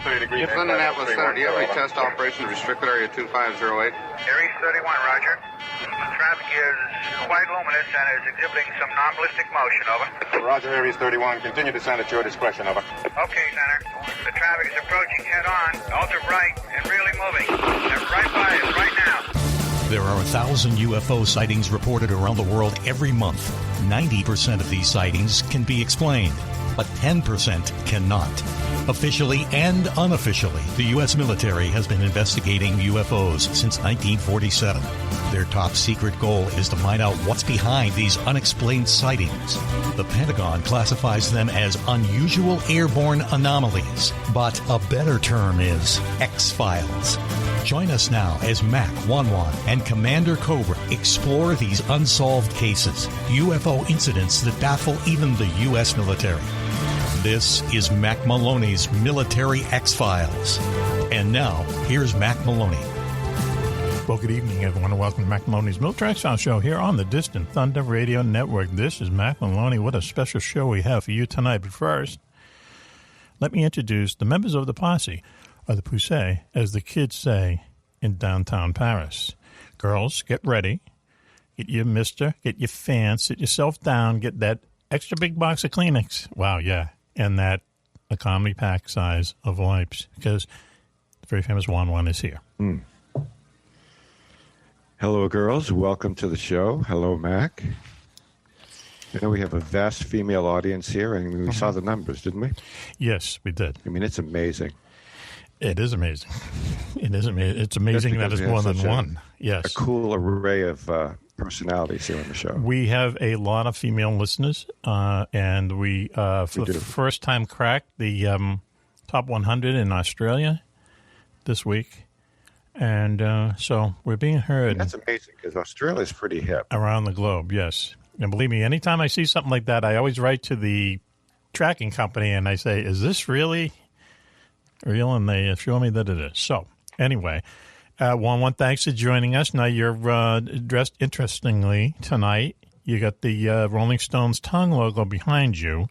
30 degrees. It's Indianapolis Center. Do you have any test operation to restricted area 2508? Aries 31, roger. Traffic is quite luminous and is exhibiting some non-ballistic motion, over. Roger, Aries 31. Continue descent at your discretion, over. Okay, Center. The traffic is approaching head-on, ultra bright, and really moving. They're right by us right now. There are 1,000 UFO sightings reported around the world every month. 90% of these sightings can be explained, but 10% cannot. Officially and unofficially, the U.S. military has been investigating UFOs since 1947. Their top secret goal is to find out what's behind these unexplained sightings. The Pentagon classifies them as unusual airborne anomalies, but a better term is X-Files. Join us now as Mack, Wanwan, and Commander Cobra explore these unsolved cases, UFO incidents that baffle even the U.S. military. This is Mack Maloney's Military X-Files. And now, here's Mack Maloney. Well, good evening, everyone, and welcome to Mack Maloney's Military X-Files show here on the Distant Thunder Radio Network. This is Mack Maloney. What a special show we have for you tonight. But first, let me introduce the members of the posse, or the poussée, as the kids say in downtown Paris. Girls, get ready. Get your mister, get your fan, sit yourself down, get that extra big box of Kleenex. Wow, yeah. And that economy pack size of wipes, because the very famous Wanwan is here. Hello, girls. Welcome to the show. Hello, Mac. I know we have a vast female audience here, and we saw the numbers, didn't we? Yes, we did. I mean, it's amazing. It is amazing. It is amazing. It's amazing that it's more than one. Yes. A cool array of personalities here on the show. We have a lot of female listeners, and we, for the first time, cracked the top 100 in Australia this week. And so we're being heard. That's amazing, because Australia's pretty hip. Around the globe, yes. And believe me, anytime I see something like that, I always write to the tracking company and I say, is this really real? And they assure me that it is. So anyway, One, thanks for joining us. Now, you're dressed interestingly tonight. You got the Rolling Stones tongue logo behind you.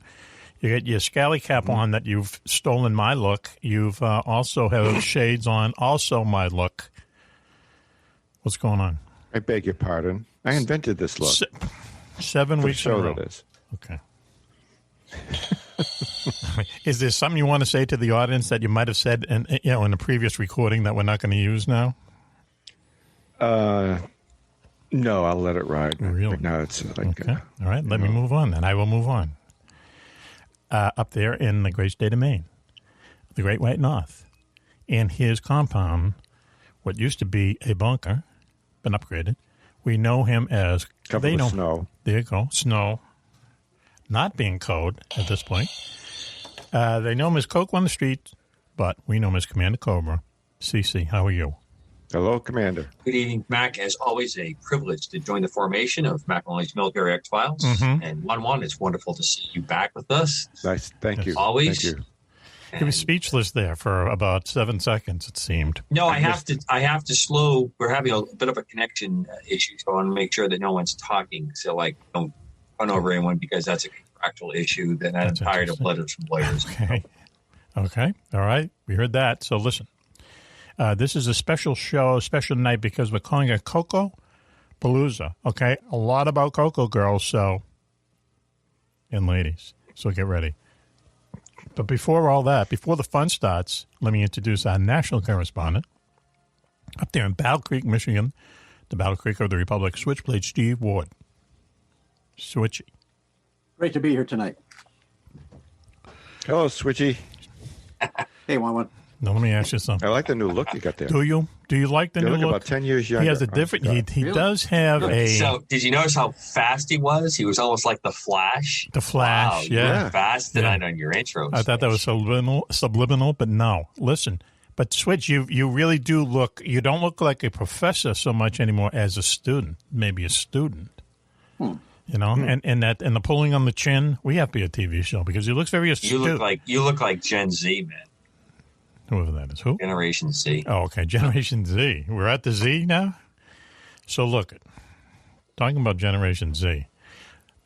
You got your scally cap on that you've stolen my look. You've also have shades on, also my look. What's going on? I beg your pardon. I invented this look. 7 weeks in a row. That is. Okay. Is there something you want to say to the audience that you might have said in a previous recording that we're not going to use now? No, I'll let it ride. Really? No, it's like... Okay. All right, let me move on, and I will move on. Up there in the great state of Maine, the Great White North, in his compound, what used to be a bunker, been upgraded. We know him as... Covered with snow. There you go, snow. Not being code at this point. They know him as Coco on the street, but we know him as Commander Cobra. CC, how are you? Hello, Commander. Good evening, Mac. As always, a privilege to join the formation of Mac Maloney's Military X-Files. Mm-hmm. And 1-1, it's wonderful to see you back with us. Nice. Thank you. Always. Thank you. He was speechless there for about 7 seconds, it seemed. No, I have to slow. We're having a bit of a connection issue, so I want to make sure that no one's talking. So, don't run over anyone, because that's a contractual issue. Then I'm tired of letters from lawyers. Okay. All right. We heard that. So listen. This is a special show, a special night, because we're calling it Coco-palooza, okay? A lot about Coco, girls, and ladies, so get ready. But before all that, before the fun starts, let me introduce our national correspondent up there in Battle Creek, Michigan, the Battle Creek of the Republic, Switchblade Steve Ward. Switchy. Great to be here tonight. Hello, Switchy. Hey, One. Now, let me ask you something. I like the new look you got there. Do you? Do you like the new look? About 10 years younger. He has a different... He Really? does have a... So, did you notice how fast he was? He was almost like the Flash. The Flash, wow, yeah. You were fast tonight on your intros. I thought that was subliminal, but no. Listen, but Switch, you really do look... You don't look like a professor so much anymore as a student. Maybe a student. You know, and the pulling on the chin, we have to be a TV show, because he looks very astute. You look like Gen Z, man. Whoever that is. Who? Generation Z. Oh, okay. Generation Z. We're at the Z now? So look, talking about Generation Z,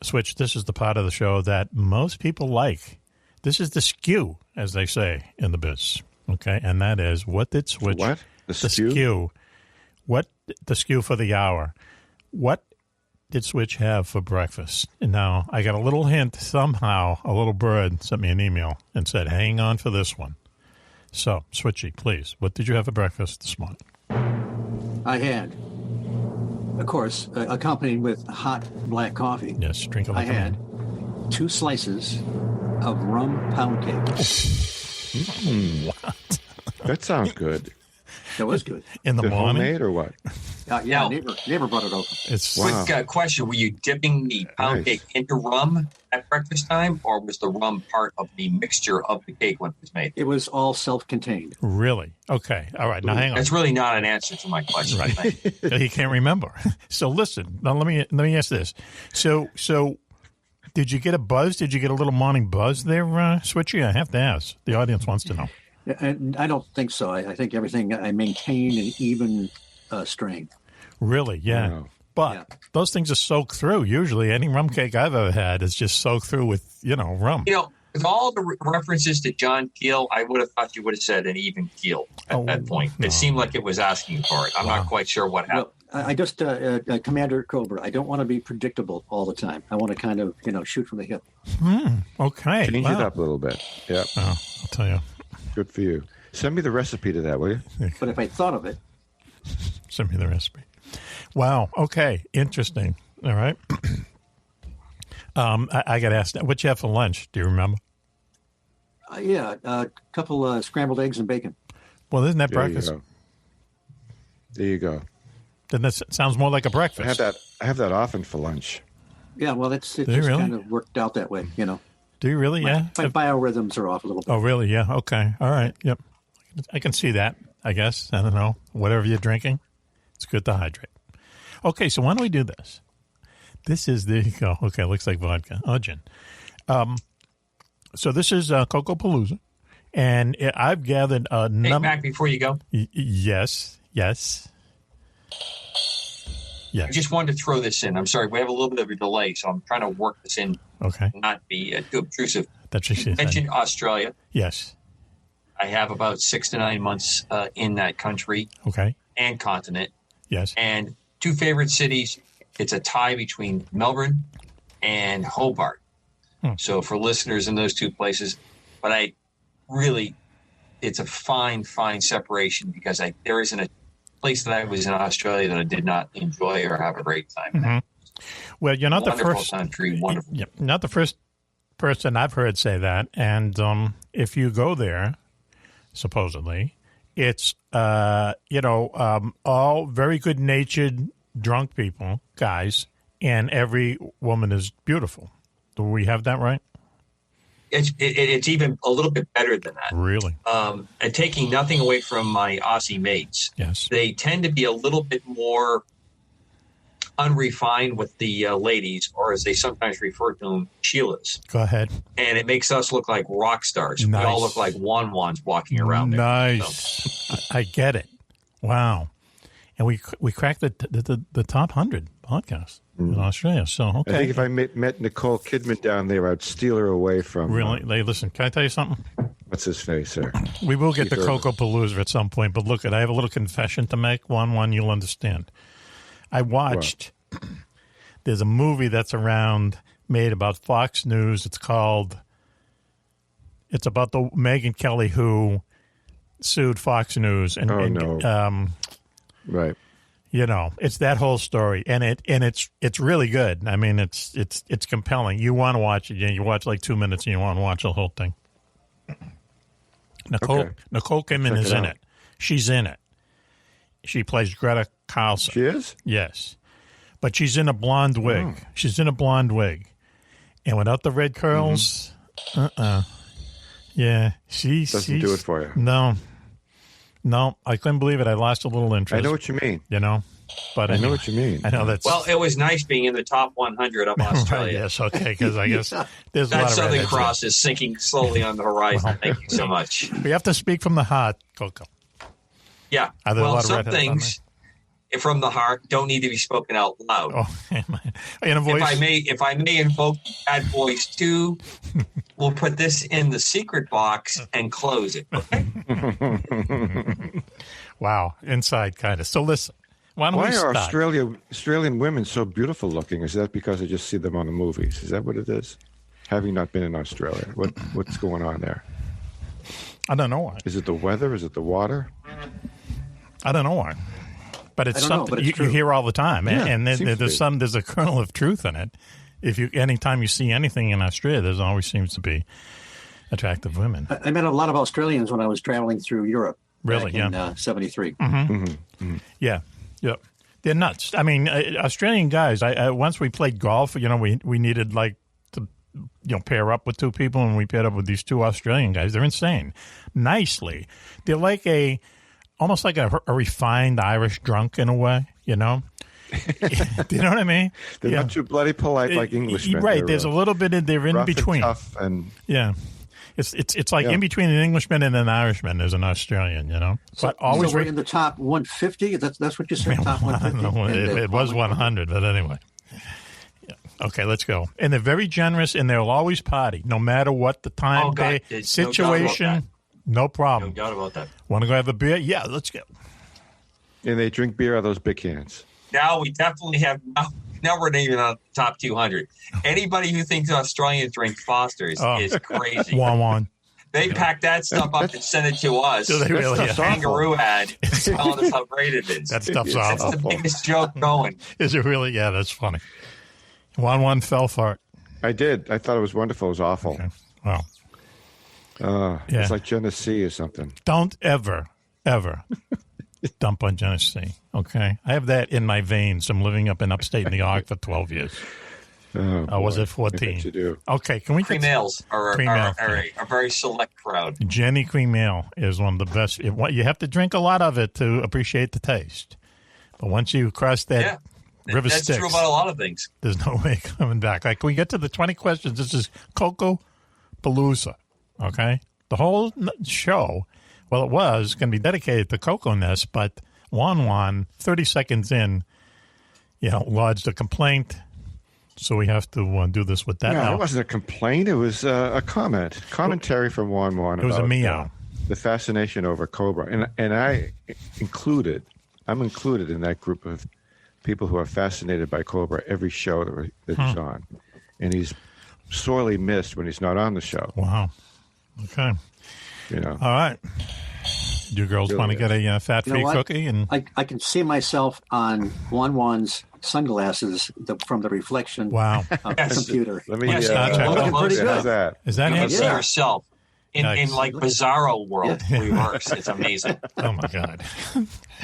Switch, this is the part of the show that most people like. This is the skew, as they say in the biz. Okay, and that is, what did Switch... What? The skew? skew. What, the skew for the hour. What did Switch have for breakfast? And now, I got a little hint somehow. A little bird sent me an email and said, hang on for this one. So, Switchy, please, what did you have for breakfast this morning? I had, of course, accompanied with hot black coffee. Yes, drink a I little. had 2 slices of rum pound cake. What? That sounds good. That was good. In the The morning? homemade or what? Yeah, Now- neighbor brought it over. It's Wow. Quick question: were you dipping the pound Nice. cake into rum at breakfast time, or was the rum part of the mixture of the cake when it was made? It was all self-contained. really? Okay. All right. Now, hang on. That's really not an answer to my question. Right. I think. He can't remember. So listen. Now let me ask this. So did you get a buzz? Did you get a little morning buzz there, Switchy? I have to ask. The audience wants to know. And I don't think so. I think everything, I maintained an even strain. Really? Yeah. Wow. But Yeah. those things are soaked through. Usually, any rum cake I've ever had is just soaked through with rum. With all the references to John Keel, I would have thought you would have said an even keel at that point. no. It seemed like it was asking for it. I'm Wow. not quite sure what happened. Well, I just, Commander Cobra, I don't want to be predictable all the time. I want to kind of, shoot from the hip. Okay. Change Wow. it up a little bit. Yep. Oh, I'll tell you. Good for you. Send me the recipe to that, will you? But if I thought of it, Send me the recipe. Wow. Okay. Interesting. All right. I got asked, what you have for lunch? Do you remember? a couple scrambled eggs and bacon. Well, isn't that There you breakfast? go. There you go. Then that sounds more like a breakfast. I have that often for lunch. Yeah, well, it you just really? kind of worked out that way, Do you really? Yeah. My biorhythms are off a little bit. Oh, really? Yeah. Okay. All right. Yep. I can see that, I guess. I don't know. Whatever you're drinking, it's good to hydrate. Okay, so why don't we do this? There you go. Okay, looks like vodka. Oh, gin. So this is Coco-palooza, and I've gathered a Hey, number. Mac, before you go, Yes. I just wanted to throw this in. I'm sorry, we have a little bit of a delay, so I'm trying to work this in, Okay. not be too obtrusive. That's what she You said. mentioned Australia. Yes. I have about 6 to 9 months in that country Okay. and continent. Yes. And 2 favorite cities, it's a tie between Melbourne and Hobart. So for listeners in those 2 places, but it's a fine separation because there isn't a place that I was in Australia that I did not enjoy or have a great time. Mm-hmm. Well, you're not the Wonderful first country, wonderful. Yeah, not the first person I've heard say that. And if you go there, supposedly, it's all very good-natured, drunk people, guys, and every woman is beautiful. Do we have that right? It's even a little bit better than that. Really? And taking nothing away from my Aussie mates, Yes. they tend to be a little bit more unrefined with the ladies, or as they sometimes refer to them, Sheilas. Go ahead. And it makes us look like rock stars. Nice. We all look like Wan-Wans walking around there. Nice. I get it. Wow. And we cracked the top 100 podcasts in Australia. So, okay. I think if I met Nicole Kidman down there, I'd steal her away from... Really? Hey, listen, can I tell you something? what's his face, sir? We will get to Keith Urban. Coco-palooza at some point, but look, I have a little confession to make. One, you'll understand. I watched, there's a movie that's around, made about Fox News. It's about the Megyn Kelly who sued Fox News. And, Right. It's that whole story, and it's really good. I mean, it's compelling. You want to watch it. You watch like 2 minutes, and you want to watch the whole thing. Nicole Kidman is in it. She's in it. She plays Greta Carlson. She is? Yes, but she's in a blonde wig. Oh. She's in a blonde wig, and without the red curls, Yeah, she's Doesn't do it for you. No, I couldn't believe it. I lost a little interest. I know what you mean. But I know what you mean. I know that's Well, it was nice being in the top 100 of Australia. Yes, okay, because I guess there's a That lot of Southern redheads Cross is sinking slowly on the horizon. Thank you so much. there. We have to speak from the heart, Coco. Yeah. Are there a Well, lot of some redheads on things, from the heart, don't need to be spoken out loud. Oh, in a voice. If I may invoke bad voice too, we'll put this in the secret box and close it. Okay? Wow, inside kind of. So listen, why are start? Australian women so beautiful looking? Is that because I just see them on the movies? Is that what it is? Having not been in Australia, what's going on there? I don't know why. Is it the weather? Is it the water? I don't know why. But it's something you hear all the time, Yeah, and there's a kernel of truth in it. Anytime you see anything in Australia, there always seems to be attractive women. I met a lot of Australians when I was traveling through Europe. Really? Back in '73. Yeah. They're nuts. I mean, Australian guys. Once we played golf, we needed to pair up with two people, and we paired up with these two Australian guys. They're insane. Nicely, they're like almost like a refined Irish drunk in a way. Do you know what I mean? They're not too bloody polite like Englishmen. Right. There's a little bit of they're in between. And tough and It's like in between an Englishman and an Irishman. There's an Australian, But always we're in the top 150. That's what you said. Top 150. It was 100, but anyway. Yeah. Okay, let's go. And they're very generous, and they'll always party, no matter what the time, day, situation. No problem. No doubt about that. Want to go have a beer? Yeah, let's go. And they drink beer out of those big cans. Now we definitely have. Now we're not even on the top 200. Anybody who thinks Australians drink Fosters is crazy. One. They pack that stuff up and send it to us. Do they really? It's a kangaroo ad telling us how great it is. That stuff's awful. That's the biggest joke going. Is it really? Yeah, that's funny. 1 fell for it. I did. I thought it was wonderful. It was awful. Okay. Wow. It's like Genesee or something. Don't ever dump on Genesee, okay? I have that in my veins. I'm living up in upstate New York for 12 years. Was it 14? You do. Okay, can we Cream ales are a very select crowd. Jenny Cream Ale is one of the best. You have to drink a lot of it to appreciate the taste. But once you cross that river Styx, that's true about a lot of things. There's no way coming back. Can we get to the 20 questions? This is Coco-palooza, okay? The whole show, well, it was going to be dedicated to Coco Nest, but Juan, 30 seconds in, lodged a complaint. So we have to do this with that. No, it wasn't a complaint. It was a commentary from Juan. It was a meow. The fascination over Cobra, and I'm included in that group of people who are fascinated by Cobra every show that he's on, and he's sorely missed when he's not on the show. Wow. Okay. All right. Do girls want to get a fat-free cookie? And I can see myself on Juan's sunglasses from the reflection of the computer. Let me looking pretty good. Is that you him? can see yourself in like Bizarro world reverse. It's amazing. Oh my God.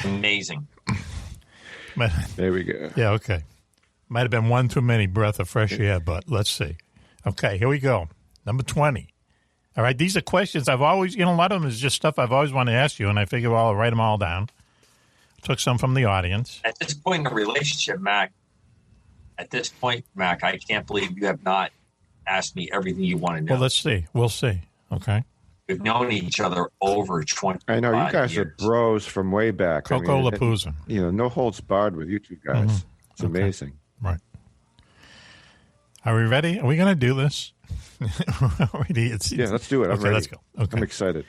Amazing. There we go. Yeah, okay. Might have been one too many breath of fresh air, but let's see. Okay, here we go. Number 20. All right, these are questions I've always, a lot of them is just stuff I've always wanted to ask you, and I figure, I'll write them all down. Took some from the audience. At this point in the relationship, Mac, I can't believe you have not asked me everything you want to know. Well, let's see. We'll see. Okay. We've known each other over 20 I know. You guys years. are bros from way back. Coco-palooza. No holds barred with you two guys. Mm-hmm. It's amazing. Right. Are we ready? Are we going to do this? Let's do it. I'm ready. Let's go. Okay. I'm excited.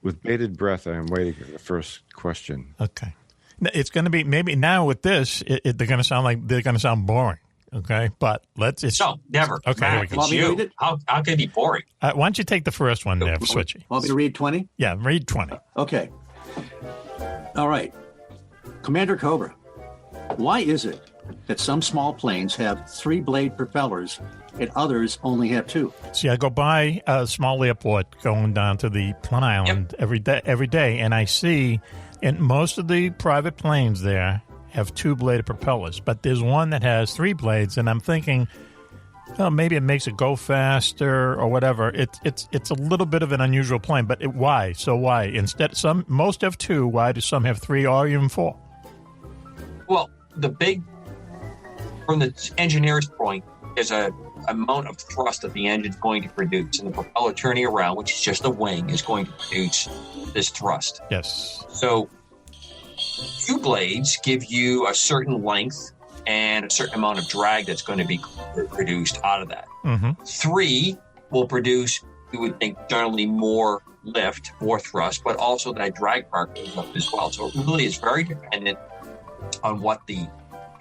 With bated breath, I am waiting for the first question. Okay. It's going to be maybe now with this, they're going to sound boring. Okay, but never. Okay, Mac, here we go. You. How can it be boring? Why don't you take the first one there, Switchy? Want me to read 20? Yeah, read 20. Okay. All right. Commander Cobra, why is it that some small planes have 3-blade propellers and others only have 2? See, I go by a small airport going down to the Plum Island every day, and I see in most of the private planes there have 2-bladed propellers, but there's one that has 3 blades, and I'm thinking, maybe it makes it go faster or whatever. It's a little bit of an unusual plane, but why? So why? Instead, most have 2. Why do some have 3 or even 4? Well, from the engineer's point, there's a amount of thrust that the engine's going to produce, and the propeller turning around, which is just a wing, is going to produce this thrust. Yes. So 2 blades give you a certain length and a certain amount of drag that's going to be produced out of that. 3 will produce, you would think, generally more lift, more thrust, but also that drag part goes up as well. So it really is very dependent on what the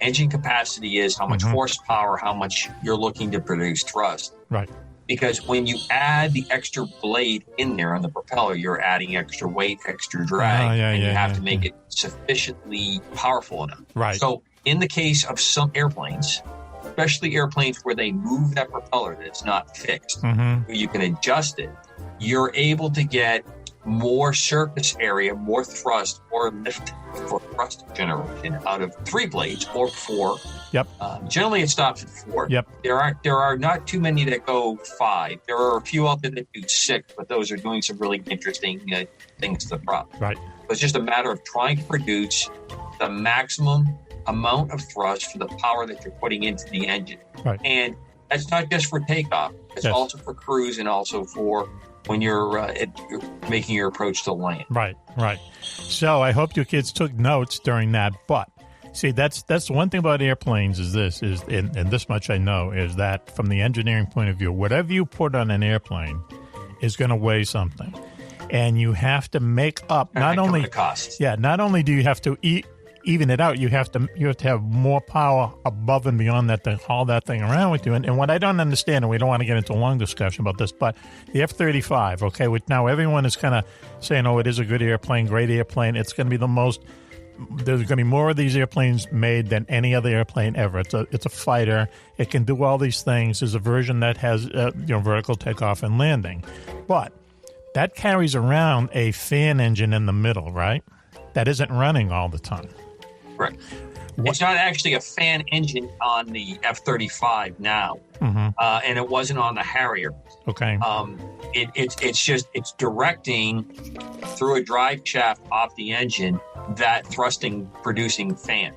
engine capacity is, how much horsepower, how much you're looking to produce thrust. Right. Because when you add the extra blade in there on the propeller, you're adding extra weight, extra drag, and you have to make it sufficiently powerful enough. Right. So in the case of some airplanes, especially airplanes where they move that propeller that's not fixed, where you can adjust it, you're able to get more surface area, more thrust, more lift for thrust generation out of 3 blades or 4. Yep. Generally, it stops at 4. Yep. There are not too many that go 5. There are a few out there that do 6, but those are doing some really interesting things to the prop. Right. It's just a matter of trying to produce the maximum amount of thrust for the power that you're putting into the engine. Right. And that's not just for takeoff. It's also for cruise and also for when you're making your approach to land. Right, right. So I hope your kids took notes during that. But see, that's one thing about airplanes is this, and this much I know, is that from the engineering point of view, whatever you put on an airplane is going to weigh something. And you have to make up not only cost. Yeah, not only do you have to even it out, you have to have more power above and beyond that to haul that thing around with you. And what I don't understand, and we don't want to get into a long discussion about this, but the F-35, okay, which now everyone is kind of saying, oh, it is a good airplane, great airplane. It's going to be there's going to be more of these airplanes made than any other airplane ever. It's a fighter. It can do all these things. There's a version that has vertical takeoff and landing. But that carries around a fan engine in the middle, right? That isn't running all the time. Right. It's not actually a fan engine on the F-35 now, and it wasn't on the Harrier. Okay. It's directing through a drive shaft off the engine that producing fan.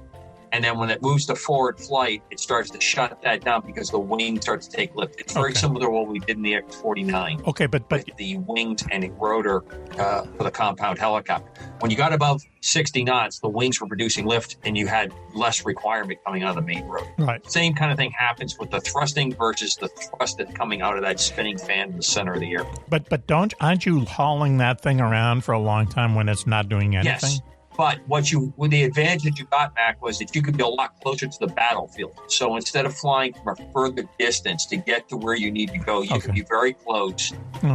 And then when it moves to forward flight, it starts to shut that down because the wing starts to take lift. It's very similar to what we did in the X-49. Okay, but the wings and the rotor for the compound helicopter. When you got above 60 knots, the wings were producing lift, and you had less requirement coming out of the main rotor. Right. Same kind of thing happens with the thrusting versus the thrust that's coming out of that spinning fan in the center of the air. But aren't you hauling that thing around for a long time when it's not doing anything? Yes. But the advantage that you got, Mac, was that you could be a lot closer to the battlefield. So instead of flying from a further distance to get to where you need to go, you could be very close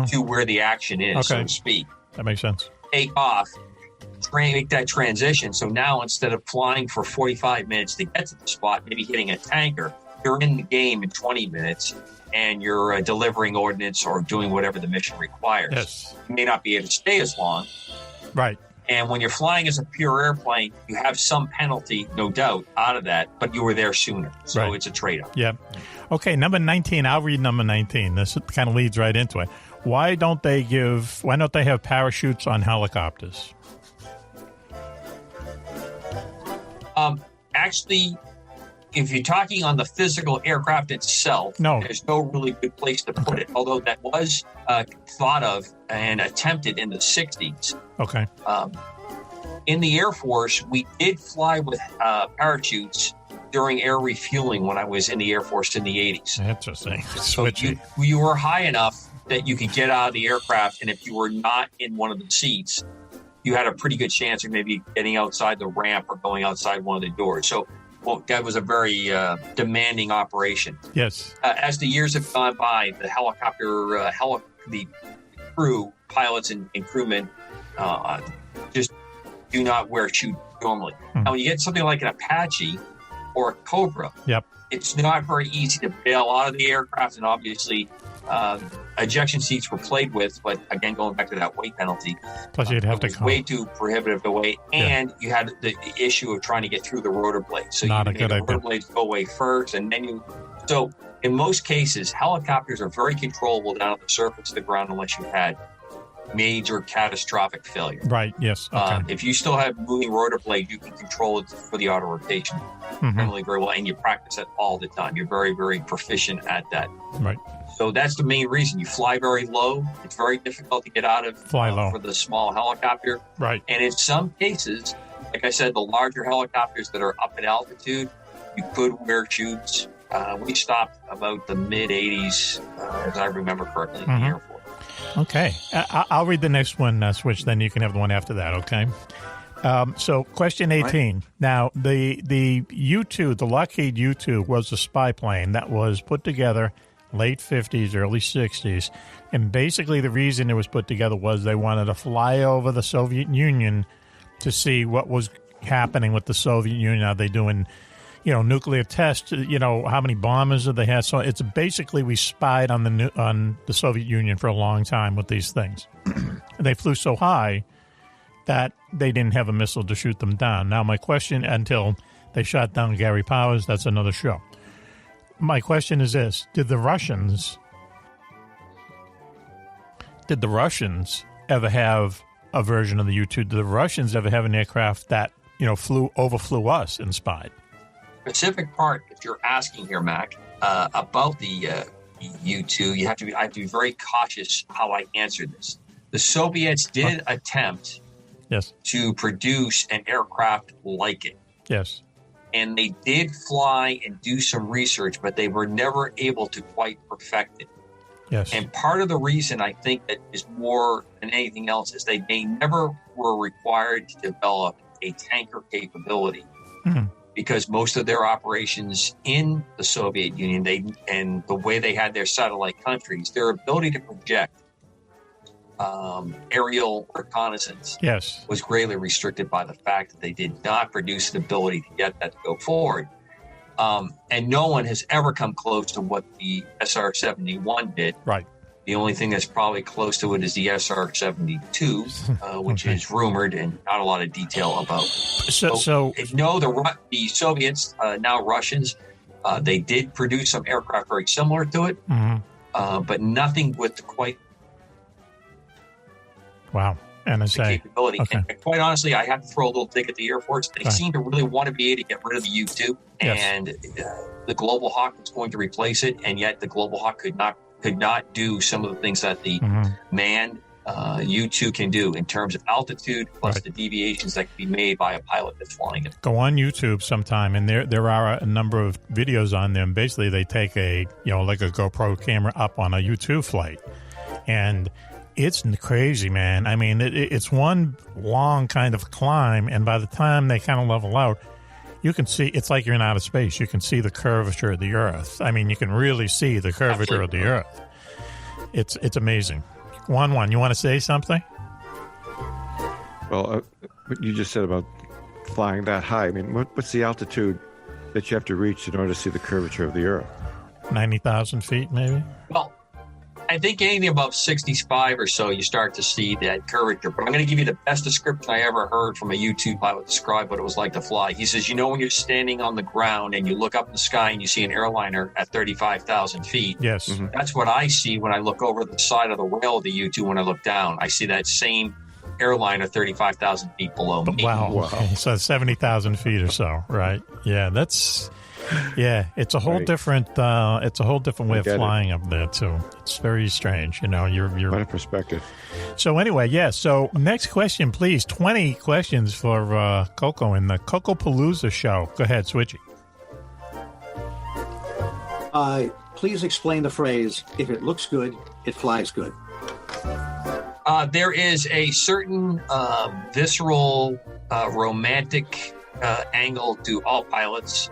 to where the action is, so to speak. That makes sense. Take off, make that transition. So now instead of flying for 45 minutes to get to the spot, maybe hitting a tanker, you're in the game in 20 minutes. And you're delivering ordnance or doing whatever the mission requires. Yes. You may not be able to stay as long. Right. And when you're flying as a pure airplane, you have some penalty, no doubt, out of that, but you were there sooner. So it's a trade-off. Yeah. Okay, number 19. I'll read number 19. This kind of leads right into it. Why don't they have parachutes on helicopters? Actually, if you're talking on the physical aircraft itself, there's no really good place to put it, although that was thought of and attempted in the 60s. Okay. In the Air Force, we did fly with parachutes during air refueling when I was in the Air Force in the 80s. Interesting. So you were high enough that you could get out of the aircraft, and if you were not in one of the seats, you had a pretty good chance of maybe getting outside the ramp or going outside one of the doors. So that was a very demanding operation. Yes. As the years have gone by, the helicopter, the crew, pilots and crewmen just do not wear chutes normally. Now, when you get something like an Apache or a Cobra, it's not very easy to bail out of the aircraft, and obviously ejection seats were played with, but again, going back to that weight penalty, plus you'd have to come way too prohibitive to weight, and you had the issue of trying to get through the rotor blades. So not you a good the idea. rotor blades go away first, and then so in most cases, helicopters are very controllable down at the surface of the ground unless you had major catastrophic failure. Right, yes. Okay. If you still have moving rotor blade, you can control it for the auto rotation generally very well, and you practice it all the time. You're very, very proficient at that. Right. So that's the main reason. You fly very low. It's very difficult to get out of low for the small helicopter. Right. And in some cases, Like I said, the larger helicopters that are up at altitude, you could wear chutes. We stopped about the mid-'80s, as I remember correctly, in the Air Force. Okay. I'll read the next one, Switch, then you can have the one after that, okay? So question 18. Right. Now, the U-2, the Lockheed U-2 was a spy plane that was put together late 50s, early 60s. And basically the reason it was put together was they wanted to fly over the Soviet Union to see what was happening with the Soviet Union. Are they doing, nuclear tests? How many bombers did they have? So it's basically we spied on the Soviet Union for a long time with these things. They flew so high that they didn't have a missile to shoot them down. Now, my question, until they shot down Gary Powers, that's another show. My question is this: Did the Russians ever have a version of the U-2? Did the Russians ever have an aircraft that overflew us and spied? Specific part, if you're asking here, Mac, about the U-2, I have to be very cautious how I answer this. The Soviets did attempt to produce an aircraft like it. Yes. And they did fly and do some research, but they were never able to quite perfect it. Yes. And part of the reason I think that is more than anything else is they never were required to develop a tanker capability because most of their operations in the Soviet Union, and the way they had their satellite countries, their ability to project aerial reconnaissance was greatly restricted by the fact that they did not produce an ability to get that to go forward. And no one has ever come close to what the SR-71 did. Right. The only thing that's probably close to it is the SR-72, which is rumored and not a lot of detail about. The Soviets, now Russians, they did produce some aircraft very similar to it, but nothing with the quite NSA capability. Okay. And quite honestly, I have to throw a little dig at the Air Force. They seem to really want to be able to get rid of the U-2, and the Global Hawk was going to replace it, and yet the Global Hawk could not do some of the things that the manned U-2 can do in terms of altitude, plus the deviations that can be made by a pilot that's flying it. Go on YouTube sometime, and there are a number of videos on them. Basically, they take like a GoPro camera up on a U-2 flight, and it's crazy, man. I mean, it's one long kind of climb, and by the time they kind of level out, you can see, it's like you're in outer space. You can see the curvature of the Earth. I mean, you can really see the curvature of the Earth. It's amazing. Juan, you want to say something? Well, what you just said about flying that high, I mean, what's the altitude that you have to reach in order to see the curvature of the Earth? 90,000 feet, maybe? Well, I think anything above 65 or so, you start to see that curvature. But I'm going to give you the best description I ever heard from a U-2 pilot describe what it was like to fly. He says, when you're standing on the ground and you look up in the sky and you see an airliner at 35,000 feet. Yes. That's what I see when I look over the side of the rail of the U-2 when I look down. I see that same airliner 35,000 feet below me. Wow. Okay. So 70,000 feet or so, right? Yeah, that's... Yeah, it's a whole different. It's a whole different way of flying up there too. It's very strange, You're what a perspective. So anyway, So next question, please. 20 questions for Coco in the Coco-palooza show. Go ahead, Switchy. Please explain the phrase, if it looks good, it flies good. There is a certain visceral, romantic angle to all pilots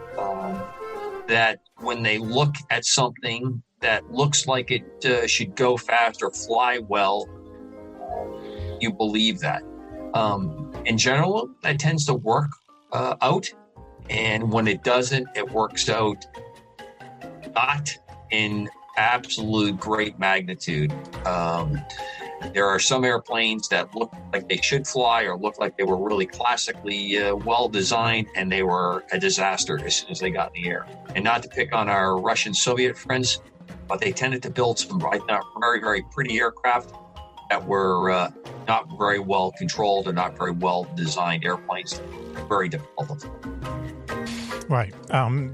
that when they look at something that looks like it should go fast or fly well, you believe that. In general, that tends to work out. And when it doesn't, it works out not in absolute great magnitude. There are some airplanes that look like they should fly or look like they were really classically well designed, and they were a disaster as soon as they got in the air. And not to pick on our Russian Soviet friends, but they tended to build some very, very pretty aircraft that were not very well controlled or not very well designed airplanes. Very difficult to fly. Right.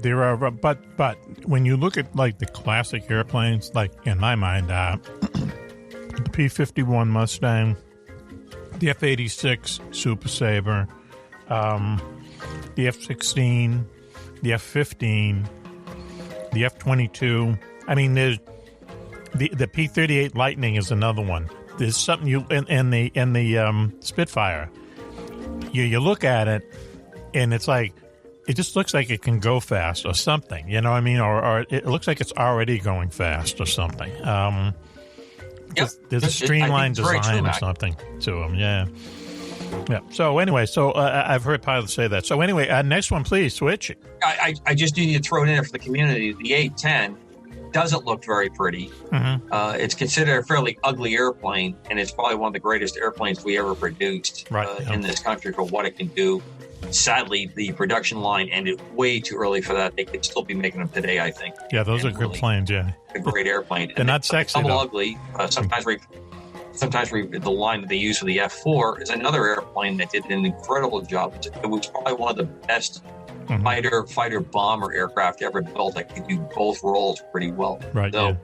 There are, but when you look at like the classic airplanes, like in my mind, the P-51 Mustang, the F-86 Super Sabre, the F-16, the F-15, the F-22. I mean, there's the P-38 Lightning is another one. There's something and the Spitfire. You look at it, and it's like it just looks like it can go fast or something. You know what I mean? Or it looks like it's already going fast or something. There's a streamlined design or something to them. Yeah. Yeah. So anyway, I've heard pilots say that. So anyway, next one, please switch. I just need to throw it in there for the community. The A-10 doesn't look very pretty. Mm-hmm. It's considered a fairly ugly airplane, and it's probably one of the greatest airplanes we ever produced in this country for what it can do. Sadly, the production line ended way too early for that. They could still be making them today, I think. Yeah, those are good planes. Yeah, a great airplane. They're not sexy. Double ugly. Sometimes the line that they use for the F4 is another airplane that did an incredible job. It was probably one of the best fighter bomber aircraft ever built that could do both roles pretty well. Right. So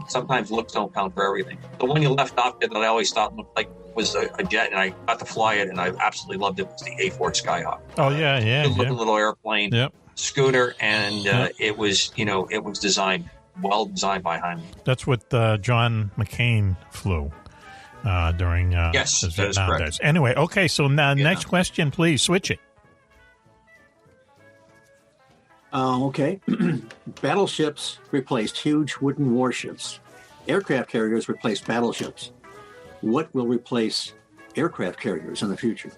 sometimes looks don't count for everything. The one you left off there that I always thought looked like was a jet, and I got to fly it, and I absolutely loved it, was the A4 Skyhawk. Oh yeah. Good looking little airplane. Yep. Scooter, and it was designed by Hyman. That's what John McCain flew during his Vietnam days. Anyway, okay, so now next question, please. Switch it. Okay. Battleships replaced huge wooden warships. Aircraft carriers replaced battleships. What will replace aircraft carriers in the future?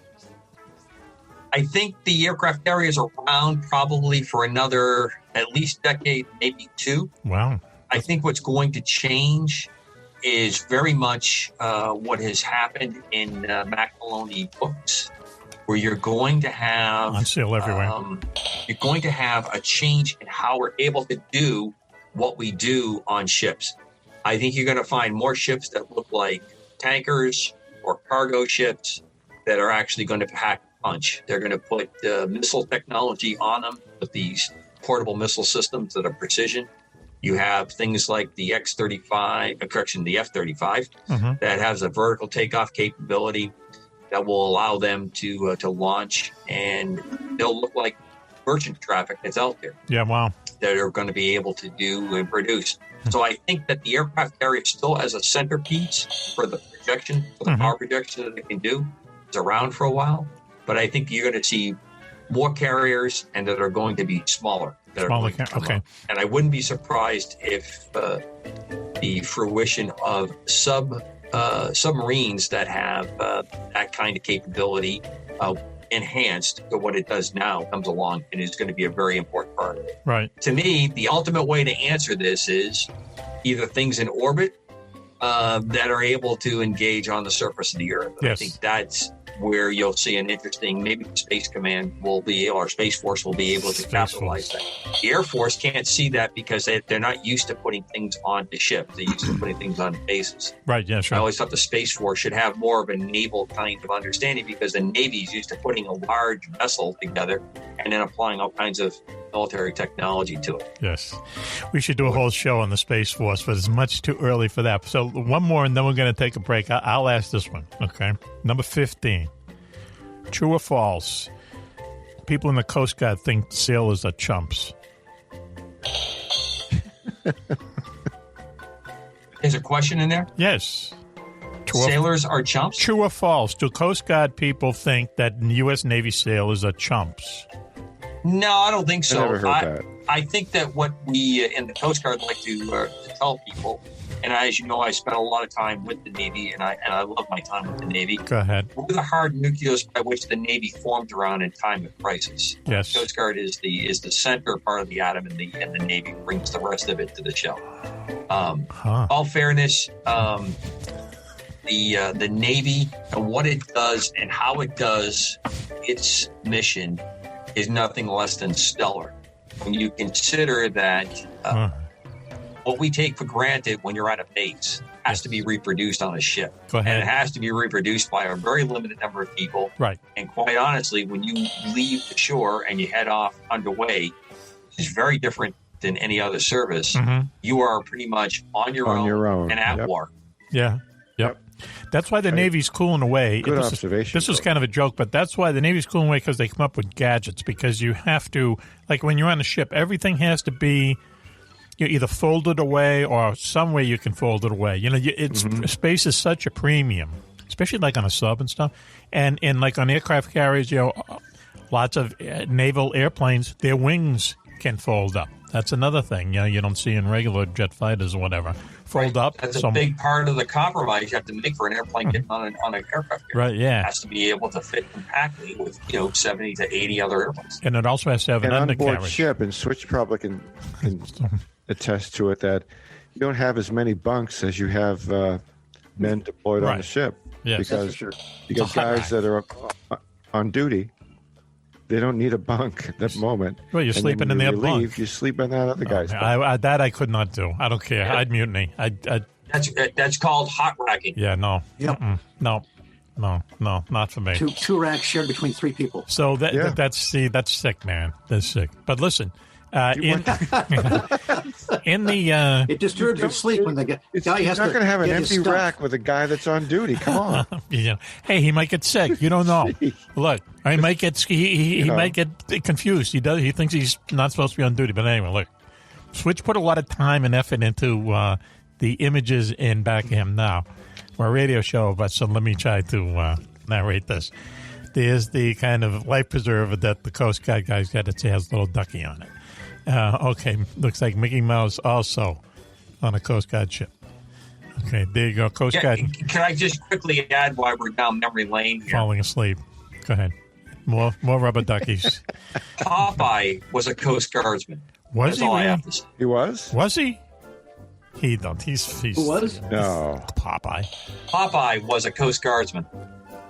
I think the aircraft carriers are around probably for another at least decade, maybe two. Wow. I think what's going to change is very much what has happened in Mack Maloney books, where you're going to have on sale everywhere. You're going to have a change in how we're able to do what we do on ships. I think you're going to find more ships that look like tankers or cargo ships that are actually going to pack a punch. They're going to put missile technology on them with these portable missile systems that are precision. You have things like the the F-35 that has a vertical takeoff capability that will allow them to launch, and they'll look like merchant traffic that's out there. Yeah, wow. That are going to be able to do and produce. So I think that the aircraft carrier still as a centerpiece for the projection, for the power projection that it can do, is around for a while. But I think you're going to see more carriers, and that are going to be smaller. Okay. And I wouldn't be surprised if the fruition of submarines that have that kind of capability enhanced to what it does now comes along, and is going to be a very important part of it. Right. To me, the ultimate way to answer this is either things in orbit that are able to engage on the surface of the Earth. Yes. I think that's where you'll see an interesting, maybe the Space Command or Space Force will be able to capitalize that. The Air Force can't see that because they're not used to putting things onto ships. They're used to putting things on bases. Right, yeah, sure. I always thought the Space Force should have more of a naval kind of understanding, because the Navy's used to putting a large vessel together and then applying all kinds of military technology to it. Yes. We should do a whole show on the Space Force, but it's much too early for that. So one more, and then we're going to take a break. I'll ask this one, okay? Number 15. True or false? People in the Coast Guard think sailors are chumps. There's a question in there? Yes. Sailors are chumps? True or false? Do Coast Guard people think that U.S. Navy sailors are chumps? No, I don't think so. I never heard that. I think that what we in the Coast Guard like to tell people, and as you know, I spent a lot of time with the Navy, and I love my time with the Navy. Go ahead. We're the hard nucleus by which the Navy formed around in time of crisis. Yes. The Coast Guard is the center part of the atom, and the Navy brings the rest of it to the shell. All fairness, the Navy and what it does and how it does its mission is nothing less than stellar. When you consider that what we take for granted when you're at a base has to be reproduced on a ship. Go ahead. And it has to be reproduced by a very limited number of people. Right. And quite honestly, when you leave the shore and you head off underway, which is very different than any other service, you are pretty much on your own and at war. Yeah. Yep. That's why the Navy's cooling away. Good observation. This is kind of a joke, but that's why the Navy's cooling away, because they come up with gadgets. Because you have to, like when you're on a ship, everything has to be either folded away or some way you can fold it away. Space is such a premium, especially like on a sub and stuff. And like on aircraft carriers, lots of naval airplanes, their wings can fold up. That's another thing, you don't see in regular jet fighters or whatever. Fold up. That's a big part of the compromise you have to make for an airplane getting on an aircraft carrier. Right, yeah. It has to be able to fit compactly with 70 to 80 other airplanes. And it also has to have an undercarriage. On board ship, and Switch probably can attest to it, that you don't have as many bunks as you have men deployed on the ship. Yes. Because guys that are on duty, they don't need a bunk at that moment. Well, you're sleeping in their bunk. You sleep in that other guy's bunk. That I could not do. I don't care. I'd mutiny. That's called hot racking. Yeah, no. Yep. No, not for me. Two racks shared between 3 people. So that's sick, man. That's sick. But listen, in the it disturbs your sleep when the guy has to. You're not going to have an empty rack with a guy that's on duty. Come on. Hey, he might get sick. You don't know. Look, he might get he might get confused. He thinks he's not supposed to be on duty. But anyway, look, Switch put a lot of time and effort into the images in back of him. Now, we're a radio show, but so let me try to narrate this. There's the kind of life preserver that the Coast Guard guys got. It has a little ducky on it. Okay, looks like Mickey Mouse also on a Coast Guard ship. Okay, there you go, Coast Guard. Can I just quickly add why we're down memory lane here? Falling asleep. Go ahead. More rubber duckies. Popeye was a Coast Guardsman. Was he? I have to say. He was? Was he? He don't. He's Who was? No. Popeye. Popeye was a Coast Guardsman.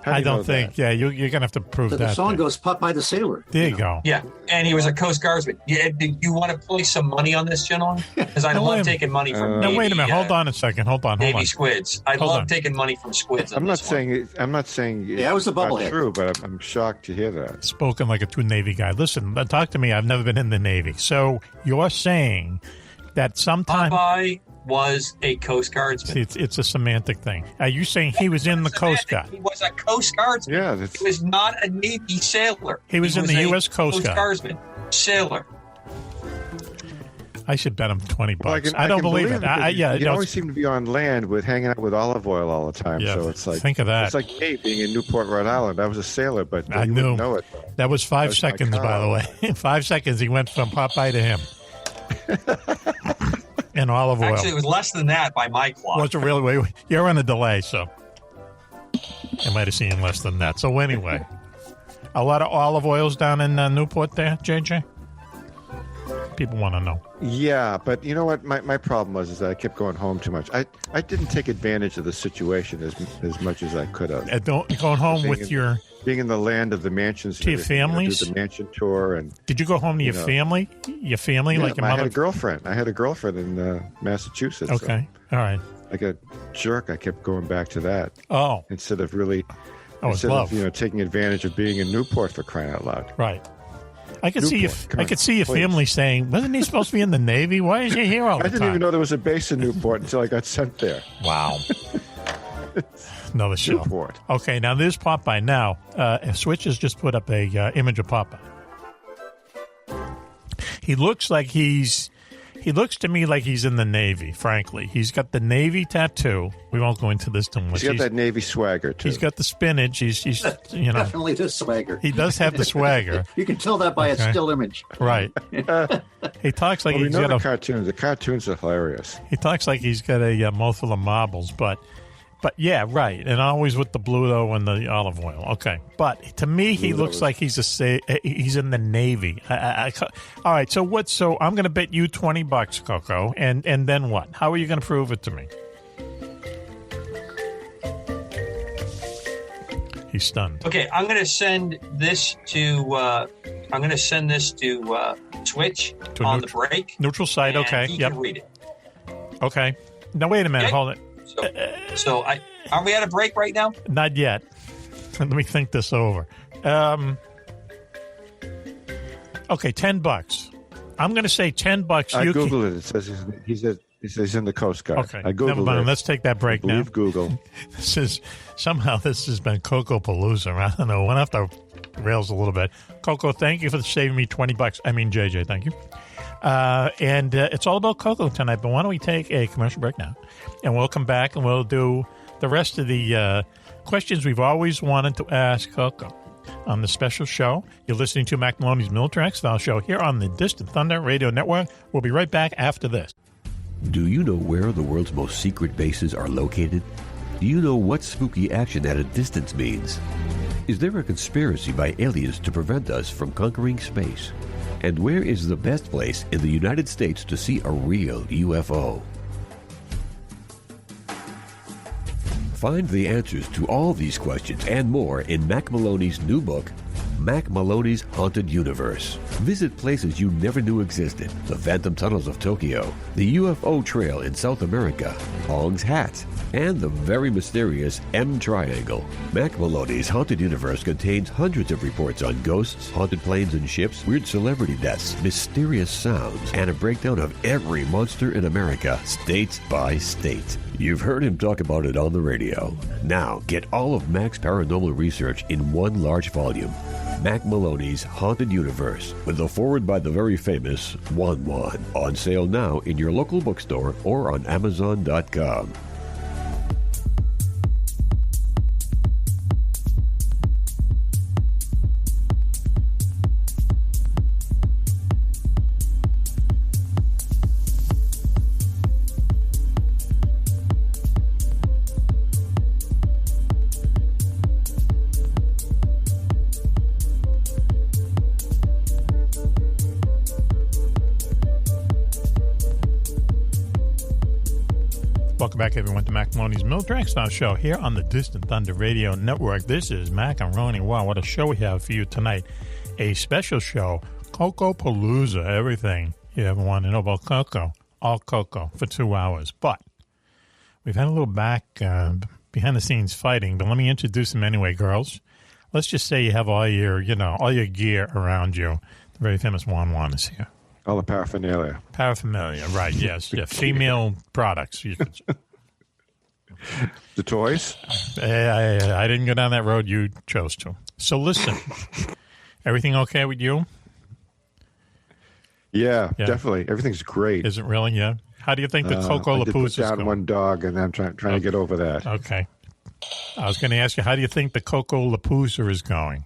I don't think. That? Yeah, you're going to have to prove that. The song goes Popeye the Sailor. There you go. Yeah, and he was a Coast Guardsman. Yeah, do you want to place some money on this, gentlemen? Because I love taking money from No, Navy, wait a minute. Hold on a second. Hold on. Navy squids. I love taking money from squids. I'm not saying it was the bubblehead. True, but I'm shocked to hear that. Spoken like a true Navy guy. Listen, talk to me. I've never been in the Navy. So you're saying that sometime Popeye was a Coast Guardsman. See, it's a semantic thing. Are you saying he was in the Coast Guard? He was a Coast Guardsman. Yeah, he was not a Navy sailor. He was in the U.S. Coast Guard. Guardsman, sailor. I should bet him $20. Well, I don't believe it. You always seem to be on land with hanging out with olive oil all the time. Yeah, so it's like think of that. It's like me being in Newport, Rhode Island. I was a sailor, but I you knew. wouldn't know it. That was 5 seconds, by the way. 5 seconds. He went from Popeye to him. And olive oil. Actually, it was less than that by my clock. Was it really? You're on a delay, so I might have seen less than that. So anyway, a lot of olive oils down in Newport there, JJ? People want to know. Yeah, but you know what? My problem was that I kept going home too much. I didn't take advantage of the situation as much as I could have. Going home with your... Being in the land of the mansions. To your families? Do the mansion tour. And did you go home to your family? Your family? Yeah, like your mother? I had a girlfriend in Massachusetts. Okay, so. All right. Like a jerk, I kept going back to that. Oh. Instead of really... Instead of taking advantage of being in Newport, for crying out loud. Right. I could see your family saying, "Wasn't he supposed to be in the Navy? Why is he here all the time?" I didn't even know there was a base in Newport until I got sent there. Wow. Another show. Newport. Okay, now there's Popeye. Now, Switch has just put up a image of Popeye. He looks to me like he's in the Navy, frankly. He's got the Navy tattoo. We won't go into this too much. He's got that Navy swagger, too. He's got the spinach. He's Definitely the swagger. He does have the swagger. You can tell that by a still image. Right. He talks like he's got the cartoons. The cartoons are hilarious. He talks like he's got a mouthful of marbles, but yeah, right. And always with the blue, though, and the olive oil. Okay. But to me, he looks like he's he's in the Navy. All right. So I'm going to bet you $20, Coco. And then what? How are you going to prove it to me? He's stunned. Okay. I'm going to send this to Switch on the break. Neutral site. Okay. He can read it. Okay. Now, wait a minute. Okay. Hold it. So are we at a break right now? Not yet. Let me think this over. Okay, $10. I'm going to say $10. I Googled it. It says He's in the Coast Guard. Okay, I Googled never mind. it. Let's take that break now. Google. This has been Coco-palooza. I don't know. Went off the rails a little bit. Coco, thank you for saving me $20. I mean, JJ, thank you. And it's all about Coco tonight. But why don't we take a commercial break now, and we'll come back and we'll do the rest of the questions we've always wanted to ask Coco on the special show. You're listening to Mack Maloney's Military X-File show here on the Distant Thunder Radio Network. We'll be right back after this. Do you know where the world's most secret bases are located? Do you know what spooky action at a distance means? Is there a conspiracy by aliens to prevent us from conquering space? And where is the best place in the United States to see a real UFO? Find the answers to all these questions and more in Mack Maloney's new book, Mack Maloney's Haunted Universe. Visit places you never knew existed. The Phantom Tunnels of Tokyo, the UFO Trail in South America, Hong's Hat, and the very mysterious M Triangle. Mack Maloney's Haunted Universe contains hundreds of reports on ghosts, haunted planes and ships, weird celebrity deaths, mysterious sounds, and a breakdown of every monster in America, state by state. You've heard him talk about it on the radio. Now, get all of Mack's paranormal research in one large volume. Mack Maloney's Haunted Universe, with a foreword by the very famous Wan Wan. On sale now in your local bookstore or on Amazon.com. Welcome back, everyone, to Mack Maloney's Military X-File show here on the Distant Thunder Radio Network. This is Mack and Ronnie. Wow, what a show we have for you tonight. A special show, Coco-palooza, everything you ever want to know about Coco. All Coco for 2 hours. But we've had a little behind-the-scenes fighting, but let me introduce them anyway, girls. Let's just say you have all your gear around you. The very famous Wan Wan is here. All the paraphernalia. Paraphernalia, right, yes. Yeah, female products. The toys? I didn't go down that road. You chose to. So listen, everything okay with you? Yeah, definitely. Everything's great. Is it really? Yeah. How do you think the Coco-palooza is going? I put down one dog, and I'm trying to get over that. Okay. I was going to ask you, how do you think the Coco-palooza is going?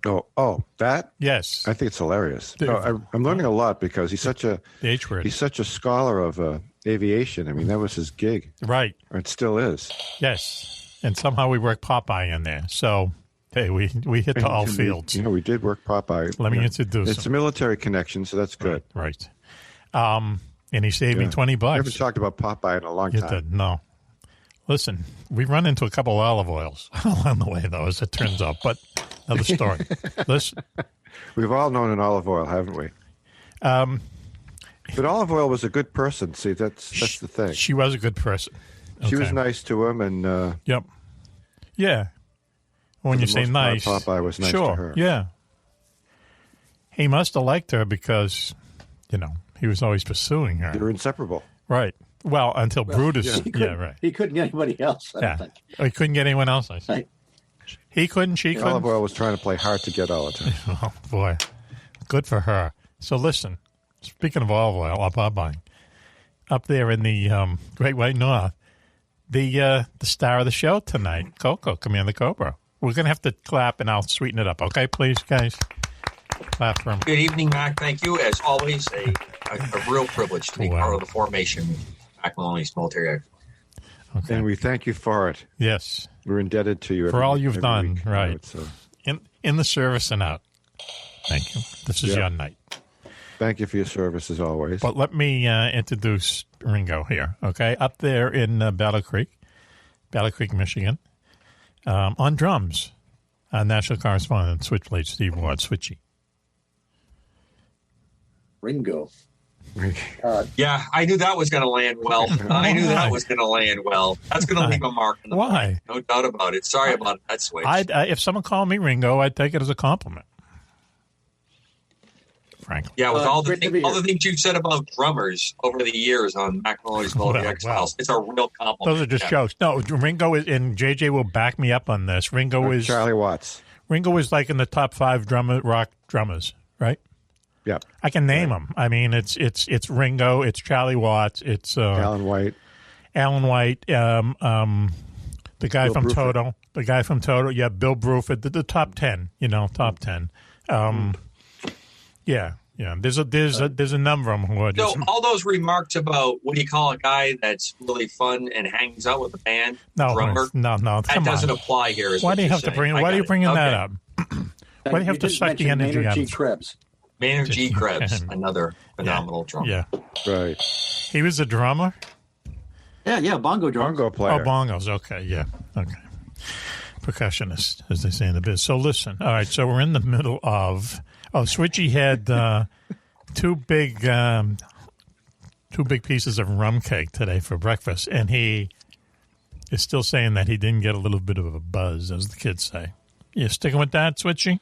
Oh, that? Yes. I think it's hilarious. No, I'm learning a lot because he's such a scholar of aviation. I mean, that was his gig. Right. Or it still is. Yes. And somehow we worked Popeye in there. So, hey, we hit the all fields. We did work Popeye. Let me introduce him. It's a military connection, so that's good. Right. And he saved me $20. I haven't talked about Popeye in a long time. You did? No. Listen, we run into a couple of olive oils along the way, though, as it turns out. But another story. Listen. We've all known an olive oil, haven't we? But olive oil was a good person. See, that's the thing. She was a good person. Okay. She was nice to him, and yep, yeah. When you say nice, Popeye was nice to her. Yeah. He must have liked her because, he was always pursuing her. They were inseparable, right? Well, until Brutus. Yeah, right. He couldn't get anybody else. I don't think. He couldn't get anyone else. I see. Right. He couldn't. She couldn't. Olive oil was trying to play hard to get all the time. Oh boy, good for her. So listen. Speaking of olive oil, Popeye, up there in the Great White North, the star of the show tonight, Coco, Commander Cobra. We're going to have to clap, and I'll sweeten it up. Okay, please, guys? Clap for him. Good evening, Mack. Thank you. As always, a real privilege to be part of the formation of Mack Maloney's Military. Okay. And we thank you for it. Yes. We're indebted to you. For all you've done, week, right. So. In the service and out. Thank you. This is your night. Thank you for your service, as always. But let me introduce Ringo here, okay? Up there in Battle Creek, Michigan, on drums, national correspondent, Switchblade Steve Ward, Switchy. Ringo. Yeah, I knew that was going to land well. That's going to leave a mark. In the Why? Mind. No doubt about it. Sorry about that switch. If someone called me Ringo, I'd take it as a compliment. frankly. Yeah, with all the great to be all the here. things you've said about drummers over the years on Mack Maloney's Military X-Files, it's a real compliment. Those are just jokes. No, Ringo is, and JJ will back me up on this. Ringo is Charlie Watts. Ringo is like in the top 5 rock drummers, right? Yep. I can name them. I mean, it's Ringo, it's Charlie Watts, it's Alan White, the guy Bill from Bruford. Toto, yeah, Bill Bruford, the top 10, top 10. Yeah. There's a number of them who are just. So all those remarks about what do you call a guy that's really fun and hangs out with a band, drummer? No, that doesn't apply here. Why do you have to bring? Why are you bringing that up? Why do you have to didn't suck the mention energy Maynard out G. of it? Krebs. Maynard G. Krebs, another phenomenal drummer. Yeah, right. He was a drummer. Yeah, bongo drums. Bongo player. Oh, bongos. Okay, yeah, okay. Percussionist, as they say in the biz. So listen, all right. So we're in the middle of. Oh, Switchy had two big pieces of rum cake today for breakfast, and he is still saying that he didn't get a little bit of a buzz, as the kids say. You sticking with that, Switchy?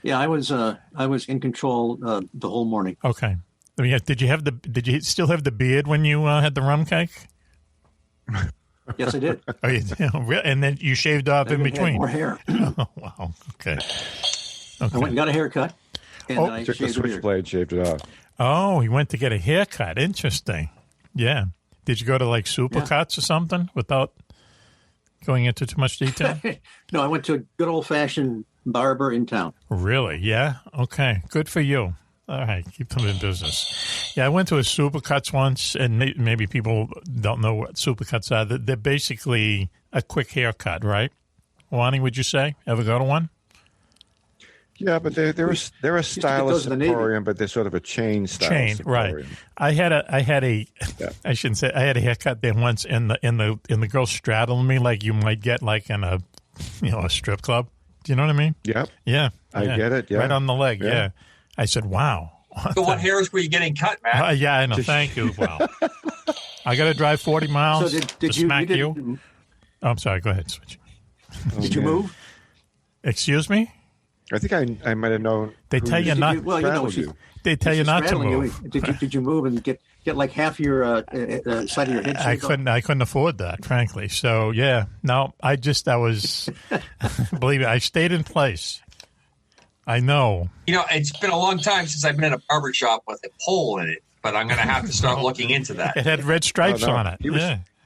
Yeah, I was in control the whole morning. Okay. I mean, did you still have the beard when you had the rum cake? Yes, I did. Oh, you did? And then you shaved off in between. More hair. Oh, wow. Okay. I went and got a haircut. And I Took the shaved the beard. switchblade, shaved it off. Oh, he went to get a haircut. Interesting. Yeah. Did you go to like Supercuts or something without going into too much detail? No, I went to a good old-fashioned barber in town. Really? Yeah? Okay. Good for you. All right. Keep them in business. Yeah, I went to a Supercuts once, and maybe people don't know what Supercuts are. They're basically a quick haircut, right? Wani, would you say? Ever go to one? Yeah, but they're a stylist emporium, but they're sort of a chain stylist emporium. Right. I had a I shouldn't say I had a haircut there once, and the girl straddled me like you might get like in a strip club. Do you know what I mean? Yep. Yeah. I get it. Yeah. Right on the leg. Yeah. I said, "Wow." So what hairs were you getting cut, Matt? Yeah, I know. Thank you. Wow. I got to drive 40 miles So to smack you. Oh, I'm sorry. Go ahead, Switch. Did you move? Excuse me? I think I might have known. They tell you not. They tell you not to move. Did you move and get like half your side of your head? I couldn't afford that, frankly. So yeah, no, I was believe it. I stayed in place. I know. It's been a long time since I've been in a barber shop with a pole in it, but I'm going to have to start looking into that. It had red stripes on it.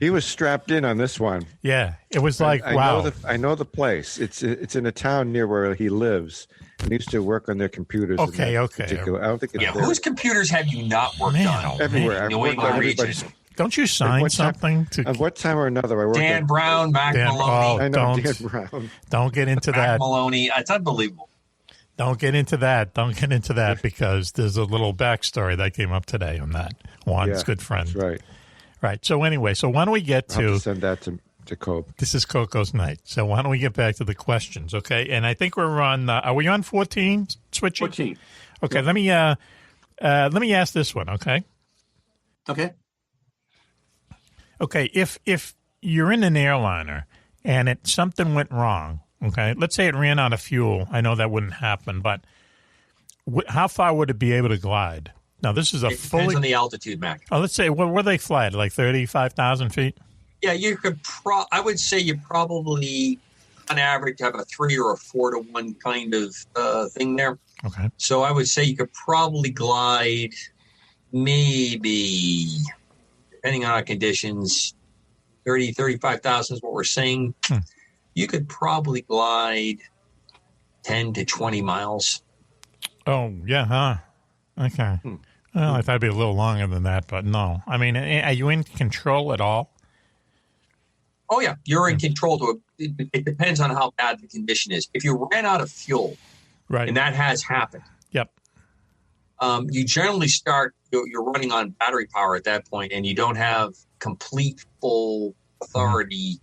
He was strapped in on this one. Yeah, it was like wow. I know the place. It's in a town near where he lives. And he used to work on their computers. Okay. Particular. I don't think it's whose computers have you not worked on? Everywhere. New England region. Don't you sign something to? At what time or another, I worked. Dan Brown, Mack Maloney. I know Dan Brown. Don't get into Mack that. Maloney. It's unbelievable. Don't get into that. Don't get into that because there's a little backstory that came up today on that. Juan's good friend. That's right. Right. So anyway, why don't we get I'll have to send that to Cope. This is Coco's night. So why don't we get back to the questions, okay? And I think we're on. Are we on 14? Switching. 14. Okay. Yep. Let me ask this one. Okay. Okay. Okay. If you're in an airliner and something went wrong, okay. Let's say it ran out of fuel. I know that wouldn't happen, but how far would it be able to glide? Now this is depends on the altitude, Mac. Oh, let's say where they fly at, like 35,000 feet. Yeah, you could. I would say you probably, on average, have a 3 or a 4 to 1 kind of thing there. Okay. So I would say you could probably glide, maybe, depending on our conditions, 35,000 is what we're saying. You could probably glide 10 to 20 miles. Oh yeah, huh? Okay. Well, I thought it'd be a little longer than that, but no. I mean, are you in control at all? Oh, yeah. You're in control. It depends on how bad the condition is. If you ran out of fuel, right, and that has happened, yep, you generally you're running on battery power at that point, and you don't have complete full authority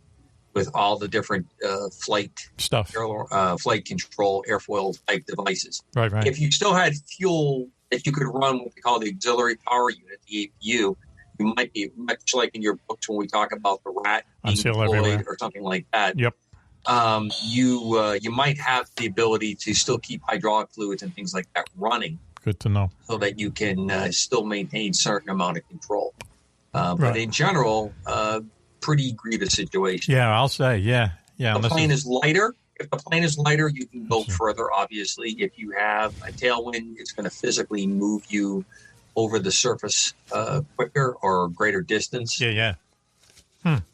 with all the different flight stuff, flight control, airfoil type devices. Right. If you still had fuel that you could run what we call the auxiliary power unit, the APU, you might be much like in your books when we talk about the rat being deployed or something like that. Yep. You might have the ability to still keep hydraulic fluids and things like that running. Good to know. So that you can still maintain certain amount of control. But Right. in general, pretty grievous situation. Yeah, I'll say, yeah. The plane is lighter. If the plane is lighter, you can go further, obviously. If you have a tailwind, it's going to physically move you over the surface quicker or greater distance. Yeah.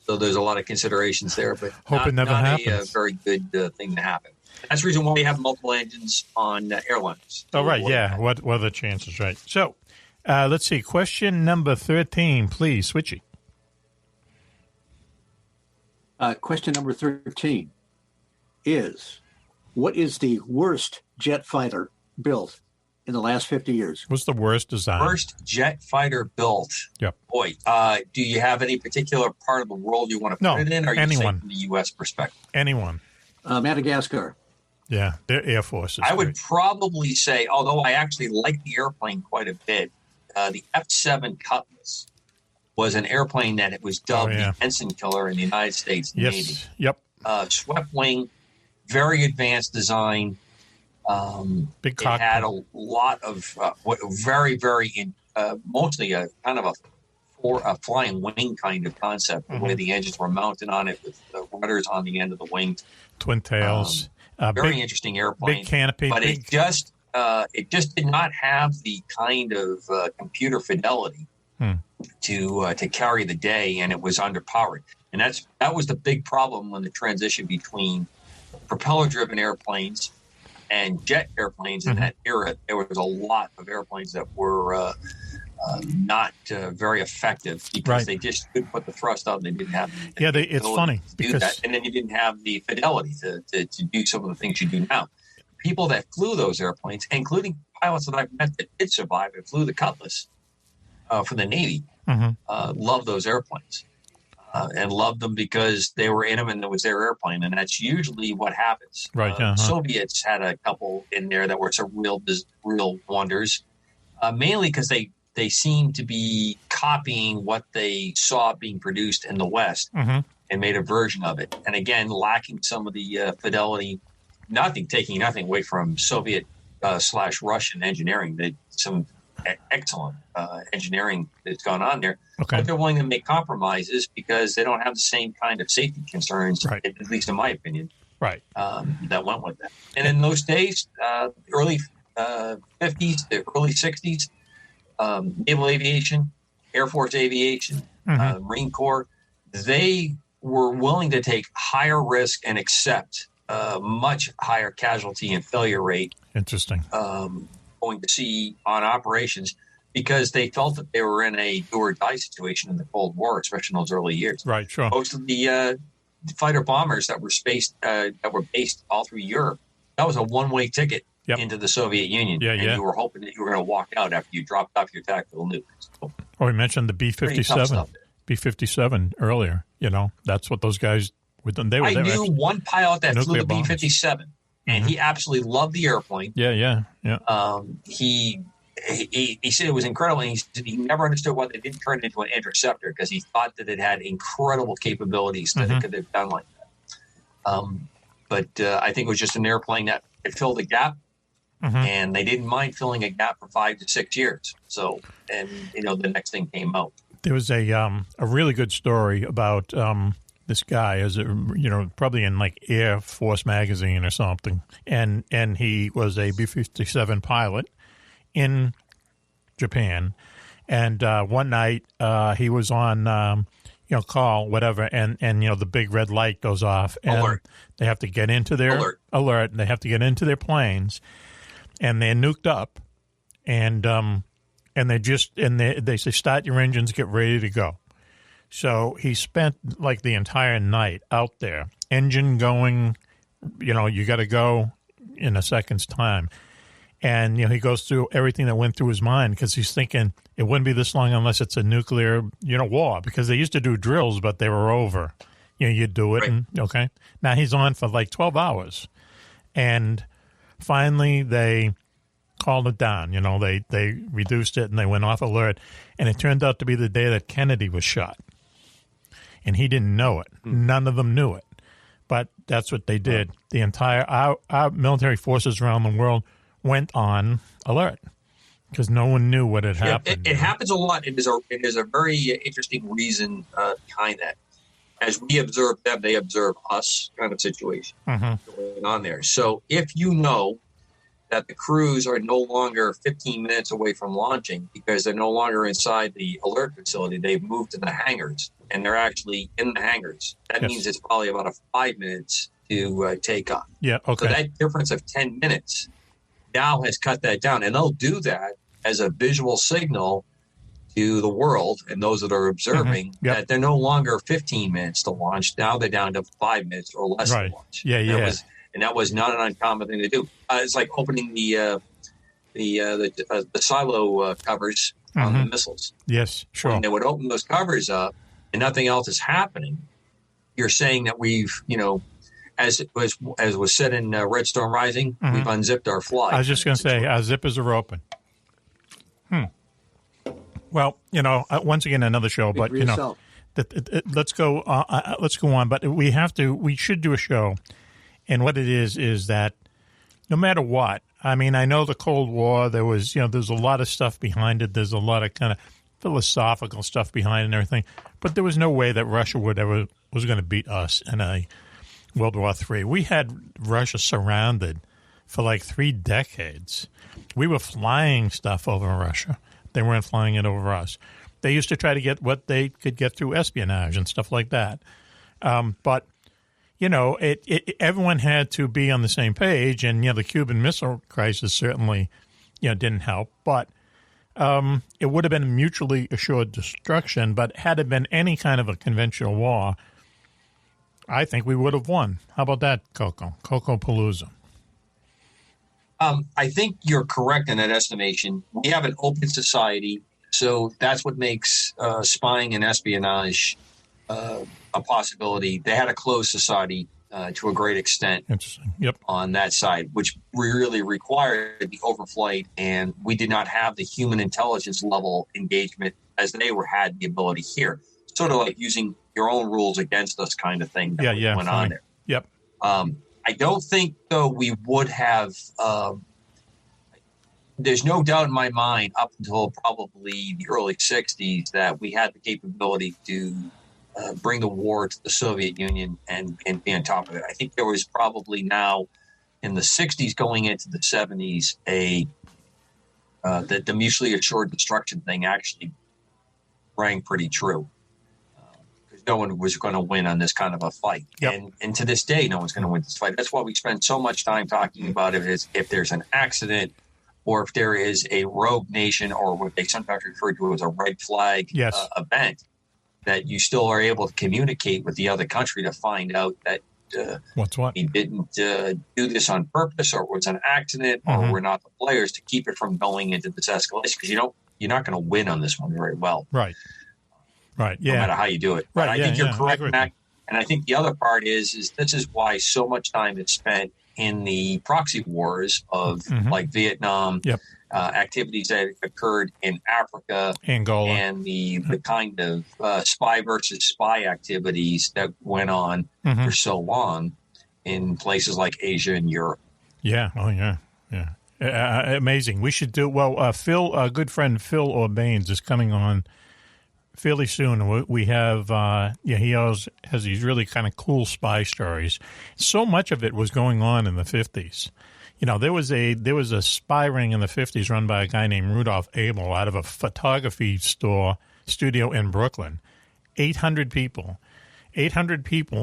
So there's a lot of considerations there, but Hope it never not happens. a very good thing to happen. That's the reason why we have multiple engines on airliners. Oh, right, yeah. What are the chances, right? So, let's see. Question number 13, please, Switchy. Question number 13 is, what is the worst jet fighter built in the last 50 years? What's the worst design? Worst jet fighter built. Yep. Boy, do you have any particular part of the world you want to put it in? Or are you saying from the U.S. perspective? Anyone. Madagascar. Yeah, their Air Force is I would great. probably say, although I actually like the airplane quite a bit, the F-7 Cutlass was an airplane that it was dubbed the ensign killer in the United States Navy. Yep. Swept wing, very advanced design. Big it cockpit. had a lot of mostly a kind of a flying wing kind of concept, the way the engines were mounted on it with the rudders on the end of the wings. Twin tails. Very interesting airplane. Big canopy. But it just did not have the kind of computer fidelity to carry the day, and it was underpowered. And that was the big problem when the transition between propeller-driven airplanes and jet airplanes in that era. There was a lot of airplanes that were not very effective because they just couldn't put the thrust out. They didn't have it's funny to do that, and then you didn't have the fidelity to do some of the things you do now. People that flew those airplanes, including pilots that I've met that did survive and flew the Cutlass for the Navy, loved those airplanes and loved them because they were in them and it was their airplane, and that's usually what happens. Right. Soviets had a couple in there that were some real wonders, mainly because they seemed to be copying what they saw being produced in the West and made a version of it. And again, lacking some of the fidelity, taking nothing away from Soviet / Russian engineering. Some excellent engineering that's gone on there. Okay. But they're willing to make compromises because they don't have the same kind of safety concerns, at least in my opinion, that went with that. And in those days, early 50s to early 60s, naval aviation, Air Force aviation, Marine Corps, they were willing to take higher risk and accept much higher casualty and failure rate. Interesting. Going to sea on operations because they felt that they were in a do or die situation in the Cold War, especially in those early years. Right, sure. Most of the fighter bombers that were based all through Europe, that was a one-way ticket into the Soviet Union. And you were hoping that you were going to walk out after you dropped off your tactical nukes. So, we mentioned the B-57. B-57 earlier. That's what those guys were doing. They were I knew one pilot that flew the B-57, and he absolutely loved the airplane. Yeah. He said it was incredible. And he said he never understood why they didn't turn it into an interceptor because he thought that it had incredible capabilities that it could have done like that. But I think it was just an airplane that it filled a gap, and they didn't mind filling a gap for 5 to 6 years. So, and the next thing came out. There was a really good story about this guy, probably in like Air Force magazine or something, and he was a B-57 pilot in Japan, and one night he was on call, whatever, and the big red light goes off, and they have to get into their alert, and they have to get into their planes, and they're nuked up, and they say start your engines, get ready to go. So he spent like the entire night out there, engine going, you got to go in a second's time. And, he goes through everything that went through his mind because he's thinking it wouldn't be this long unless it's a nuclear, war, because they used to do drills, but they were over. You do it. And, okay. Now he's on for like 12 hours. And finally they called it down. They reduced it and they went off alert. And it turned out to be the day that Kennedy was shot. And he didn't know it. None of them knew it. But that's what they did. The entire our military forces around the world went on alert. Because no one knew what had happened. It happens a lot. It is a very interesting reason behind that. As we observe them, they observe us, kind of situation going on there. So if you know that the crews are no longer 15 minutes away from launching because they're no longer inside the alert facility, they've moved to the hangars, and they're actually in the hangars. That means it's probably about 5 minutes to take off. Yeah, okay. So that difference of 10 minutes now has cut that down, and they'll do that as a visual signal to the world and those that are observing that they're no longer 15 minutes to launch. Now they're down to 5 minutes or less to launch. That was not an uncommon thing to do. It's like opening the silo covers on the missiles. Yes, sure. When they would open those covers up and nothing else is happening, you're saying that we've, as was said in Red Storm Rising, we've unzipped our fly. I was just going to say, our zippers are open. Well, once again, another show, but let's go on. But we should do a show, and what it is that no matter what, I mean, I know the Cold War, there's a lot of stuff behind it. There's a lot of kind of philosophical stuff behind it and everything, but there was no way that Russia was going to beat us in a World War III. We had Russia surrounded for like 3 decades. We were flying stuff over Russia. They weren't flying it over us. They used to try to get what they could get through espionage and stuff like that. But, everyone had to be on the same page, and, the Cuban Missile Crisis certainly, didn't help. But it would have been mutually assured destruction, but had it been any kind of a conventional war, I think we would have won. How about that, Coco-palooza? I think you're correct in that estimation. We have an open society, so that's what makes spying and espionage a possibility. They had a closed society to a great extent. Interesting. Yep. On that side, which really required the overflight, and we did not have the human intelligence level engagement as they had the ability here. Sort of like using your own rules against us kind of thing that went on there. Yep. I don't think, though, we would have there's no doubt in my mind up until probably the early 60s that we had the capability to bring the war to the Soviet Union and be on top of it. I think there was probably now in the 60s going into the 70s that the mutually assured destruction thing actually rang pretty true. No one was going to win on this kind of a fight. Yep. And to this day, no one's going to win this fight. That's why we spend so much time talking about it. If there's an accident or if there is a rogue nation or what they sometimes refer to as a red flag event, that you still are able to communicate with the other country to find out that what's what? He didn't do this on purpose, or it was an accident, or we're not the players, to keep it from going into this escalation, because you're not going to win on this one very well. Right. Right. Yeah. No matter how you do it. But I think you're correct, Mac. And I think the other part is this is why so much time is spent in the proxy wars of like Vietnam, activities that occurred in Africa, Angola, and the kind of spy versus spy activities that went on for so long in places like Asia and Europe. Yeah. Oh, yeah. Yeah. Amazing. We should do Phil, good friend Phil Orbanes is coming on fairly soon. We have, he always has these really kind of cool spy stories. So much of it was going on in the 50s. There was a spy ring in the 50s run by a guy named Rudolph Abel out of a photography studio in Brooklyn. 800 people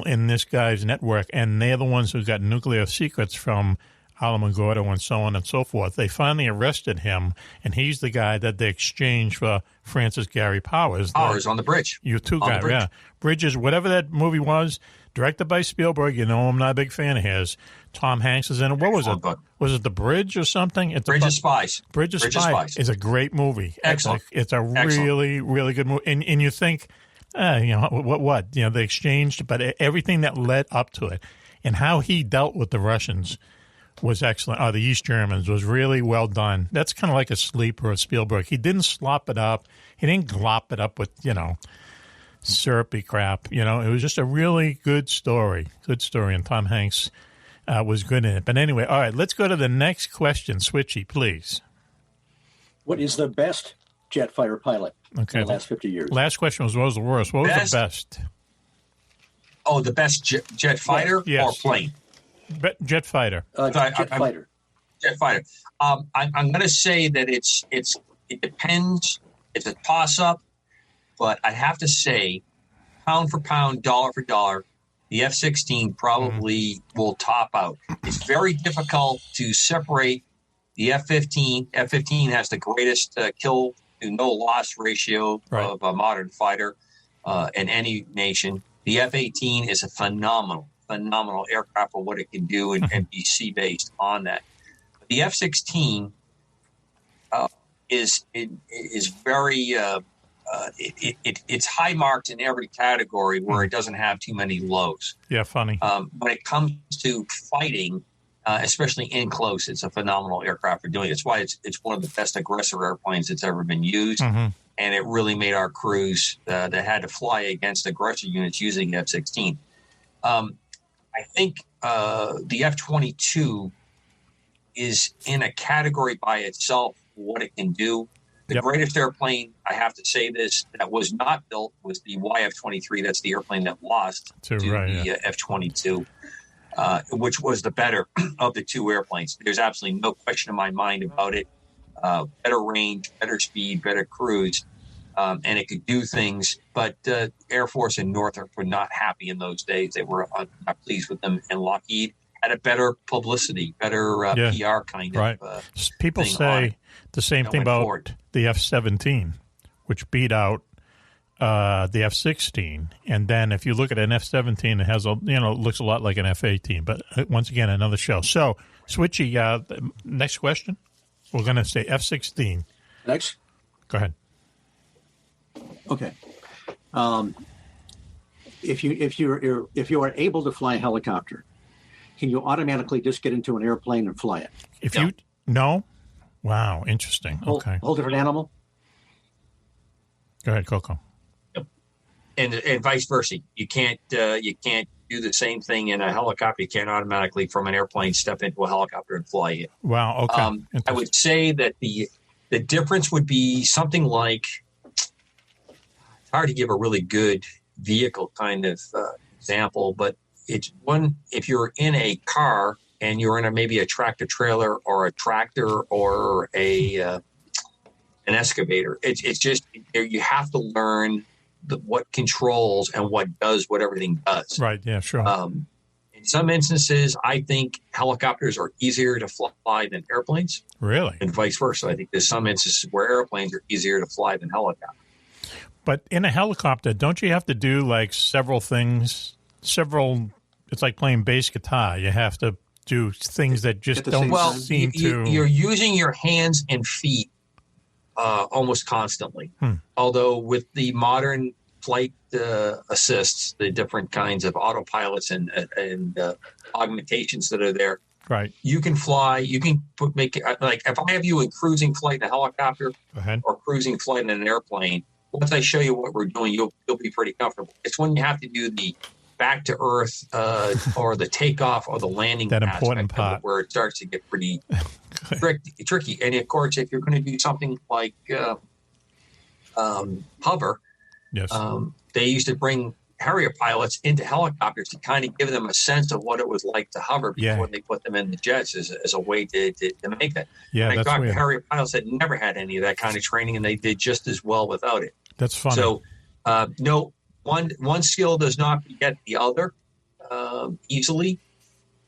in this guy's network, and they're the ones who got nuclear secrets from Alamogordo and so on and so forth. They finally arrested him, and he's the guy that they exchanged for Francis Gary Powers. Powers on the bridge. U2 guy, yeah. Bridges, whatever that movie was, directed by Spielberg. I'm not a big fan of his. Tom Hanks is in it. What was it? Was it The Bridge or something? Bridge of Spies. Bridge of Spies is a great movie. Excellent. It's a really, really good movie. And you think, what? They exchanged, but everything that led up to it and how he dealt with the Russians was excellent. The East Germans was really well done. That's kind of like a sleeper of Spielberg. He didn't slop it up. He didn't glop it up with, syrupy crap. It was just a really good story. And Tom Hanks was good in it. But anyway, all right, let's go to the next question. Switchy, please. What is the best jet fighter pilot in the last 50 years? Last question was, what was the worst? What was the best? Oh, the best jet fighter or plane? Jet fighter. Jet fighter. Jet fighter. I'm going to say that it depends. It's a toss-up, but I have to say, pound for pound, dollar for dollar, the F-16 probably will top out. It's very difficult to separate the F-15. F-15 has the greatest kill to no loss ratio of a modern fighter in any nation. The F-18 is a phenomenal aircraft for what it can do and be sea-based on that. The F-16 is very it's high marks in every category where it doesn't have too many lows. Yeah, funny. When it comes to fighting, especially in close, it's a phenomenal aircraft for doing it. It's why it's one of the best aggressor airplanes that's ever been used. And it really made our crews that had to fly against aggressor units using F-16. I think the F-22 is in a category by itself, what it can do. The greatest airplane, I have to say this, that was not built was the YF-23. That's the airplane that lost to the F-22, which was the better of the two airplanes. There's absolutely no question in my mind about it. Better range, better speed, better cruise, and it could do things. But Air Force and Northrop were not happy in those days. They were not pleased with them. And Lockheed had a better publicity, better PR kind of people say the same thing about the F-17, which beat out the F-16. And then if you look at an F-17, it has looks a lot like an F-18. But once again, another show. So, Switchy, next question. We're going to say F-16. Next. Go ahead. Okay. If you are able to fly a helicopter, can you automatically just get into an airplane and fly it? No? Wow, interesting. Okay. Whole different animal? Go ahead, Coco. Yep. And vice versa. You can't do the same thing in a helicopter. You can't automatically from an airplane step into a helicopter and fly it. Wow, okay. I would say that the difference would be something like, it's hard to give a really good vehicle kind of example, but it's one, if you're in a car and you're in maybe a tractor trailer or a tractor or an excavator, it's just you have to learn what controls and what does what everything does. Right. Yeah. Sure. In some instances, I think helicopters are easier to fly than airplanes. Really? And vice versa. I think there's some instances where airplanes are easier to fly than helicopters. But in a helicopter, don't you have to do like several things? It's like playing bass guitar. You have to do things that just don't seem to. You're using your hands and feet almost constantly. Although with the modern flight assists, the different kinds of autopilots and augmentations that are there, right? You can fly. You can make like if I have you in cruising flight in a helicopter or cruising flight in an airplane. Once I show you what we're doing, you'll be pretty comfortable. It's when you have to do the back to earth or the takeoff or the landing that important part where it starts to get pretty tricky. And of course, if you're going to do something like hover, they used to bring Harrier pilots into helicopters to kind of give them a sense of what it was like to hover before they put them in the jets as a way to make that. Yeah, I talked to Harrier pilots that never had any of that kind of training, and they did just as well without it. That's funny. So, no, one skill does not beget the other easily,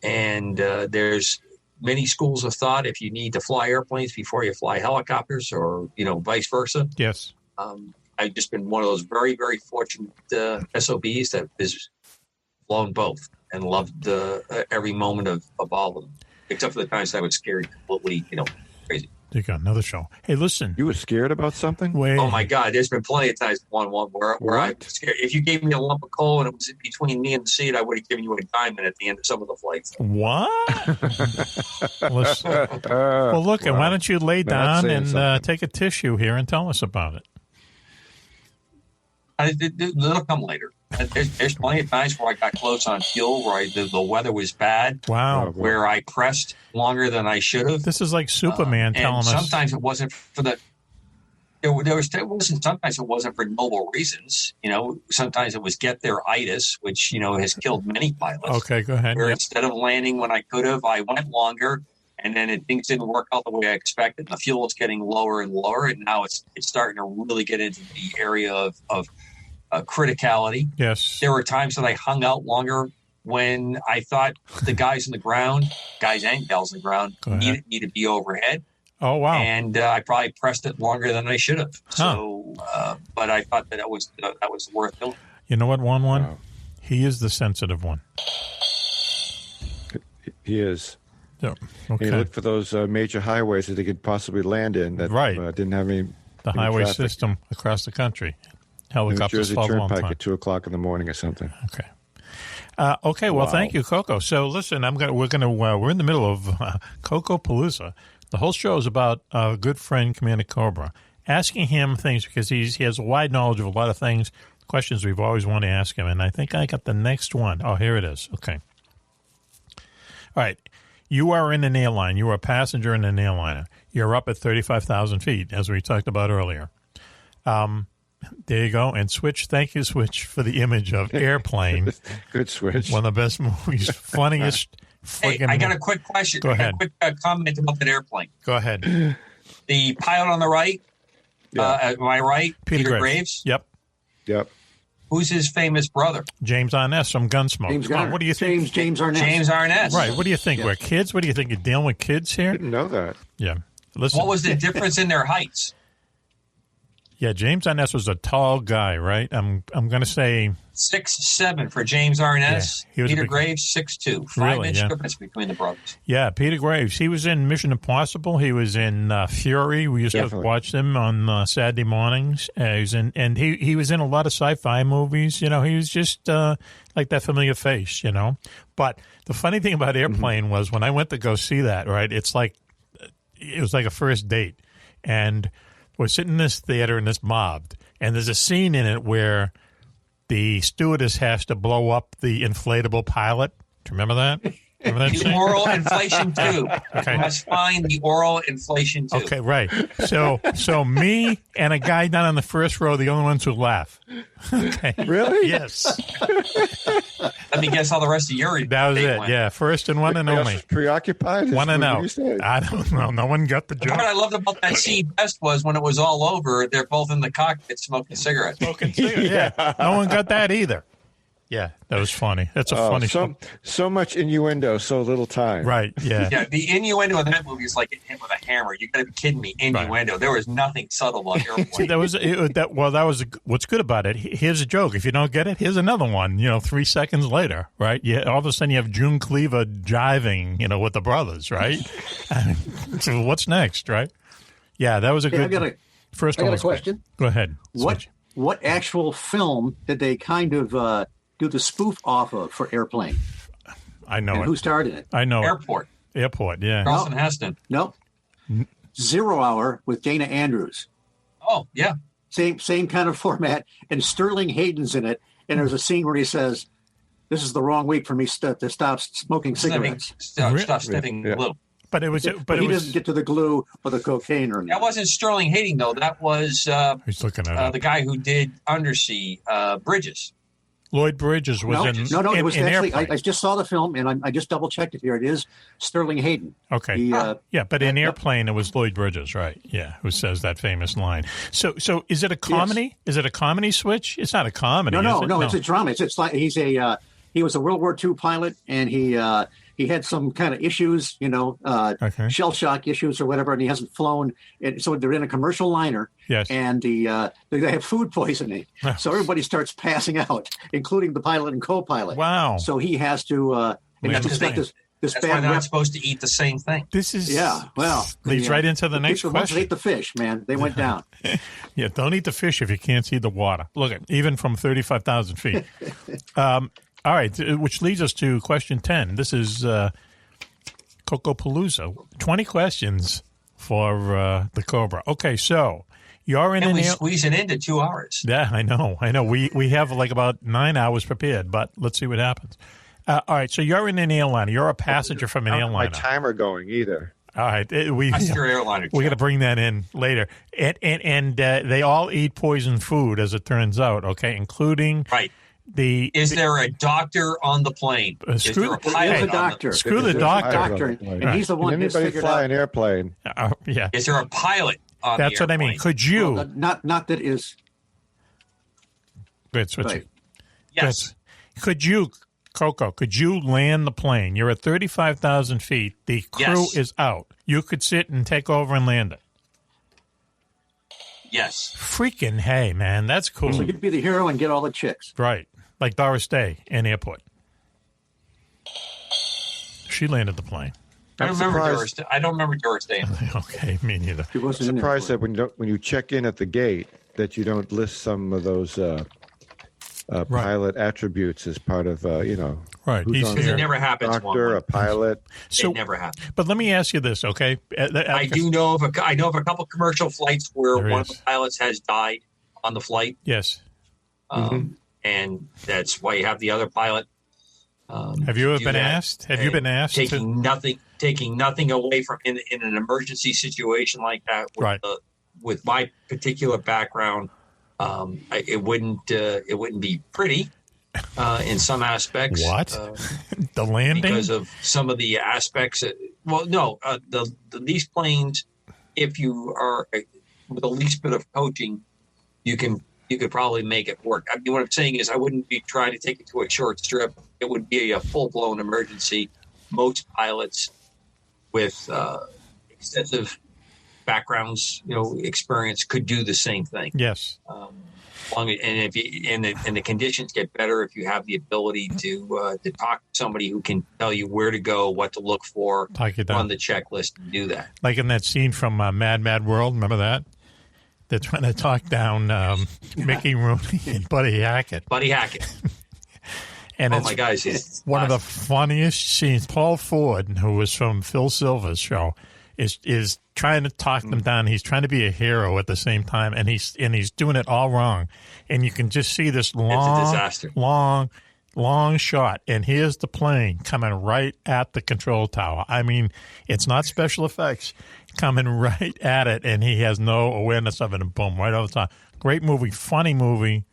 and there's many schools of thought if you need to fly airplanes before you fly helicopters, or vice versa. Yes. I've just been one of those very, very fortunate SOBs that has flown both and loved every moment of all of them, except for the times I was scared completely, crazy. You got another show. Hey, listen. You were scared about something? Wait. Oh, my God. There's been plenty of times where I'm scared. If you gave me a lump of coal and it was between me and the seat, I would have given you a diamond at the end of some of the flights. What? Well, look, why don't you lay down and take a tissue here and tell us about it? It'll come later. There's plenty of times where I got close on fuel, where the weather was bad. Wow. Where I pressed longer than I should have. This is like Superman telling us. Sometimes it wasn't for the. Sometimes it wasn't for noble reasons. Sometimes it was get there-itis, which has killed many pilots. Okay, go ahead. Where instead of landing when I could have, I went longer, and then things didn't work out the way I expected. The fuel was getting lower and lower, and now it's starting to really get into the area of criticality. Yes. There were times that I hung out longer when I thought the guys on the ground, guys and gals on the ground, needed to be overhead. Oh, wow. And I probably pressed it longer than I should have. Huh. So, but I thought that was worth doing. You know what, Wow. He is the sensitive one. He is. Yeah. Okay. He looked for those major highways that they could possibly land in that didn't have any highway traffic. System across the country. Helicopters New Jersey Turnpike at 2:00 in the morning or something. Okay. Okay. Well, thank you, Coco. So, listen, we're in the middle of Coco-palooza. The whole show is about a good friend, Commander Cobra, asking him things because he has a wide knowledge of a lot of things, questions we've always wanted to ask him. And I think I got the next one. Oh, here it is. Okay. All right. You are in an airline. You are a passenger in an airliner. You're up at 35,000 feet, as we talked about earlier. There you go. And Thank you, Switch, for the image of Airplane. Good Switch. One of the best movies, funniest. Hey, I got a quick question. Go ahead. A quick comment about that airplane. Go ahead. The pilot on the right, am I right? Peter Graves? Yep. Who's his famous brother? James Arness from Gunsmoke. What do you think? James Arness. James Arness. Right. What do you think? Yeah. We're kids? What do you think? You're dealing with kids here? Didn't know that. Yeah. Listen. What was the difference in their heights? Yeah, James Arness was a tall guy, right? I'm going to say 6'7" for James Arness. Yeah, Peter Graves 6'2". 5-inch difference between the brothers. Yeah, Peter Graves. He was in Mission Impossible. He was in Fury. We used to watch them on Saturday mornings. He was in a lot of sci-fi movies. He was just like that familiar face. But the funny thing about Airplane was when I went to go see that. Right, it was like a first date, and we're sitting in this theater and it's mobbed, and there's a scene in it where the stewardess has to blow up the inflatable pilot. Do you remember that? The oral inflation tube. Okay. You must find the oral inflation tube. Okay, right. So me and a guy down on the first row, the only ones who laugh. Okay. Really? Yes. Let me guess how the rest of your That was it. went. Yeah, first and one and only. Was preoccupied? One and out. I don't know. No one got the joke. What I loved about that scene best was when it was all over, they're both in the cockpit smoking cigarettes. Yeah. No one got that either. Yeah, that was funny. That's a funny show. So much innuendo, so little time. Right, yeah. Yeah, the innuendo in that movie is like getting hit with a hammer. You got to be kidding me. Innuendo. Right. There was nothing subtle about Airplane. See, that was what's good about it. Here's a joke. If you don't get it, here's another one. 3 seconds later, right? All of a sudden you have June Cleaver jiving, with the brothers, right? So what's next, right? Yeah, that was a good first one. I got a question. Go ahead. What actual film did they kind of do the spoof off of for Airplane? I know and it. Who started it? I know Airport, yeah. Charlton Heston. No. 0 Hour with Dana Andrews. Oh, yeah. Same kind of format. And Sterling Hayden's in it. And there's a scene where he says, "This is the wrong week for me to stop smoking cigarettes." Stop sniffing glue. But he doesn't get to the glue or the cocaine or anything. That wasn't Sterling Hayden, though. That was he's looking at the guy who did Undersea Bridges. Lloyd Bridges was in it was actually. Airplane. I just saw the film and I just double checked it here. It is Sterling Hayden. Okay. But in Airplane it was Lloyd Bridges, right? Yeah, who says that famous line. So is it a comedy? Yes. Is it a comedy, Switch? It's not a comedy. No, it's a drama. It's like he was a World War II pilot and he had some kind of issues, shell shock issues or whatever, and he hasn't flown. And so they're in a commercial liner, yes, and they have food poisoning. So everybody starts passing out, including the pilot and co-pilot. Wow! So he has to. That's why they're not supposed to eat the same thing. This is leads right into the next question. They ate the fish, man. They went down. Yeah, don't eat the fish if you can't see the water. Look at even from 35,000 feet. All right, which leads us to question 10. This is Coco-palooza. 20 questions for the Cobra. Okay, so You're in and an we squeeze it into 2 hours. Yeah, I know. We have like about 9 hours prepared, but let's see what happens. All right, so you're in an airliner. You're a passenger from an I don't have my airliner. timer going either. All right, That's your airliner. we got to bring that in later. And they all eat poison food, as it turns out. Okay, including right. Is there a doctor on the plane? Is there a pilot? There's a doctor. Screw the There's doctor. a doctor, and he's the one Can who's anybody figured fly out. an airplane? Yeah, Is there a pilot on that's the what I airplane? mean. Could you? Well, not that is Good, switch right. it. Yes. Could you, Coco? Could you land the plane? You're at 35,000 feet. The crew Yes. is out. You could sit and take over and land it. Yes. Freaking hey, man, that's cool. So you'd be the hero and get all the chicks. Right, like Doris Day in airport. She landed the plane. I don't remember Doris Day. Okay, me neither. She wasn't in there Surprised for that when you check in at the gate that you don't list some of those pilot attributes as part of Right. who's on Because there. it never happens. Doctor, a pilot. So, it never happens. but let me ask you this, okay? I know of a couple commercial flights where There one is. of the pilots has died on the flight, Yes. and that's why you have the other pilot. Have you ever do been that. asked? Have you been asked? Taking nothing away from in an emergency situation like that. Right. With my particular background, it wouldn't be pretty in some aspects. What? The landing? Because of some of the aspects. These planes, if you are with the least bit of coaching, you could probably make it work. I mean, what I'm saying is I wouldn't be trying to take it to a short strip. It would be a full-blown emergency. Most pilots with extensive backgrounds, experience could do the same thing. Yes. And if the conditions get better, if you have the ability to talk to somebody who can tell you where to go, what to look for Talk you down. on the checklist, and do that. Like in that scene from Mad World, remember that? They're trying to talk down Mickey Rooney and Buddy Hackett. And Oh it's my gosh, it's one of the funniest scenes. Paul Ford, who was from Phil Silver's show, is trying to talk them down. He's trying to be a hero at the same time, and he's doing it all wrong. And you can just see this It's a disaster. long shot, and here's the plane coming right at the control tower. I mean, it's not special effects, coming right at it, and he has no awareness of it, and boom, right over the top. Great movie, funny movie.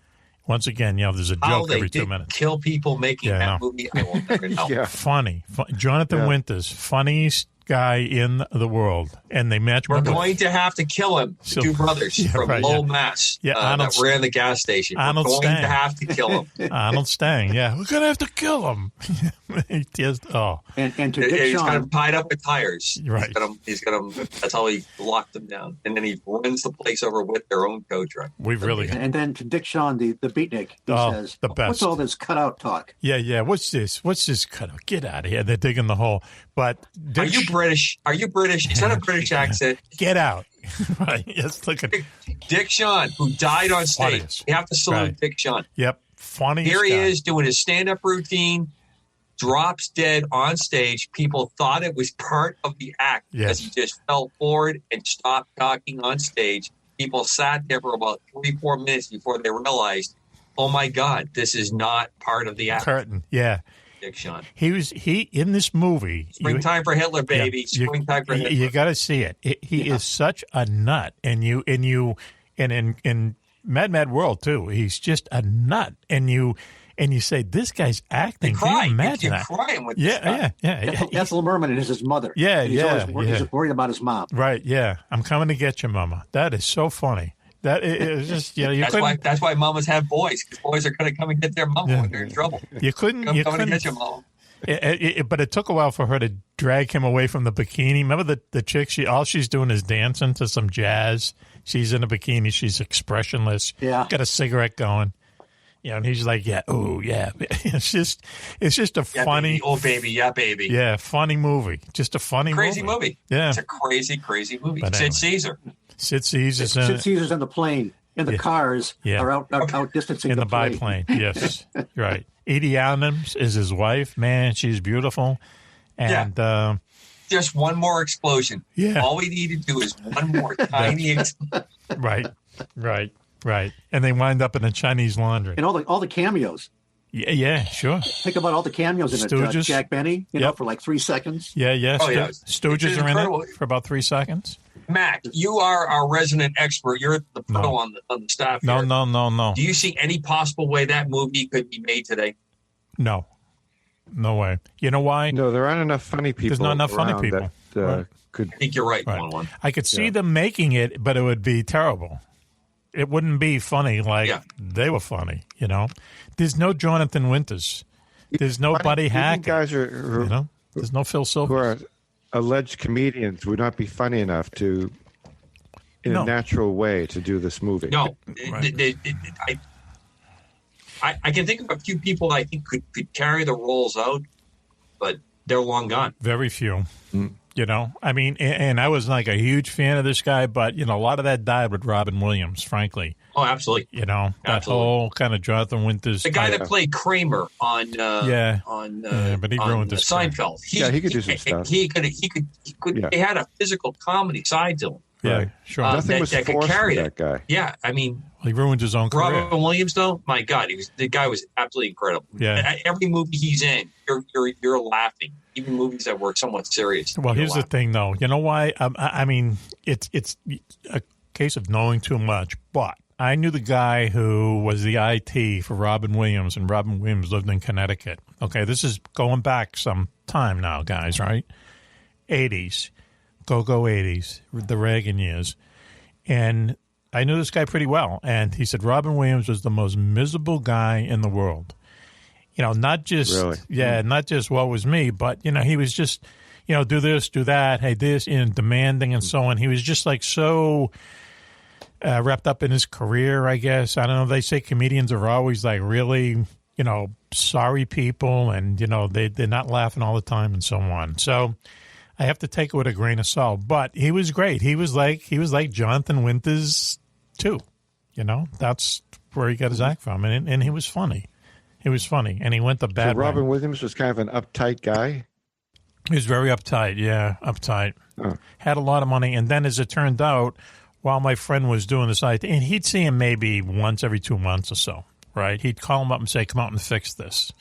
Once again, there's a How joke they every 2 did minutes. kill people making Yeah, I that know. movie, I will never know. Yeah. Funny. Jonathan Winters, funniest guy in the world. And they match We're him with going to have to kill him. The So- two brothers Yeah, from right, Lowell, yeah. Mass. Yeah, Arnold- that ran the gas station. Arnold We're going Stang. to have to kill him. Arnold Stang. Yeah, we're going to have to kill him. He just, And to Dick He's got Shawn, him tied up with tires. Right. He's got him. That's how he locked them down. And then he runs the place over with their own tow truck. we've really got. and then to Dick Shawn, the beatnik, he says, the best. "What's all this cutout talk?" Yeah. What's this cut out? Get out of here. They're digging the hole. But Are you British? Is that a British accent? Get out. Right. Yes, look at Dick Shawn, who died on stage. Funniest. You have to salute Right. Dick Shawn. Yep. Funny. Here he is doing his stand-up routine, drops dead on stage. People thought it was part of the act Yes. because he just fell forward and stopped talking on stage. People sat there for about 3-4 minutes before they realized, oh my God, this is not part of the act. Curtain. Yeah. Dick Shawn. He in this movie. Springtime for Hitler, baby. Yeah, Springtime for Hitler. You got to see it. He is such a nut, and in Mad World too. He's just a nut, and you say this guy's acting. You cry. Can you imagine You're that? crying with this guy. Yeah. Ethel Merman is his mother. Yeah, And he's yeah, always yeah. He's worried about his mom. Right. Yeah. I'm coming to get you, Mama. That is so funny. That is just you That's why mamas have boys, because boys are going to come and get their mama when they're in trouble. you couldn't Come and get your mama. But it took a while for her to drag him away from the bikini. Remember the chick? All she's doing is dancing to some jazz. She's in a bikini. She's expressionless. Yeah. Got a cigarette going. And he's like, yeah, oh yeah. It's just a Yeah, funny, baby. Oh, baby. Yeah, baby. yeah, funny movie. Just a funny Crazy movie. Yeah. It's a crazy, crazy movie. But Sid anyway. Caesar. Sid Caesar's in Sid it. Caesar's in the plane, and the cars are out distancing in the plane. biplane. Yes, right. Edie Adams is his wife. Man, she's beautiful. And Just one more explosion. Yeah. All we need to do is one more tiny explosion. right. Right. And they wind up in a Chinese laundry. And all the cameos. Yeah, sure. Think about all the cameos in Stooges. it. Jack Benny, for like 3 seconds. Yeah. Oh, yeah. Stooges are in it for about 3 seconds. Mac, you are our resident expert. You're the pro on the staff here. No. Do you see any possible way that movie could be made today? No way. You know why? No, there aren't enough funny people. There's not enough funny around people. That could. I think you're right. One. I could see them making it, but it would be terrible. It wouldn't be funny like they were funny, There's no Jonathan Winters. There's no Buddy Hackett. Guys there's no Phil Silvers. Who are alleged comedians would not be funny enough to, in a natural way, to do this movie. No. I can think of a few people I think could carry the roles out, but they're long gone. Very few. I mean, and I was like a huge fan of this guy, but, a lot of that died with Robin Williams, frankly. Oh, absolutely. That whole kind of Jonathan Winters. The guy that played Kramer on but he ruined this Seinfeld. He could do some stuff. He had a physical comedy side to him. Yeah, right. Sure. Nothing was that forced carry for that guy. Yeah, I mean, he ruined his own career. Robin Williams, though, my God, the guy was absolutely incredible. Yeah. Every movie he's in, you're laughing. Even movies that were somewhat serious. Well, here's the thing, though. You know why? I mean, it's a case of knowing too much. But I knew the guy who was the IT for Robin Williams, and Robin Williams lived in Connecticut. Okay, this is going back some time now, guys. Right? 80s, go 80s, the Reagan years, and I knew this guy pretty well. And he said Robin Williams was the most miserable guy in the world. Not just, not just what was me, but, he was just, do this, do that, hey, this, demanding and so on. He was just like so wrapped up in his career, I guess. I don't know. They say comedians are always like really, sorry people and, they're not laughing all the time and so on. So I have to take it with a grain of salt. But he was great. He was like Jonathan Winters, too. That's where he got his act from. And he was funny. He was funny, and he went the bad way. Robin Williams was kind of an uptight guy? He was very uptight, uptight. Oh. Had a lot of money, and then as it turned out, while my friend was doing this, and he'd see him maybe once every 2 months or so, right? He'd call him up and say, come out and fix this.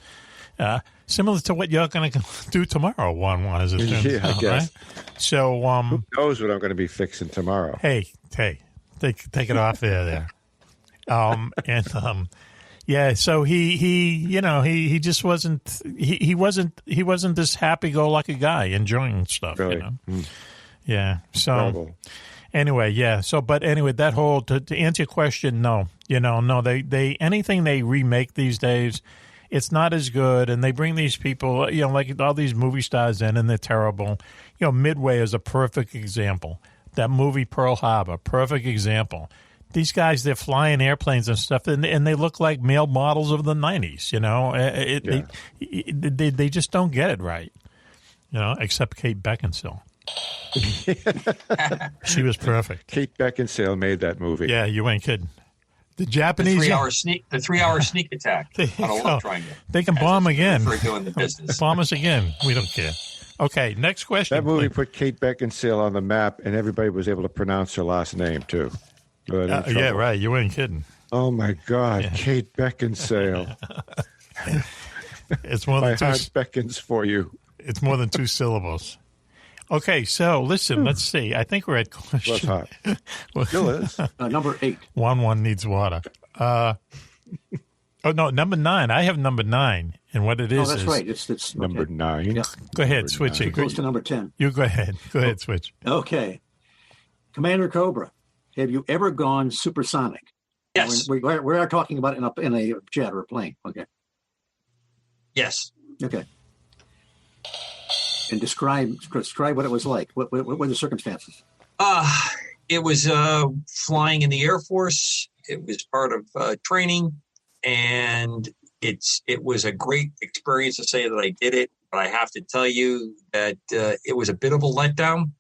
Similar to what you're going to do tomorrow, as it turns out, I guess. Right? So, who knows what I'm going to be fixing tomorrow? Hey, take it off there. Yeah, so he just wasn't he wasn't this happy-go-lucky guy enjoying stuff, Really? Yeah. So Terrible. anyway, that whole to answer your question, no. They anything they remake these days, it's not as good, and they bring these people, like all these movie stars in, and they're terrible. Midway is a perfect example. That movie Pearl Harbor, perfect example. These guys, they're flying airplanes and stuff, and they look like male models of the 90s, They just don't get it right, except Kate Beckinsale. She was perfect. Kate Beckinsale made that movie. Yeah, you ain't kidding. The Japanese... The 3-hour sneak attack on a love triangle. They can bomb again. For doing the business. Bomb us again. We don't care. Okay, next question. That movie put Kate Beckinsale on the map, and everybody was able to pronounce her last name, too. Yeah, right. You ain't kidding. Oh, my God. Yeah. Kate Beckinsale. It's more than My heart beckons for you. It's more than 2 syllables. Okay, so listen, let's see. I think we're at question. What's hot? Still is. Number 8. One needs water. Number 9. I have number 9. And what it is that's right. It's number 9. Yeah. Go ahead, switch it. Close to number 10. You go ahead. Switch. Okay. Commander Cobra. Have you ever gone supersonic? Yes. We are talking about it in a jet or a plane. Okay. Yes. Okay. And describe what it was like. What were the circumstances? It was flying in the Air Force. It was part of training, and it was a great experience to say that I did it. But I have to tell you that it was a bit of a letdown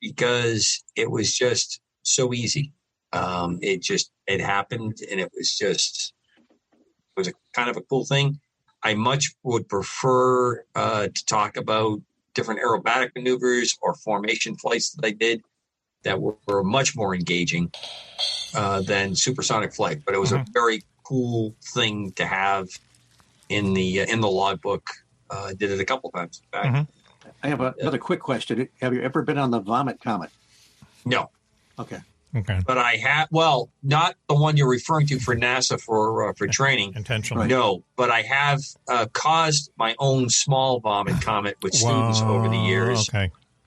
because it was just so easy. It happened, and it was a kind of a cool thing. I much would prefer to talk about different aerobatic maneuvers or formation flights that I did that were much more engaging. than supersonic flight, but it was a very cool thing to have in the logbook. I did it a couple times. In fact. I have another quick question. Have you ever been on the Vomit Comet? No. Okay. But I have, well, not the one you're referring to for NASA for training. Intentionally. No, but I have caused my own small vomit comet with students over the years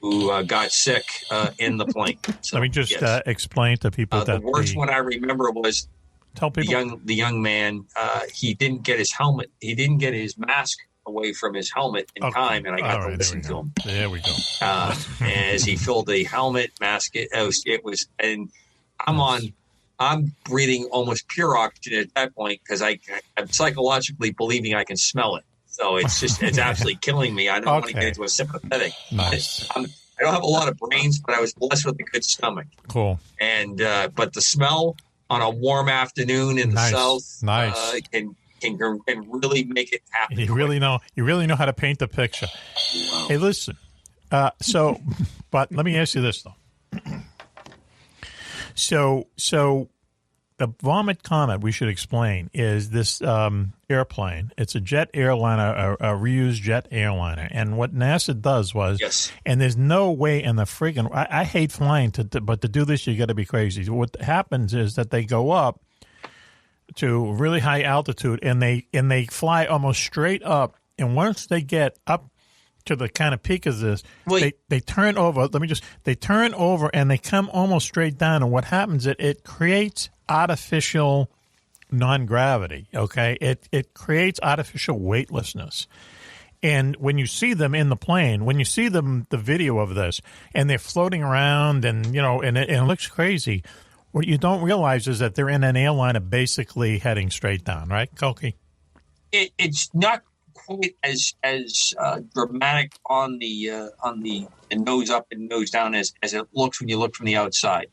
who got sick in the plane. So, let me just explain to people that the worst one I remember was tell people the young man. He didn't get his helmet. He didn't get his mask away from his helmet in time, and I got to listen to him. There we go. As he filled the helmet, mask, it was, and I'm breathing almost pure oxygen at that point because I'm psychologically believing I can smell it. So it's absolutely killing me. I don't want to get into a sympathetic. Nice. I don't have a lot of brains, but I was blessed with a good stomach. Cool. And but the smell on a warm afternoon in the south can really make it happen. You really know how to paint the picture. Wow. Hey, listen. But let me ask you this though. So the Vomit Comet, we should explain, is this airplane. It's a jet airliner, a reused jet airliner. And what NASA does was, and there's no way in the friggin', I hate flying, but to do this, you got to be crazy. What happens is that they go up to really high altitude, and they fly almost straight up. And once they get up to the kind of peak of this, they turn over. They turn over and they come almost straight down. And what happens? It creates artificial non-gravity. Okay, it creates artificial weightlessness. And when you see them in the plane, when you see them, the video of this, and they're floating around, and it looks crazy. What you don't realize is that they're in an airliner basically heading straight down, right, Cokie? It's not quite as dramatic on the nose up and nose down as it looks when you look from the outside.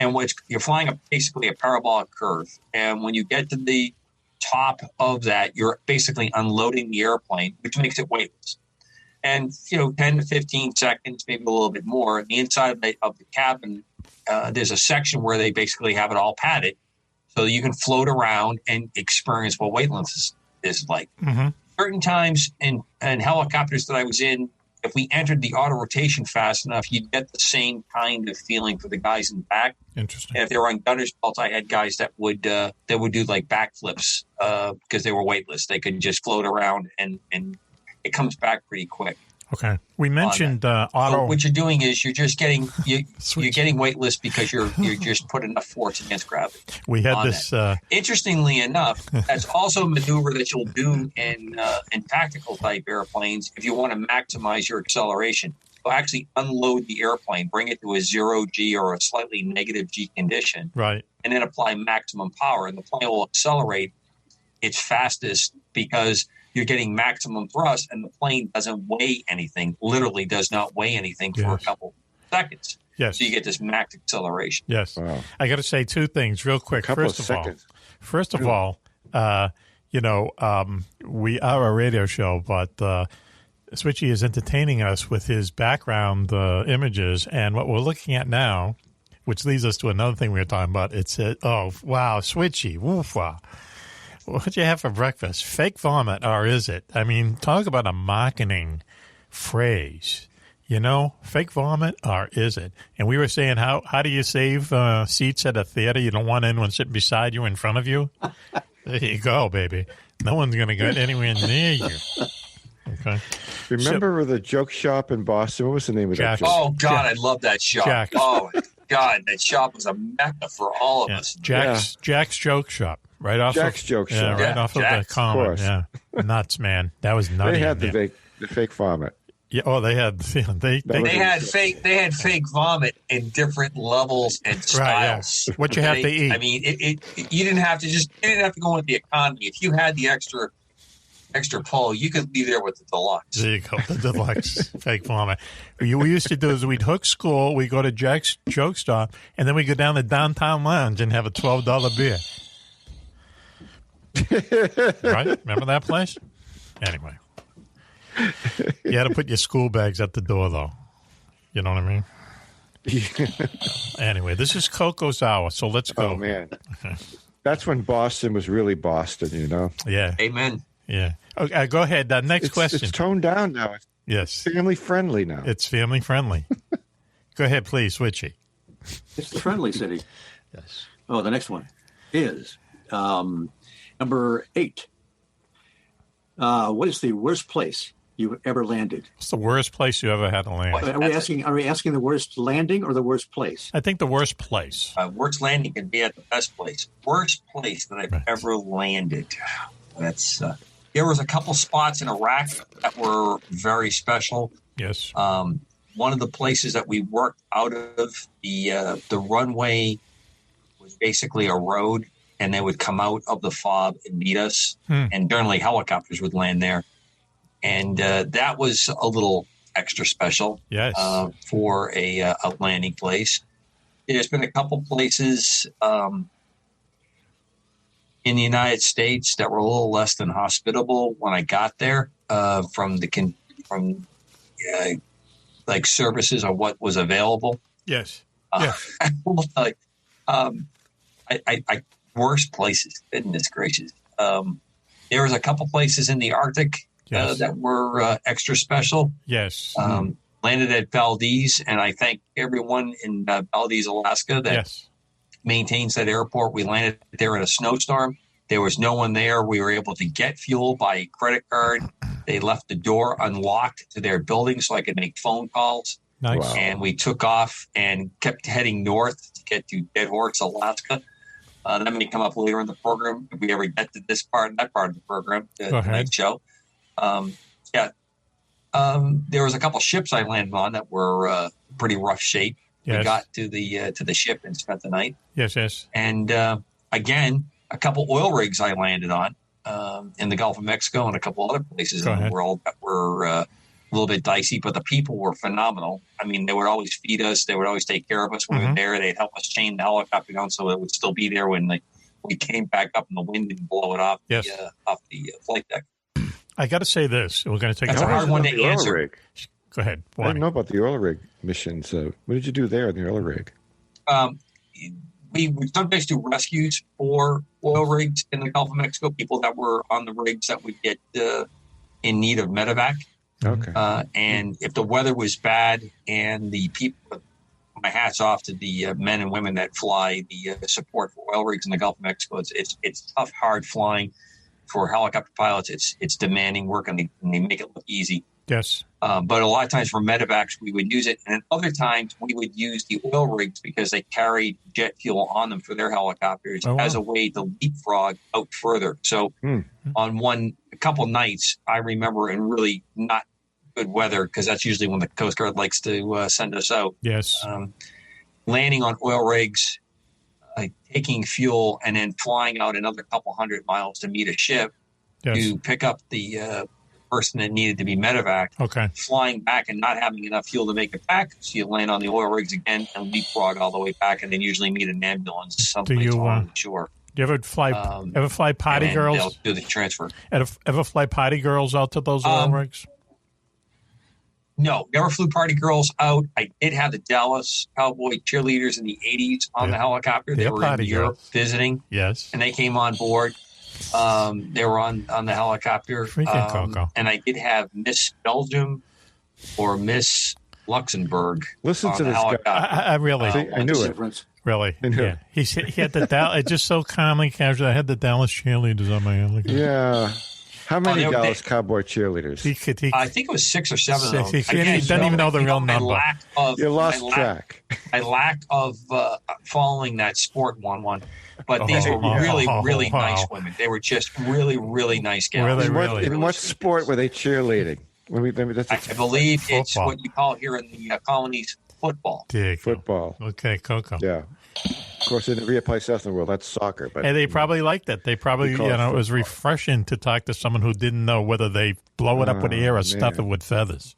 And you're flying basically a parabolic curve. And when you get to the top of that, you're basically unloading the airplane, which makes it weightless. And 10 to 15 seconds, maybe a little bit more. On the inside of the cabin, there's a section where they basically have it all padded, so you can float around and experience what weightlessness is like. Mm-hmm. Certain times in helicopters that I was in, if we entered the auto rotation fast enough, you'd get the same kind of feeling for the guys in the back. Interesting. And if they were on gunner's belts, I had guys that would do like backflips because they were weightless. They could just float around, and it comes back pretty quick. Okay, we mentioned auto. So what you're doing is you're just getting you're getting weightless because you're just put enough force against gravity. We had this. Interestingly enough, that's also a maneuver that you'll do in tactical type airplanes if you want to maximize your acceleration. You'll actually unload the airplane, bring it to a 0G or a slightly negative G condition, right, and then apply maximum power, and the plane will accelerate its fastest because you're getting maximum thrust, and the plane doesn't weigh anything, literally does not weigh anything for a couple seconds. Yes. So you get this max acceleration. Yes. Wow. I got to say two things real quick. First of all, we are a radio show, but Switchy is entertaining us with his background images, and what we're looking at now, which leads us to another thing we were talking about. It's oh, wow, Switchy. Woof, wow. What'd you have for breakfast? Fake vomit, or is it? I mean, talk about a marketing phrase. Fake vomit, or is it? And we were saying, how do you save seats at a theater? You don't want anyone sitting beside you, in front of you. There you go, baby. No one's going to get anywhere near you. Okay. Remember the joke shop in Boston? What was the name of that? Oh God, I love that shop. Jack. Oh God, that shop was a mecca for all of us. Jack's Joke Shop. Right off Jack's Joke Shop. Right off of the Comet. Yeah. Nuts, man. That was nutty. They had the fake vomit. Yeah. Oh, they had they had fake vomit in different levels and styles. Yeah. What you have to eat. I mean, you didn't have to go with the economy. If you had the extra pull, you could be there with the deluxe. There you go, the deluxe fake vomit. We used to do is we'd hook school, we go to Jack's Joke Stop, and then we go down to Downtown Lounge and have a $12 beer. Right? Remember that place? Anyway. You had to put your school bags at the door, though. You know what I mean? Anyway, this is Coco's hour, so let's go. Oh, man. That's when Boston was really Boston, you know? Yeah. Amen. Yeah. Okay, go ahead. Next question. It's toned down now. Yes. Family friendly now. It's family friendly. Go ahead, please, Switchy. It's the friendly city. Yes. Oh, the next one is number 8. What is the worst place you've ever landed? What's the worst place you ever had to land? Are we asking the worst landing or the worst place? I think the worst place. Worst landing can be at the best place. Worst place that I've ever landed. That's there was a couple spots in Iraq that were very special. Yes. One of the places that we worked out of, the runway was basically a road, and they would come out of the fob and meet us, and generally helicopters would land there. And that was a little extra special. Yes. For a landing place. There's been a couple places in the United States that were a little less than hospitable when I got there from like services or what was available. Yes. I worst places. Goodness gracious. There was a couple places in the Arctic that were extra special. Yes. Landed at Valdez, and I thank everyone in Valdez, Alaska that maintains that airport. We landed there in a snowstorm. There was no one there. We were able to get fuel by credit card. They left the door unlocked to their building so I could make phone calls. Nice. Wow. And we took off and kept heading north to get to Dead Horse, Alaska. That may come up later in the program if we ever get to this part and that part of the program, the next show. There was a couple ships I landed on that were pretty rough shape. Yes. We got to the ship and spent the night. Yes. And again, a couple oil rigs I landed on in the Gulf of Mexico and a couple other places in the world that were a little bit dicey, but the people were phenomenal. I mean, they would always feed us. They would always take care of us when we were there. They'd help us chain the helicopter down so it would still be there when we came back up and the wind didn't blow it off the flight deck. I got to say this. We're going to take That's a hard one to answer. Rig. Go ahead. I didn't know about the oil rig missions. What did you do there in the oil rig? We sometimes do rescues for oil rigs in the Gulf of Mexico, people that were on the rigs that would get in need of medevac. Okay. And if the weather was bad and the people, my hat's off to the men and women that fly the support for oil rigs in the Gulf of Mexico. It's tough, hard flying for helicopter pilots. It's demanding work, and they make it look easy. Yes. But a lot of times for medevacs, we would use it. And other times we would use the oil rigs because they carried jet fuel on them for their helicopters as a way to leapfrog out further. So on a couple nights, I remember in really not good weather, because that's usually when the Coast Guard likes to send us out. Yes. Landing on oil rigs, taking fuel, and then flying out another couple 100 miles to meet a ship to pick up the person that needed to be medevac. Okay. Flying back and not having enough fuel to make it back, so you land on the oil rigs again and leapfrog all the way back, and then usually meet an ambulance someplace on the shore. Do you ever fly potty girls? They'll do the transfer. Ever fly potty girls out to those oil rigs? No, never flew party girls out. I did have the Dallas Cowboy cheerleaders in the 80s on the helicopter. They were in Europe visiting. Yes. And they came on board. They were on the helicopter. Freaking Coco. And I did have Miss Belgium or Miss Luxembourg. Listen on to the this helicopter. guy. I really. I knew it. Really? Yeah. He had the Dallas, just so calmly casual. I had the Dallas cheerleaders on my helicopter. Yeah. How many Dallas Cowboy cheerleaders? I think it was 6 or 7 of them. He doesn't even know the real number. You lost track. I lack of following that sport one. But these were really, really nice women. They were just really, really nice gals. In what sport were they cheerleading? I believe it's what you call here in the colonies football. Football. Okay, Coco. Yeah. Of course, in every place else in the world, that's soccer. But they probably liked it. They probably, it was refreshing to talk to someone who didn't know whether they blow it up with air or stuff it with feathers.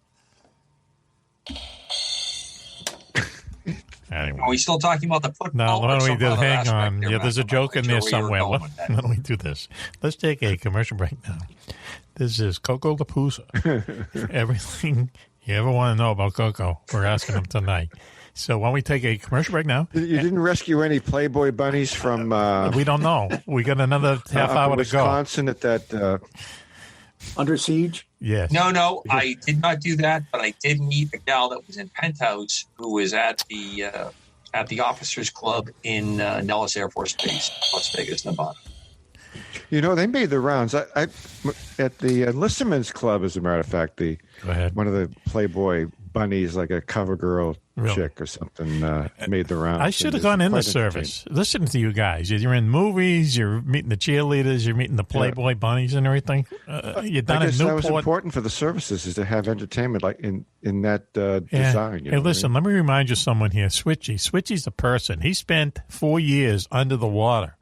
Anyway. Are we still talking about the football? No, why don't we do? Hang on. There's a joke in there somewhere. Why don't we do this? Let's take a commercial break now. This is Coco-palooza. Everything you ever want to know about Coco, we're asking him tonight. So why don't we take a commercial break now? You didn't rescue any Playboy bunnies from We don't know. We got another half hour to go. Wisconsin at that Under Siege? Yes. No, I did not do that, but I did meet a gal that was in Penthouse who was at the Officers Club in Nellis Air Force Base, Las Vegas, Nevada. You know, they made the rounds. I at the Enlistment's Club, as a matter of fact, one of the Playboy bunnies, like a cover girl chick or something, made the rounds. I should have gone in the service. Listen to you guys. You're in movies. You're meeting the cheerleaders. You're meeting the Playboy bunnies and everything. You're done I in guess Newport. that was important for the services, is to have entertainment like in that design. You Hey, know listen, let me remind you someone here. Switchy. Switchy's a person. He spent 4 years under the water.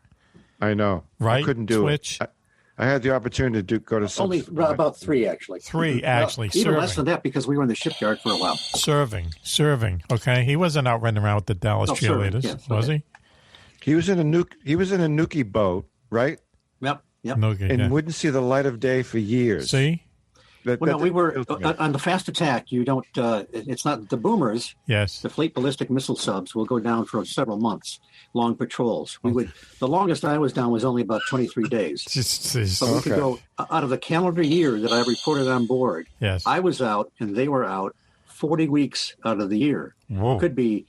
I know. Right? I couldn't do Switch. it. I had the opportunity to go to some. Only about 3, actually. 3, actually. Even serving. less than that, because we were in the shipyard for a while. Serving. Okay, he wasn't out running around with the Dallas cheerleaders, yes, was he? He was in a Nuki boat, right? Yep. Okay, and wouldn't see the light of day for years. See? We were on the Fast Attack. You don't. It's not the boomers. Yes. The Fleet Ballistic Missile subs will go down for several months, long patrols. We would. The longest I was down was only about 23 days. So we could go out of the calendar year that I reported on board. Yes. I was out and they were out 40 weeks out of the year. Whoa. Could be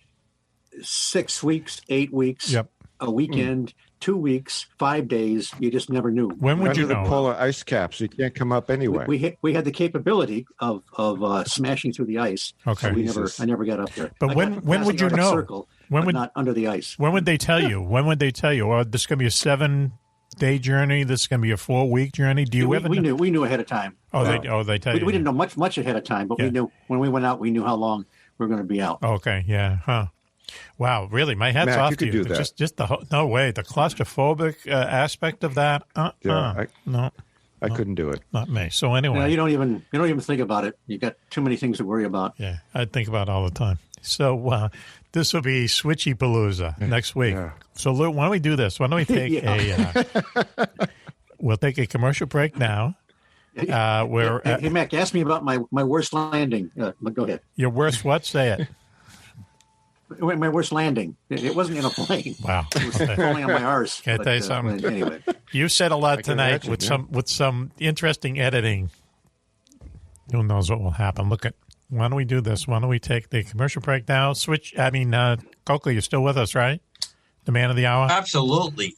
6 weeks, 8 weeks. Yep. A weekend. 2 weeks, 5 days. You just never knew. When would you know? The polar ice caps, you can't come up anywhere. We had the capability of smashing through the ice. Okay. So I never got up there. But when would you know? Circle, not under the ice. When would they tell you? Oh, this is going to be a 7-day journey. This is going to be a 4-week journey. Do you ever? We knew ahead of time. They tell you. We didn't know much ahead of time, but we knew when we went out. We knew how long we were going to be out. Okay. Yeah. Huh. Wow, really? My hat's Mack, off you to could you. do that. Just no way. The claustrophobic aspect of that. No, I couldn't do it. Not me. So anyway, you don't even think about it. You got too many things to worry about. Yeah, I think about it all the time. So this will be Switchy-palooza next week. Yeah. So Lou, why don't we do this? Why don't we take we'll take a commercial break now. Hey, Mac, ask me about my worst landing. Go ahead. Your worst what? Say it. My worst landing. It wasn't in a plane. Wow. It was falling on my arse. Can I tell you something? Anyway. You said a lot tonight with some interesting editing. Who knows what will happen? Look at. Why don't we do this? Why don't we take the commercial break now? Coco, you're still with us, right? The man of the hour? Absolutely.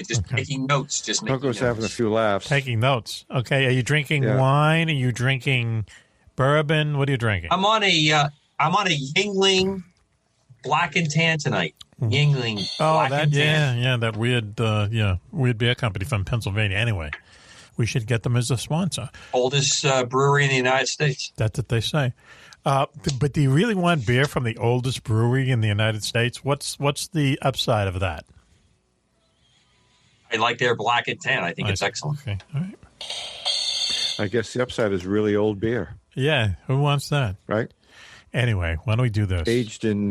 Just taking notes. Coco's having a few laughs. Taking notes. Okay. Are you drinking wine? Are you drinking bourbon? What are you drinking? I'm on a Yingling Black and Tan tonight. Yingling. Oh, Black and Tan. that weird beer company from Pennsylvania. Anyway, we should get them as a sponsor. Oldest brewery in the United States. That's what they say. But do you really want beer from the oldest brewery in the United States? What's the upside of that? I like their Black and Tan. I think it's excellent. Okay, all right. I guess the upside is really old beer. Yeah, who wants that? Right? Anyway, why don't we do this? Aged in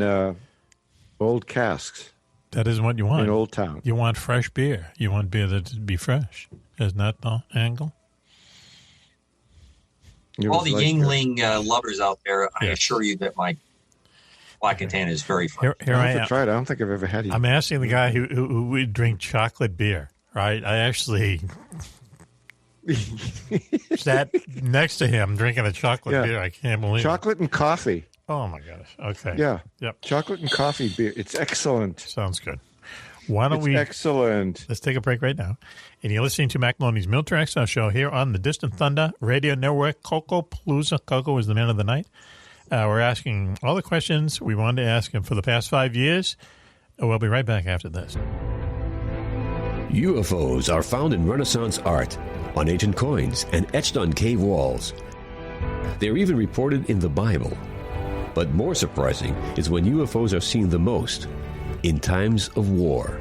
old casks. That isn't what you want. In Old Town. You want fresh beer. You want beer that be fresh. Isn't that the angle? All the Yingling lovers out there, I assure you that my Black and Tan is very fresh. Here I am. Tried. I don't think I've ever had it. I'm asking the guy who would drink chocolate beer, right? I actually sat next to him drinking a chocolate beer. I can't believe chocolate and coffee. Oh, my gosh. Okay. Yeah. Yep. Chocolate and coffee beer. It's excellent. Sounds good. Why don't we? Excellent. Let's take a break right now. And you're listening to Mack Maloney's Military Exile Show here on the Distant Thunder Radio Network. Coco-palooza. Coco is the man of the night. We're asking all the questions we wanted to ask him for the past 5 years. We'll be right back after this. UFOs are found in Renaissance art, on ancient coins, and etched on cave walls. They're even reported in the Bible. But more surprising is when UFOs are seen the most, in times of war.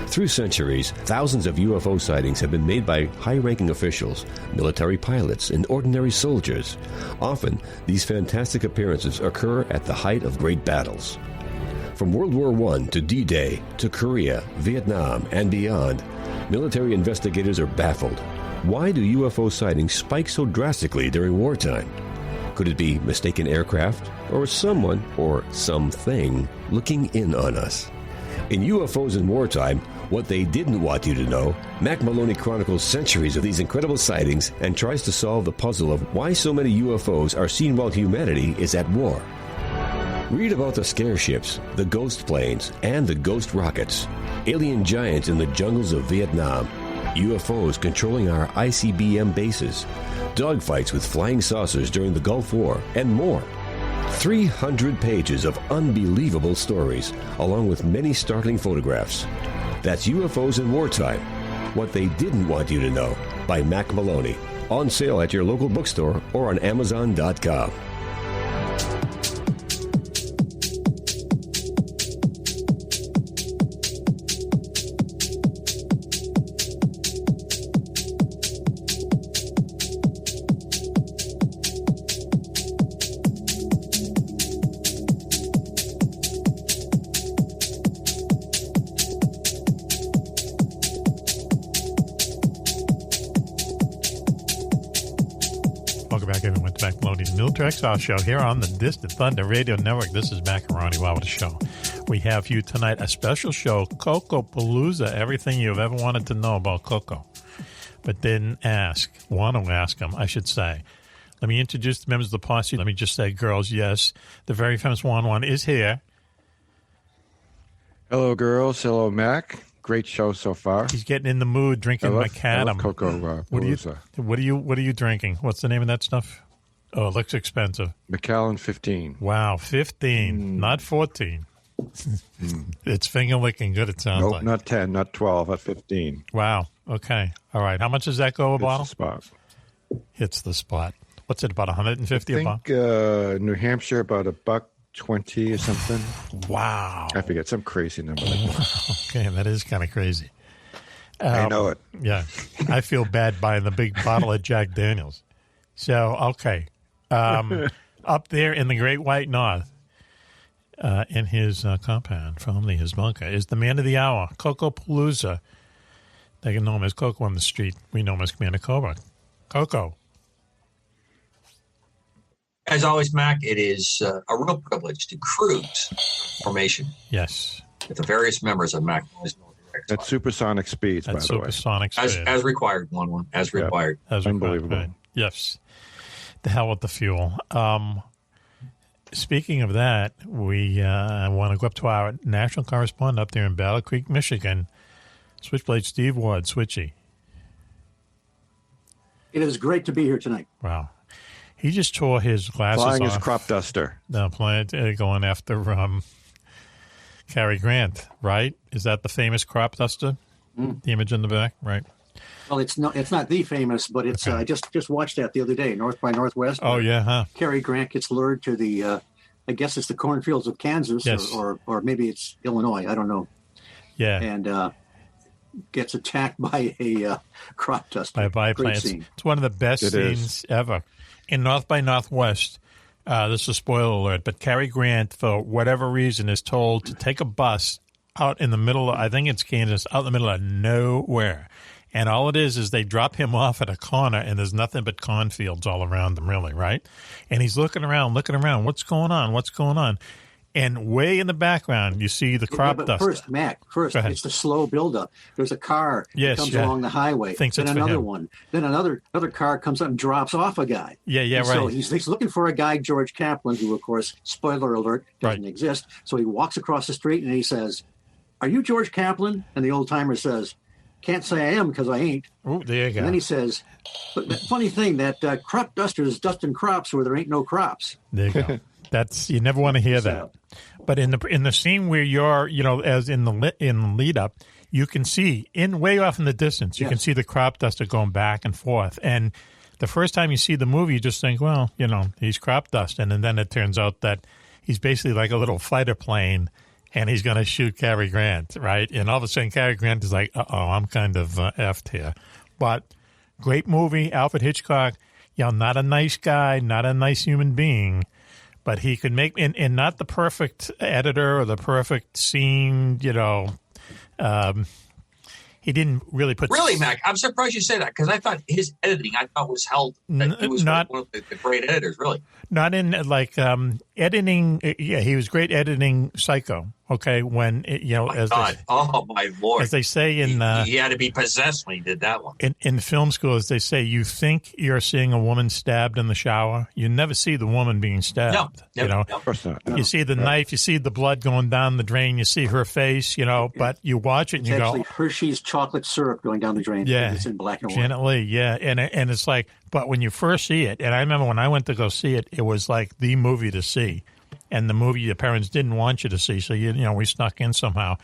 Through centuries, thousands of UFO sightings have been made by high-ranking officials, military pilots, and ordinary soldiers. Often, these fantastic appearances occur at the height of great battles. From World War I to D-Day to Korea, Vietnam, and beyond, military investigators are baffled. Why do UFO sightings spike so drastically during wartime? Could it be mistaken aircraft, or someone or something looking in on us. In UFOs in Wartime, What They Didn't Want You to Know, Mack Maloney chronicles centuries of these incredible sightings and tries to solve the puzzle of why so many UFOs are seen while humanity is at war. Read about the scare ships, the ghost planes, and the ghost rockets, alien giants in the jungles of Vietnam, UFOs controlling our ICBM bases, dogfights with flying saucers during the Gulf War, and more. 300 pages of unbelievable stories, along with many startling photographs. That's UFOs in Wartime, What They Didn't Want You to Know, by Mack Maloney. On sale at your local bookstore or on Amazon.com. X-File show here on the Distant Thunder Radio Network. This is Macaroni. Wow, what a show. We have for you tonight a special show, Coco-palooza, everything you've ever wanted to know about Coco, but didn't want to ask them, I should say. Let me introduce the members of the posse. Let me just say, girls, yes, the very famous Juan is here. Hello, girls. Hello, Mac. Great show so far. He's getting in the mood, drinking macadam. Coco-palooza. What are you drinking? What's the name of that stuff? Oh, it looks expensive. Macallan 15. Wow, 15, not 14. It's finger licking good, it sounds like. Not 10, not 12, at 15. Wow, okay. All right, how much does that go a bottle? Hits the spot. Hits the spot. What's it, about 150 a bottle? I think New Hampshire, about $1.20 or something. Wow. I forget, some crazy number like that. Okay, that is kind of crazy. I know it. Yeah, I feel bad buying the big bottle of Jack Daniels. So, okay. Up there in the Great White North, in his compound, formerly his bunker, is the man of the hour, Coco-palooza. They can know him as Coco on the street. We know him as Commander Cobra. Coco. As always, Mac, it is a real privilege to cruise formation. Yes. With the various members of Mac. At supersonic speeds, by the way. Supersonic speed. As required, as required. As unbelievable. Required. Yes. The hell with the fuel. Speaking of that, we want to go up to our national correspondent up there in Battle Creek, Michigan, Switchblade Steve Ward. Switchy. It is great to be here tonight. Wow. He just tore his glasses Flying off. his crop duster. Going after Cary Grant, right? Is that the famous crop duster? The image in the back, right? Well, it's not the famous, but it's I just watched that the other day, North by Northwest. Oh yeah, huh? Cary Grant gets lured to the I guess it's the cornfields of Kansas, yes. or maybe it's Illinois, I don't know. Yeah. And gets attacked by a crop duster. By a biplane. It's one of the best scenes ever. In North by Northwest, this is a spoiler alert, but Cary Grant, for whatever reason, is told to take a bus out in the middle of, I think it's Kansas, out in the middle of nowhere. And all it is they drop him off at a corner, and there's nothing but cornfields all around him, really, right? And he's looking around. What's going on? And way in the background, you see the crop duster. First, Mac, it's the slow buildup. There's a car that comes along the highway. Thinks then it's another for him. One. Then another car comes up and drops off a guy. Yeah, and right. So he's looking for a guy, George Kaplan, who, of course, spoiler alert, doesn't exist. So he walks across the street and he says, "Are you George Kaplan?" And the old timer says, "Can't say I am because I ain't." Oh, there you go. And then he says, "But that funny thing, that crop duster is dusting crops where there ain't no crops." There you go. That's, you never want to hear that. But in the scene where you're, as in the lead up, you can see way off in the distance, you can see the crop duster going back and forth. And the first time you see the movie, you just think, well, he's crop dusting, and then it turns out that he's basically like a little fighter plane. And he's going to shoot Cary Grant, right? And all of a sudden, Cary Grant is like, I'm kind of effed here. But great movie, Alfred Hitchcock. Not a nice guy, not a nice human being, but he could make, and not the perfect editor or the perfect scene, he didn't really put. Really, Mac, I'm surprised you say that because I thought his editing was held. That he was not one of the great editors, really. Not in editing. Yeah, he was great editing Psycho. Okay, when Oh my Lord! as they say in he had to be possessed when he did that one. In film school, as they say, you think you're seeing a woman stabbed in the shower. You never see the woman being stabbed. No, never, no. Of course not. No. You see the knife, you see the blood going down the drain, you see her face, but you watch it and It's you actually go, Hershey's chocolate syrup going down the drain. yeah, It's in black and white. Janet Leigh, yeah, and it's like, but when you first see it, and I remember when I went to go see it, it was like the movie to see, and the movie your parents didn't want you to see, so we snuck in somehow.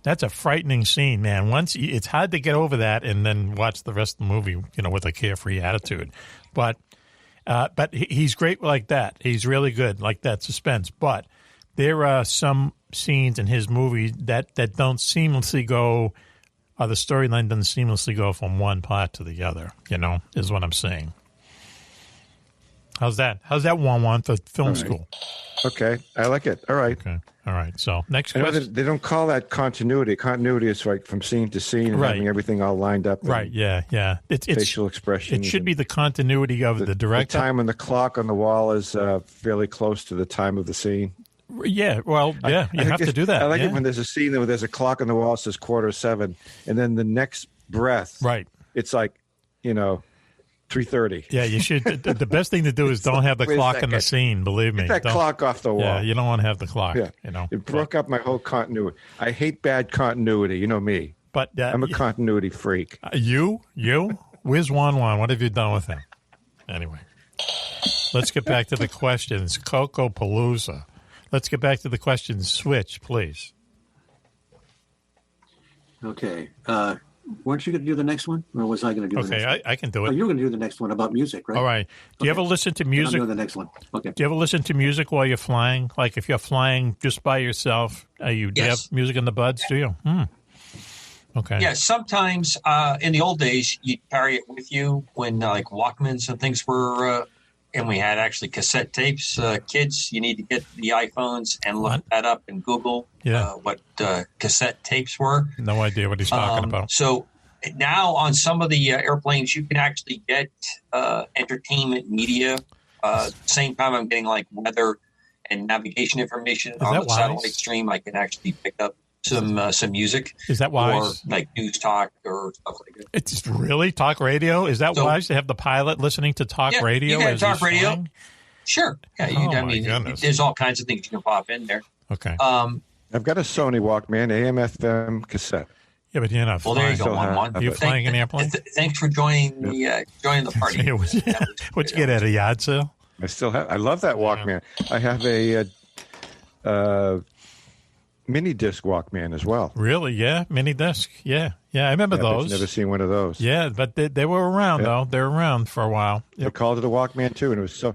That's a frightening scene, man. It's hard to get over that and then watch the rest of the movie, with a carefree attitude. But he's great like that. He's really good like that suspense. But there are some scenes in his movie that don't seamlessly go, the storyline doesn't seamlessly go from one part to the other, is what I'm saying. How's that? How's that one for film school? Okay, I like it. All right. Okay. All right. So next I know question. they don't call that continuity. Continuity is like from scene to scene and Right. having everything all lined up. Right. Yeah. It's Facial expression. It should be the continuity of the director. The time on the clock on the wall is fairly close to the time of the scene. Yeah. Well, yeah. You have to do that. I like yeah. it when there's a scene where there's a clock on the wall that says 7:15, and then the next breath, Right. it's like, 3:30. Yeah, you should. The best thing to do is don't have the Wait a clock in the second. scene. Believe me, Get that Don't- clock off the wall. Yeah, you don't want to have the clock. Yeah. It broke up my whole continuity. I hate bad continuity. You know me. But I'm a continuity freak. you, where's Juan? What have you done with him? Anyway, let's get back to the questions. Coco-palooza. Let's get back to the questions. Switch, please. Okay. Weren't you going to do the next one? Or was I going to do the next one? Okay, I can do Oh, it. you were going to do the next one about music, right? All right. Do you ever listen to I'm music? doing the next one. Okay. Do you ever listen to music while you're flying? Like if you're flying just by yourself, do you Yes. have music in the buds? Do you? Okay. Yeah, sometimes in the old days, you'd carry it with you when like Walkmans and things were, and we had actually cassette tapes. Kids, you need to get the iPhones and look that up and Google what cassette tapes were. No idea what he's talking about. So now on some of the airplanes, you can actually get entertainment media. Same time I'm getting like weather and navigation information on the wise? satellite stream. I can actually pick up some music. Is that wise? Or like news talk or stuff like that. It's really talk radio? Is that wise to have the pilot listening to talk radio? You can as talk he's radio. flying? Sure. Yeah, Oh, my goodness. there's all kinds of things you can pop in there. Okay. I've got a Sony Walkman, AM/FM cassette. Yeah, but you're not Well, flying. there you go. still have- One. Are you flying an airplane? Thanks for joining the party. What'd you get at a yard sale? I still have. I love that Walkman. I have a mini disc Walkman as well. Really? Yeah, mini disc. Yeah, I remember Yeah, but those. I've never seen one of those. Yeah, but they were around though. They're around for a while. They called it a Walkman too, and it was so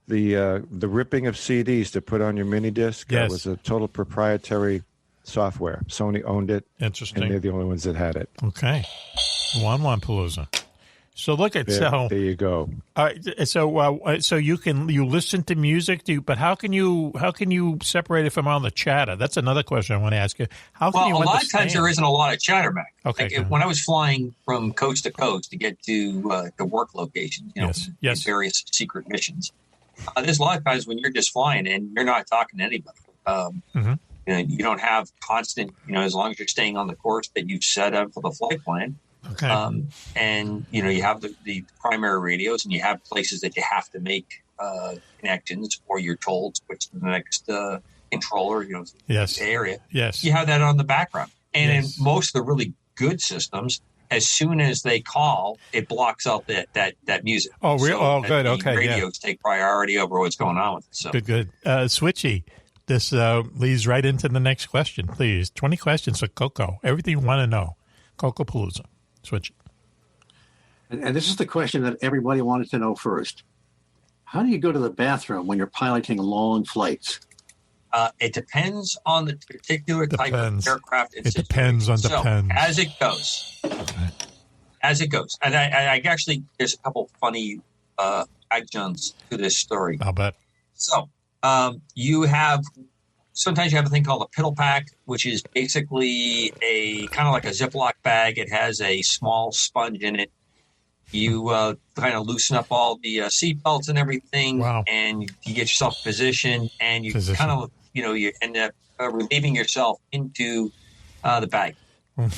the ripping of CDs to put on your mini disc. Yes. Was a total proprietary software. Sony owned it. Interesting. And they're the only ones that had it. Okay, Palooza. So look at There you go. All right, so you listen to music, but how can you separate it from all the chatter? That's another question I want to ask you. How can you Well, a lot of understand? times there isn't a lot of chatter back. Okay, Like, good. when I was flying from coast to coast to get to the work location, Yes. various secret missions, there's a lot of times when you're just flying and you're not talking to anybody. You don't have constant, as long as you're staying on the course that you've set up for the flight plan. Okay. And you have the primary radios, and you have places that you have to make connections, or you're told which the next controller, Yes. area. Yes. You have that on the background, and Yes. in most of the really good systems, as soon as they call, it blocks out that music. Oh, So that good. the Okay. Yeah. radios take priority over what's going on with it. So Good. Switchy. This leads right into the next question, please. 20 questions for Coco. Everything you want to know. Coco-palooza. Switch. And this is the question that everybody wanted to know first. How do you go to the bathroom when you're piloting long flights? it depends on the particular type of aircraft. It depends on depends. As it goes. As it goes. And I actually, there's a couple funny adjuncts to this story. I'll bet. So you have sometimes you have a thing called a piddle pack, which is basically a kind of like a Ziploc bag. It has a small sponge in it. You kind of loosen up all the seat belts and everything, Wow. and you get yourself positioned, and you kind of, you end up relieving yourself into the bag. And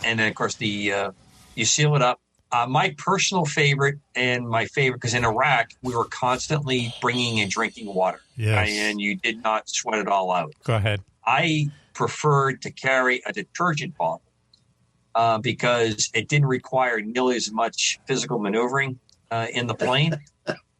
then, of course, you seal it up. My personal favorite because in Iraq, we were constantly bringing and drinking water. Yes. And you did not sweat it all out. Go ahead. I preferred to carry a detergent bottle because it didn't require nearly as much physical maneuvering in the plane.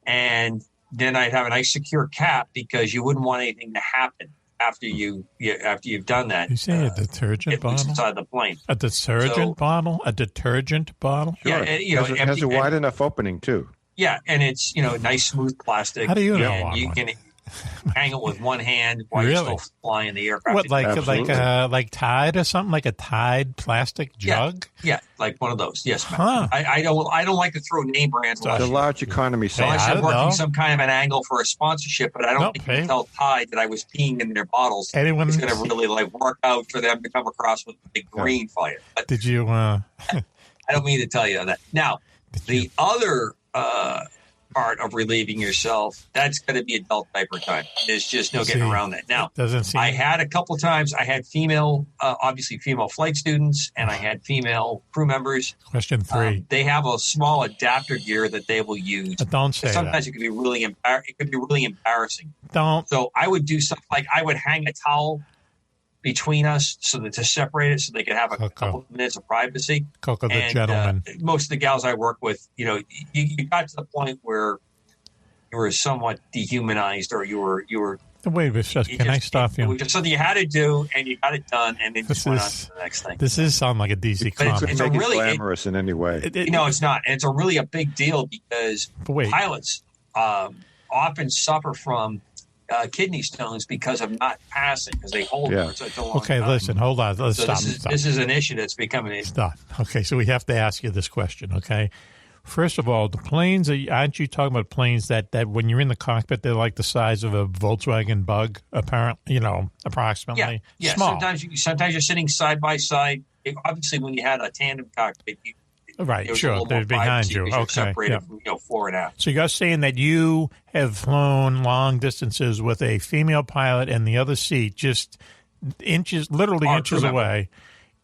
And then I'd have a nice secure cap because you wouldn't want anything to happen after you've done that. You say a detergent bottle inside the plane? A detergent bottle? A detergent bottle? Sure. Yeah, it has a wide enough opening too. Yeah, and it's nice smooth plastic. How do you know? And you can hang it with one hand while you're still flying the aircraft. What, like Tide or something, like a Tide plastic jug? Yeah, like one of those. Yes, ma'am. I don't like to throw name brands. The large economy size. Unless I'm working some kind of an angle for a sponsorship, but I don't think you can tell Tide that I was peeing in their bottles. It's going to really work out for them to come across with a big green fire. But did you? I don't mean to tell you that. Now, the other part of relieving yourself, that's going to be adult diaper time. There's just no getting around that. Now, I had a couple of times, I had obviously female flight students, and I had female crew members. Question 3. They have a small adapter gear that they will use. Don't say Sometimes that. It could be really embarrassing. Don't. So I would do something like I would hang a towel between us to separate it so they could have a couple of minutes of privacy. Coco the gentleman. Most of the gals I work with, you got to the point where you were somewhat dehumanized, or you were. Wait, can I stop you? It was just something you had to do, and you got it done, and then just went on to the next thing. This is sound like a DC comic. It's not really glamorous in any way. It's not. And it's really a big deal because pilots often suffer from kidney stones because of not passing, because they hold for such a long time. Listen, hold on. Let's stop. This is an issue that's becoming Stop. Okay, so we have to ask you this question, okay? First of all, the planes, aren't you talking about planes that when you're in the cockpit, they're like the size of a Volkswagen Bug, apparently, approximately? Yeah. Small. Sometimes you're sitting side by side. Obviously, when you had a tandem cockpit, right, sure, they're behind you. Okay, separated from, fore and aft. So you're saying that you have flown long distances with a female pilot and the other seat just literally inches away,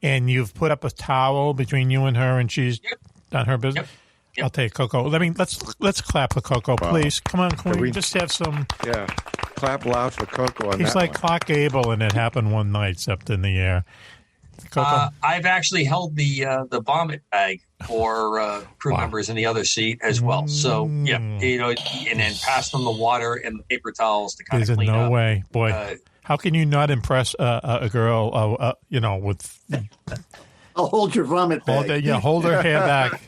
and you've put up a towel between you and her, and she's done her business. Yep. I'll take Coco. Let's clap for Coco, please. Come on, can we just have some? Yeah, clap loud for Coco. On He's that like one. Clark Gable, and it happened one night, except in the air. Coco? I've actually held the vomit bag for crew members in the other seat as well. So and then passed them the water and the paper towels to kind of clean up. There's no way, boy. How can you not impress a girl? With. I'll hold your vomit bag. Hold her hair back.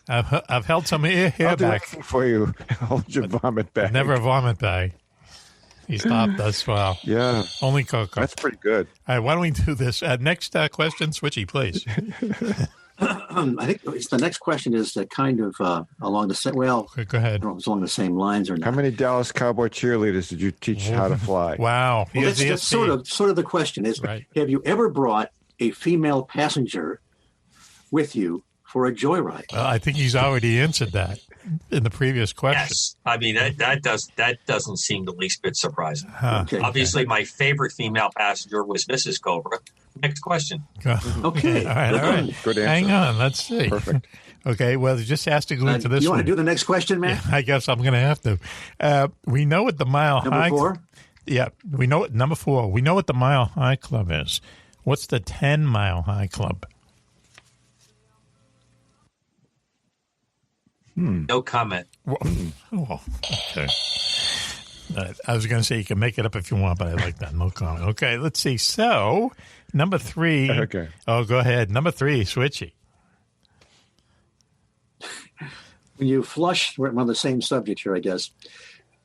I've held some hair back for you. Hold your vomit bag. Never a vomit bag. He stopped us. Wow. Yeah. Only Coco. That's pretty good. All right, why don't we do this? Next question, Switchy, please. I think the next question is kind of along the same. Well, okay, go ahead. I don't know if it's along the same lines or not. How many Dallas Cowboy cheerleaders did you teach how to fly? Wow. Well, that's sort of the question is: Have you ever brought a female passenger with you for a joyride? Well, I think he's already answered that in the previous question. Yes, I mean that doesn't seem the least bit surprising. Okay. Obviously, my favorite female passenger was Mrs. Cobra. Next question. Okay. All right. Good answer. Hang on. Let's see. Perfect. Okay. Well, just has to go into this. You want one. to do the next question, Matt? Yeah, I guess I'm going to have to. We know what the Mile High. Number 4. Yeah, we know it. Number 4. We know what the Mile High Club is. What's the 10 Mile High Club? No comment. Oh, okay. I was going to say you can make it up if you want, but I like that. No comment. Okay, let's see. So, number 3. Okay. Oh, go ahead. Number 3, Switchy. When you flush, we're on the same subject here, I guess.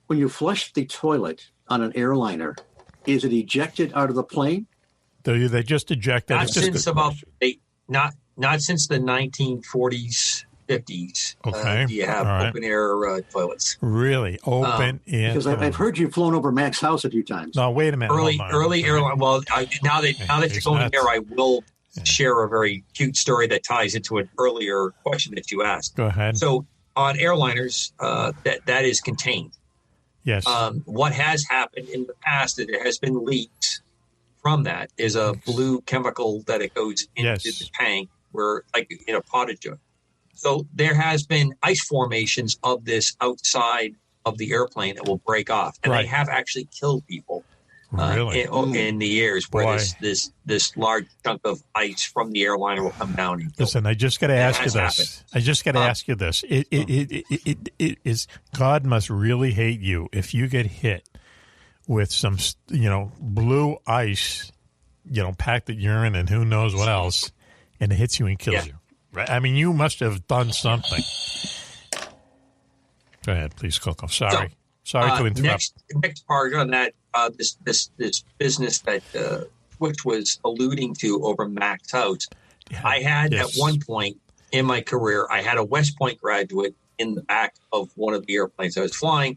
When you flush the toilet on an airliner, is it ejected out of the plane? They just ejected. Not since the 1940s, 50s, 50s. Okay. Do you have All right. open air toilets? Really? Open air? Because I've heard you've flown over Mack's house a few times. No, wait a minute. Early airline. Well, now that you're He's going nuts. there, I will share a very cute story that ties into an earlier question that you asked. Go ahead. So on airliners, that is contained. Yes. What has happened in the past, that there has been leaks from that, is a blue chemical that it goes into the tank, where like in a potted joint. So there has been ice formations of this outside of the airplane that will break off, and they have actually killed people in the years where this large chunk of ice from the airliner will come down. And Listen, I just got to ask you this. I just got to ask you this. It is God must really hate you if you get hit with some, blue ice, packed at urine and who knows what else, and it hits you and kills you. Right? I mean, you must have done something. Go ahead, please, Coco. Sorry to interrupt. Next part on that, this business that Twitch was alluding to over Mack's house. Yeah. I had at one point in my career, I had a West Point graduate in the back of one of the airplanes I was flying.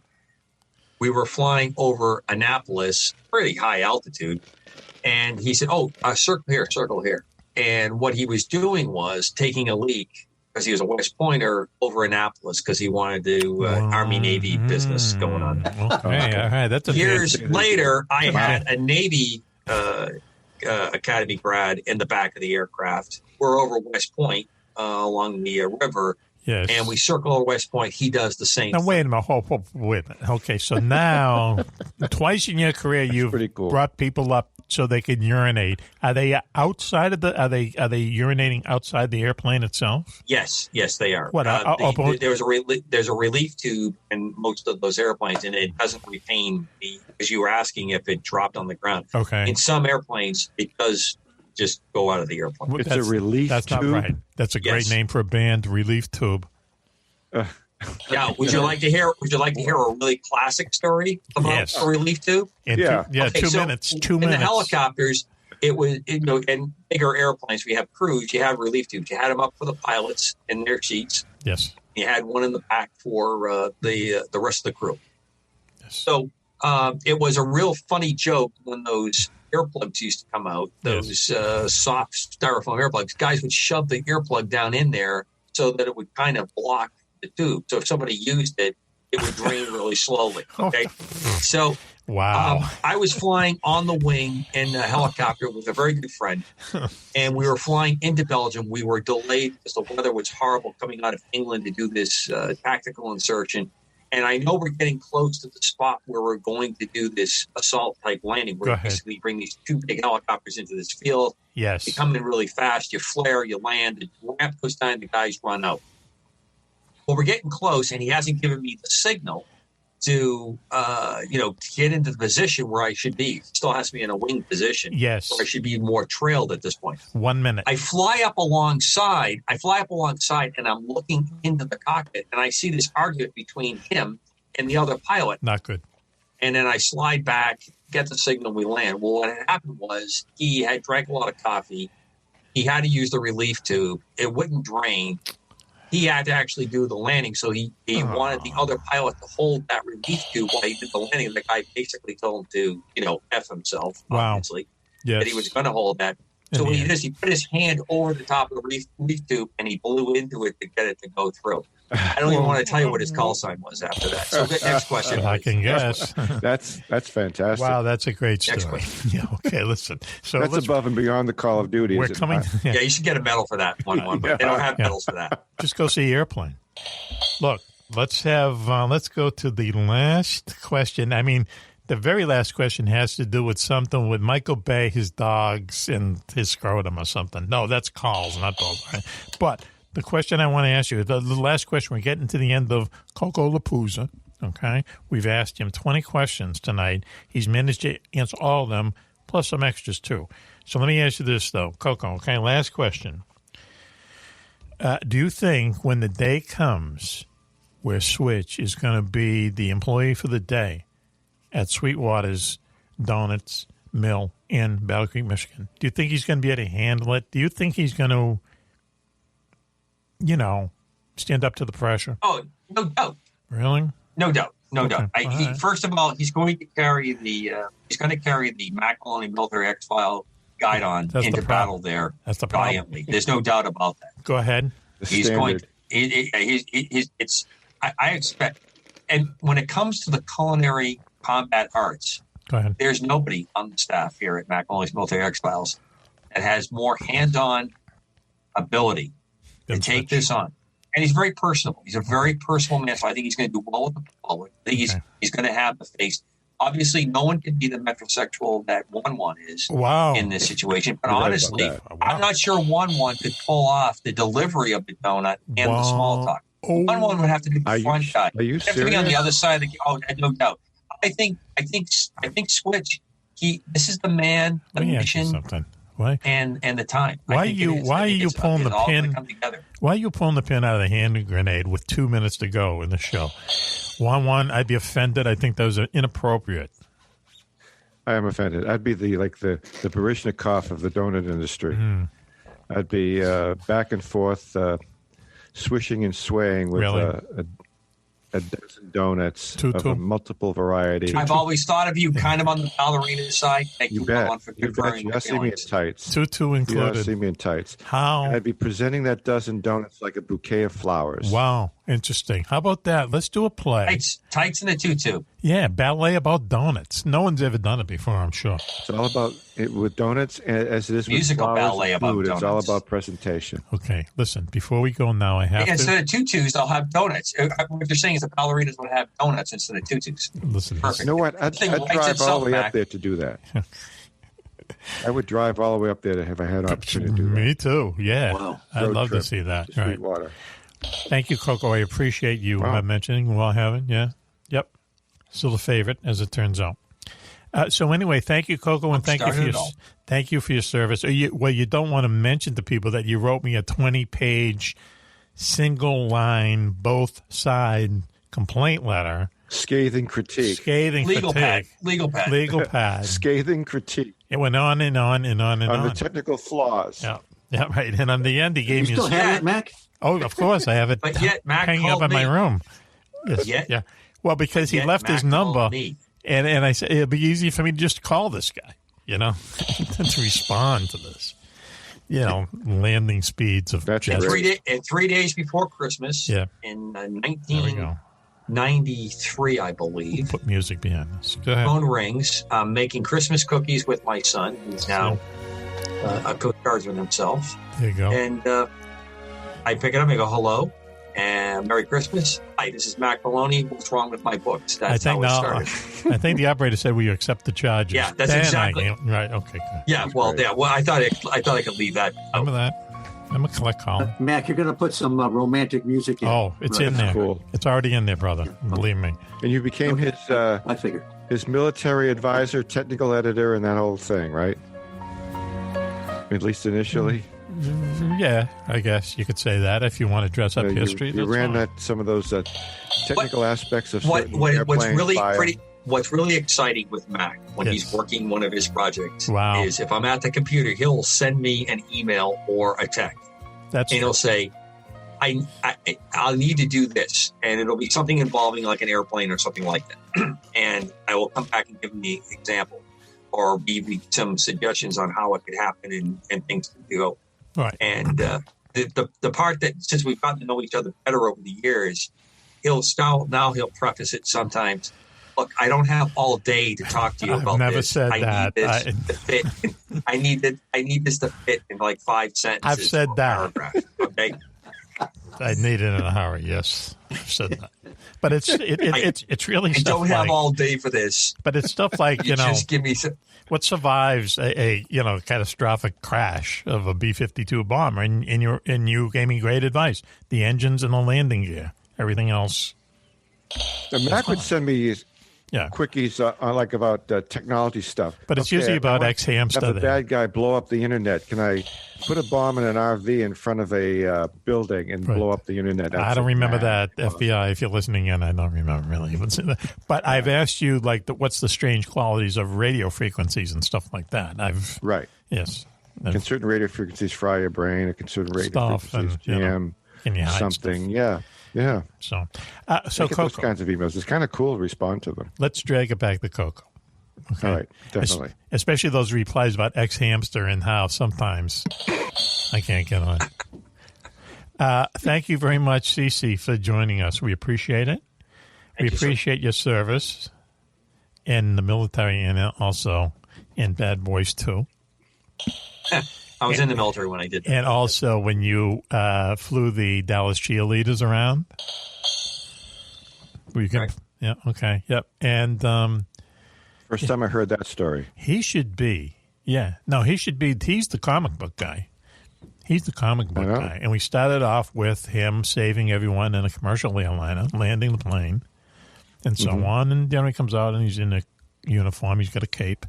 We were flying over Annapolis, pretty high altitude, and he said, circle here. And what he was doing was taking a leak, because he was a West Pointer, over Annapolis, because he wanted to Army-Navy business going on. Okay, all right. That's years later, I had a Navy Academy grad in the back of the aircraft. We're over West Point along the river. Yes. And we circle over West Point. He does the same thing. Wait a minute. Wait a minute. Okay, so now, twice in your career, you've brought people up so they can urinate. Are they outside of Are they urinating outside the airplane itself? Yes, they are. What? There's a relief tube in most of those airplanes, and it doesn't retain because you were asking if it dropped on the ground. Okay. In some airplanes, it does just go out of the airplane. It's a relief tube? That's not right. That's a great name for a band, Relief Tube. Yeah, would you like to hear a really classic story about a relief tube? In 2 minutes. 2 minutes. In the helicopters, it was in bigger airplanes. We have crews. You have relief tubes. You had them up for the pilots in their seats. Yes. You had one in the back for the rest of the crew. Yes. So it was a real funny joke when those earplugs used to come out. Those soft styrofoam earplugs. Guys would shove the earplug down in there so that it would kind of block the tube. So if somebody used it, it would drain really slowly. Okay. So wow. I was flying on the wing in a helicopter with a very good friend, and we were flying into Belgium. We were delayed because the weather was horrible coming out of England to do this tactical insertion. And I know we're getting close to the spot where we're going to do this assault type landing. We're basically bring these two big helicopters into this field. Yes. You come in really fast, you flare, you land, the ramp goes down, the guys run out. Well, we're getting close, and he hasn't given me the signal to get into the position where I should be. He still has me in a wing position. Yes. Where I should be more trailed at this point. 1 minute. I fly up alongside, and I'm looking into the cockpit, and I see this argument between him and the other pilot. Not good. And then I slide back, get the signal, we land. Well, what had happened was he had drank a lot of coffee. He had to use the relief tube. It wouldn't drain. He had to actually do the landing, so he wanted the other pilot to hold that relief tube while he did the landing. The guy basically told him to, F himself, obviously, that he was going to hold that. So what he did is he put his hand over the top of the relief tube, and he blew into it to get it to go through. I don't even want to tell you what his call sign was after that. So next question. I can guess. That's fantastic. Wow, that's a great story. Next question. Yeah, okay, listen. So that's above and beyond the Call of Duty. We're coming. Yeah, you should get a medal for that one, but they don't have medals for that. Just go see Airplane. Look, let's go to the last question. I mean, the very last question has to do with something with Michael Bay, his dogs, and his scrotum or something. No, that's calls, not dogs. Right? But the question I want to ask you, the last question, we're getting to the end of Coco-palooza, okay? We've asked him 20 questions tonight. He's managed to answer all of them, plus some extras, too. So let me ask you this, though. Coco, okay, last question. Do you think when the day comes where Switch is going to be the employee for the day at Sweetwater's Donuts Mill in Battle Creek, Michigan, do you think he's going to be able to handle it? Do you think he's going to stand up to the pressure? Oh, no doubt. Really? No doubt. No doubt. Okay. All right. First of all, he's going to carry the Mack Maloney Military X-File guide-on That's into the battle there. That's the problem. Valiantly. There's no doubt about that. Go ahead. He's going. I expect, and when it comes to the culinary combat arts, Go ahead. there's nobody on the staff here at Mack Maloney's Military X-Files that has more hands-on ability to take this on. And he's very personable. He's a very personal man, so I think he's going to do well with the public. I think he's going to have the face. Obviously, no one can be the metrosexual that 1-1 is in this situation. But honestly, I'm not sure 1-1 could pull off the delivery of the donut and the small talk. 1-1 would have to do the front guy. Are you have to be on the other side of the no doubt. I think Switch. This is the man, the mission, Why? and the time. Why are you pulling the pin? Why are you pulling the pin out of the hand grenade with 2 minutes to go in the show? 1-1, I'd be offended. I think those are inappropriate. I am offended. I'd be the Baryshnikov of the donut industry. I'd be back and forth, swishing and swaying with a dozen donuts of a multiple variety. I've always thought of you kind of on the ballerina side. Thank you, bet. for You bet. You see me in tights. Tutu included. You see me in tights. How? And I'd be presenting that dozen donuts like a bouquet of flowers. Wow. Interesting. How about that? Let's do a play. Tights and a tutu. Yeah, ballet about donuts. No one's ever done it before, I'm sure. It's all about it with donuts, as it is musical with flowers ballet and about food. donuts. It's all about presentation. Okay, listen, before we go now, I have Instead of tutus, they'll have donuts. What they're saying is the ballerinas would have donuts instead of tutus. Listen, perfect. You know what? I'd drive all the way up there to do that. I would drive all the way up there if I had an opportunity to do that. Me too, yeah. Wow. I'd love to see that. To Sweetwater. Thank you, Coco. I appreciate you mentioning Well Having. Yeah. Yep. Still a favorite, as it turns out. So anyway, thank you, Coco, and thank you for your service. You don't want to mention to people that you wrote me a 20-page, single-line, both-side complaint letter. Scathing critique. Legal pad. Scathing critique. It went on and on and on and on. On the technical flaws. Yeah, right. And on the end, he gave me still have it, Mac? Oh, of course, I have it. But yet, Mac hanging up in my room. Yes. Yeah. Well, because he left his number, and I said it'll be easy for me to just call this guy, to respond to this. Landing speeds of and 3 days before Christmas. Yeah. In 1993, I believe. Put music behind this. Go ahead. Phone rings. I'm making Christmas cookies with my son, who's now a Coast Guardsman himself. There you go. And I pick it up. I go, hello, and Merry Christmas. Hi, this is Mack Maloney. What's wrong with my books? That's how it started. I think the operator said, "Will you accept the charges?" Yeah, that's exactly right. Okay, good. Yeah, well, I thought I could leave that. Remember that? I'm a collect call. Mac, you're going to put some romantic music in. Oh, it's in there. Cool. It's already in there, brother. Believe me. And you became his. I figured his military advisor, technical editor, and that whole thing, right? At least initially. Yeah, I guess you could say that if you want to dress up history. You ran some of those technical aspects of what's really exciting with Mac when he's working one of his projects is if I'm at the computer, he'll send me an email or a text, and he'll say, "I'll need to do this," and it'll be something involving like an airplane or something like that, and I will come back and give him the example or give me some suggestions on how it could happen and things to go. Right. And the part that, since we've gotten to know each other better over the years, he'll preface it sometimes. Look, I don't have all day to talk to you about this. I've never said that. I need this to fit in like 5 sentences. I've said that. Paragraph, okay. I need it in a hurry. Yes, I've said that. But it's really. I don't have all day for this. But it's stuff like just give me some. What survives a catastrophic crash of a B-52 bomber? And you gave me great advice: the engines and the landing gear. Everything else. Mac would send me quickies about technology stuff. But it's usually about ex-hamster. Have a bad guy blow up the internet. Can I put a bomb in an RV in front of a building and blow up the internet? I don't remember that, FBI. If you're listening in, I don't remember really. But I've asked you what's the strange qualities of radio frequencies and stuff like that. Right. Yes. Can certain radio frequencies fry your brain? Can certain radio frequencies jam? Can you hide something. stuff? Yeah. So Get Coco, those kinds of emails. It's kind of cool to respond to them. let's drag it back to Coco. Okay. All right, definitely. Especially those replies about ex-hamster and how sometimes I can't get on. Thank you very much, Cece, for joining us. We appreciate it. We appreciate your service in the military and also in Bad Boys 2. I was in the military when I did that. And also when you flew the Dallas cheerleaders around. Right. Yeah, okay, yep. And First time I heard that story. he should be, he's the comic book guy. He's the comic book guy. And we started off with him saving everyone in a commercial airliner, landing the plane, and so on. And then he comes out and he's in a uniform. He's got a cape.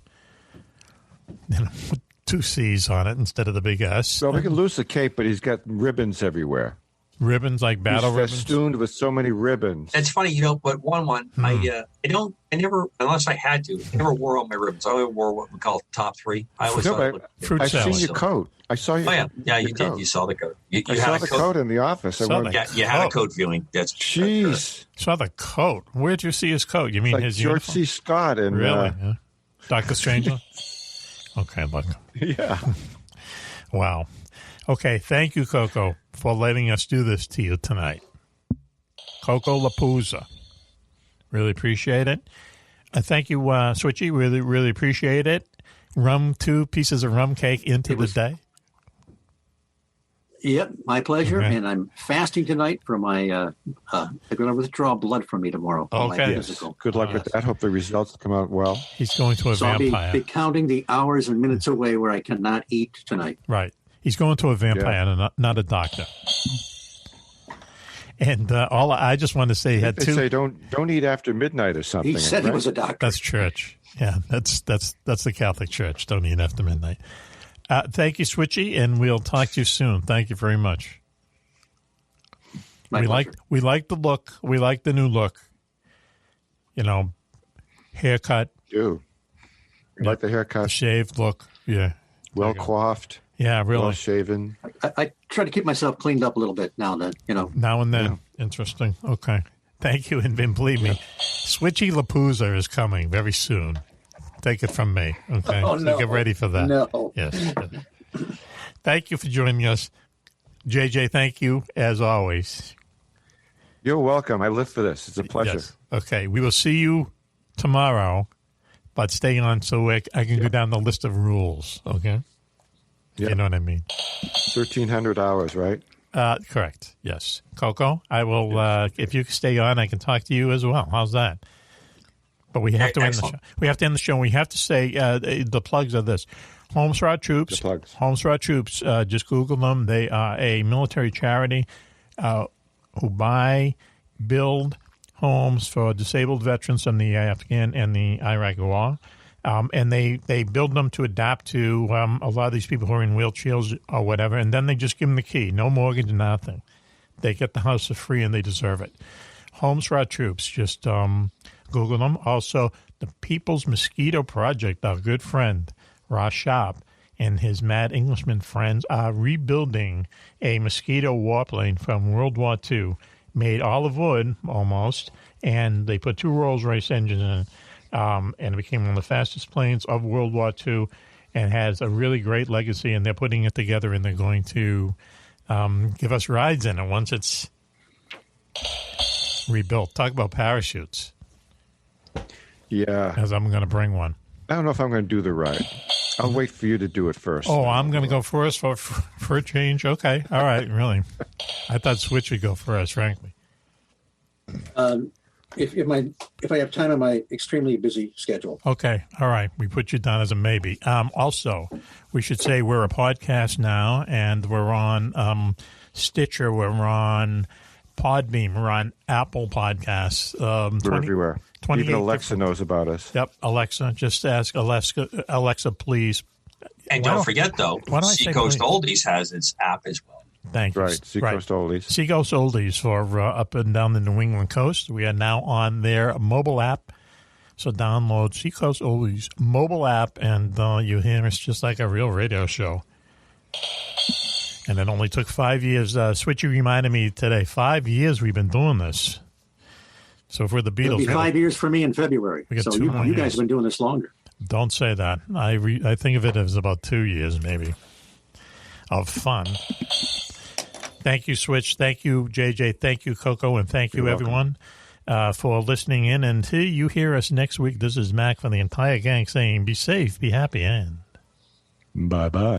And with 2 C's on it instead of the big S. Well, we can lose the cape, but he's got ribbons everywhere. Ribbons like battle He's ribbons. festooned with so many ribbons. It's funny, but I never, unless I had to, I never wore all my ribbons. I only wore what we call top 3. I always thought it looked fruit I've salad. seen your coat. I saw you. Oh, yeah. Yeah, you coat. did. You saw the coat. You I had saw a the coat in the office. You had a coat feeling. That's Jeez. Saw the coat. Where'd you see his coat? You mean Like his George uniform? C. Scott and Really? Yeah. Dr. Strangelove? Okay, look. yeah. Wow. Okay, thank you, Coco, for letting us do this to you tonight. Coco-palooza. Really appreciate it. Thank you, Switchy. Really, really appreciate it. 2 pieces of rum cake into the day. Yep, my pleasure. Okay. And I'm fasting tonight for my. They're going to withdraw blood from me tomorrow. for my Okay. physical. Good luck with that. Hope the results come out well. He's going to a So I'll vampire. be counting the hours and minutes away where I cannot eat tonight. Right. He's going to a vampire and not a doctor. And I just wanted to say he had They 2. say don't eat after midnight or something. He said right? he was a doctor. That's church. Yeah, that's the Catholic Church. Don't eat after midnight. Thank you, Switchy, and we'll talk to you soon. Thank you very much. My we pleasure. like the look. We like the new look. Haircut, do. You like the haircut? shaved look. Yeah, Well coiffed, yeah, really. well shaven. I try to keep myself cleaned up a little bit now and then, Now and then. Interesting. Okay. Thank you, and believe me, Switchy Lapooza is coming very soon. Take it from me. Okay, Oh, so no. get ready for that. No. Yes. Thank you for joining us, JJ. Thank you as always. You're welcome. I live for this. It's a pleasure. Yes. Okay, we will see you tomorrow, but stay on so I can go down the list of rules. Okay. Yeah. You know what I mean? 1,300 hours, right? Correct. Yes. Coco, I will, if you stay on, I can talk to you as well. How's that? But we have to end the show. We have to end the show. We have to say the plugs are this. Homes for Our Troops. The plugs. Homes for Our Troops. Just Google them. They are a military charity who build homes for disabled veterans from the Afghan and the Iraq War. And they build them to adapt to a lot of these people who are in wheelchairs or whatever, and then they just give them the key. No mortgage, nothing. They get the house for free, and they deserve it. Homes for Our Troops. Just Google them. Also, the People's Mosquito Project, our good friend, Ross Sharp, and his Mad Englishman friends are rebuilding a mosquito warplane from World War II, made all of wood, almost, and they put 2 Rolls-Royce engines in it. And it became one of the fastest planes of World War II and has a really great legacy, and they're putting it together, and they're going to give us rides in it once it's rebuilt. Talk about parachutes. Yeah. As I'm going to bring one. I don't know if I'm going to do the ride. I'll wait for you to do it first. Oh, I'm going to go first for a change? Okay. All right. Really? I thought Switch would go first, frankly. If I have time on my extremely busy schedule. Okay. All right. We put you down as a maybe. Also, we should say we're a podcast now, and we're on Stitcher. We're on Podbeam. We're on Apple Podcasts. We're everywhere. Even Alexa knows about us. Yep. Alexa. Just ask Alexa, please. And don't forget, though, Seacoast Oldies has its app as well. Thank you. Right, Seacoast Oldies. Seacoast Oldies for up and down the New England coast. We are now on their mobile app. So download Seacoast Oldies mobile app, and you hear us just like a real radio show. And it only took 5 years. Switchy reminded me today, 5 years we've been doing this. So for the Beatles, it'll be 5 years for me in February. We got So 2 more you years. guys have been doing this longer. Don't say that. I think of it as about 2 years, maybe, of fun. Thank you, Switch. Thank you, JJ. Thank you, Coco. And thank you, everyone, for listening in. Until you hear us next week, this is Mac from the entire gang saying be safe, be happy, and Bye-bye.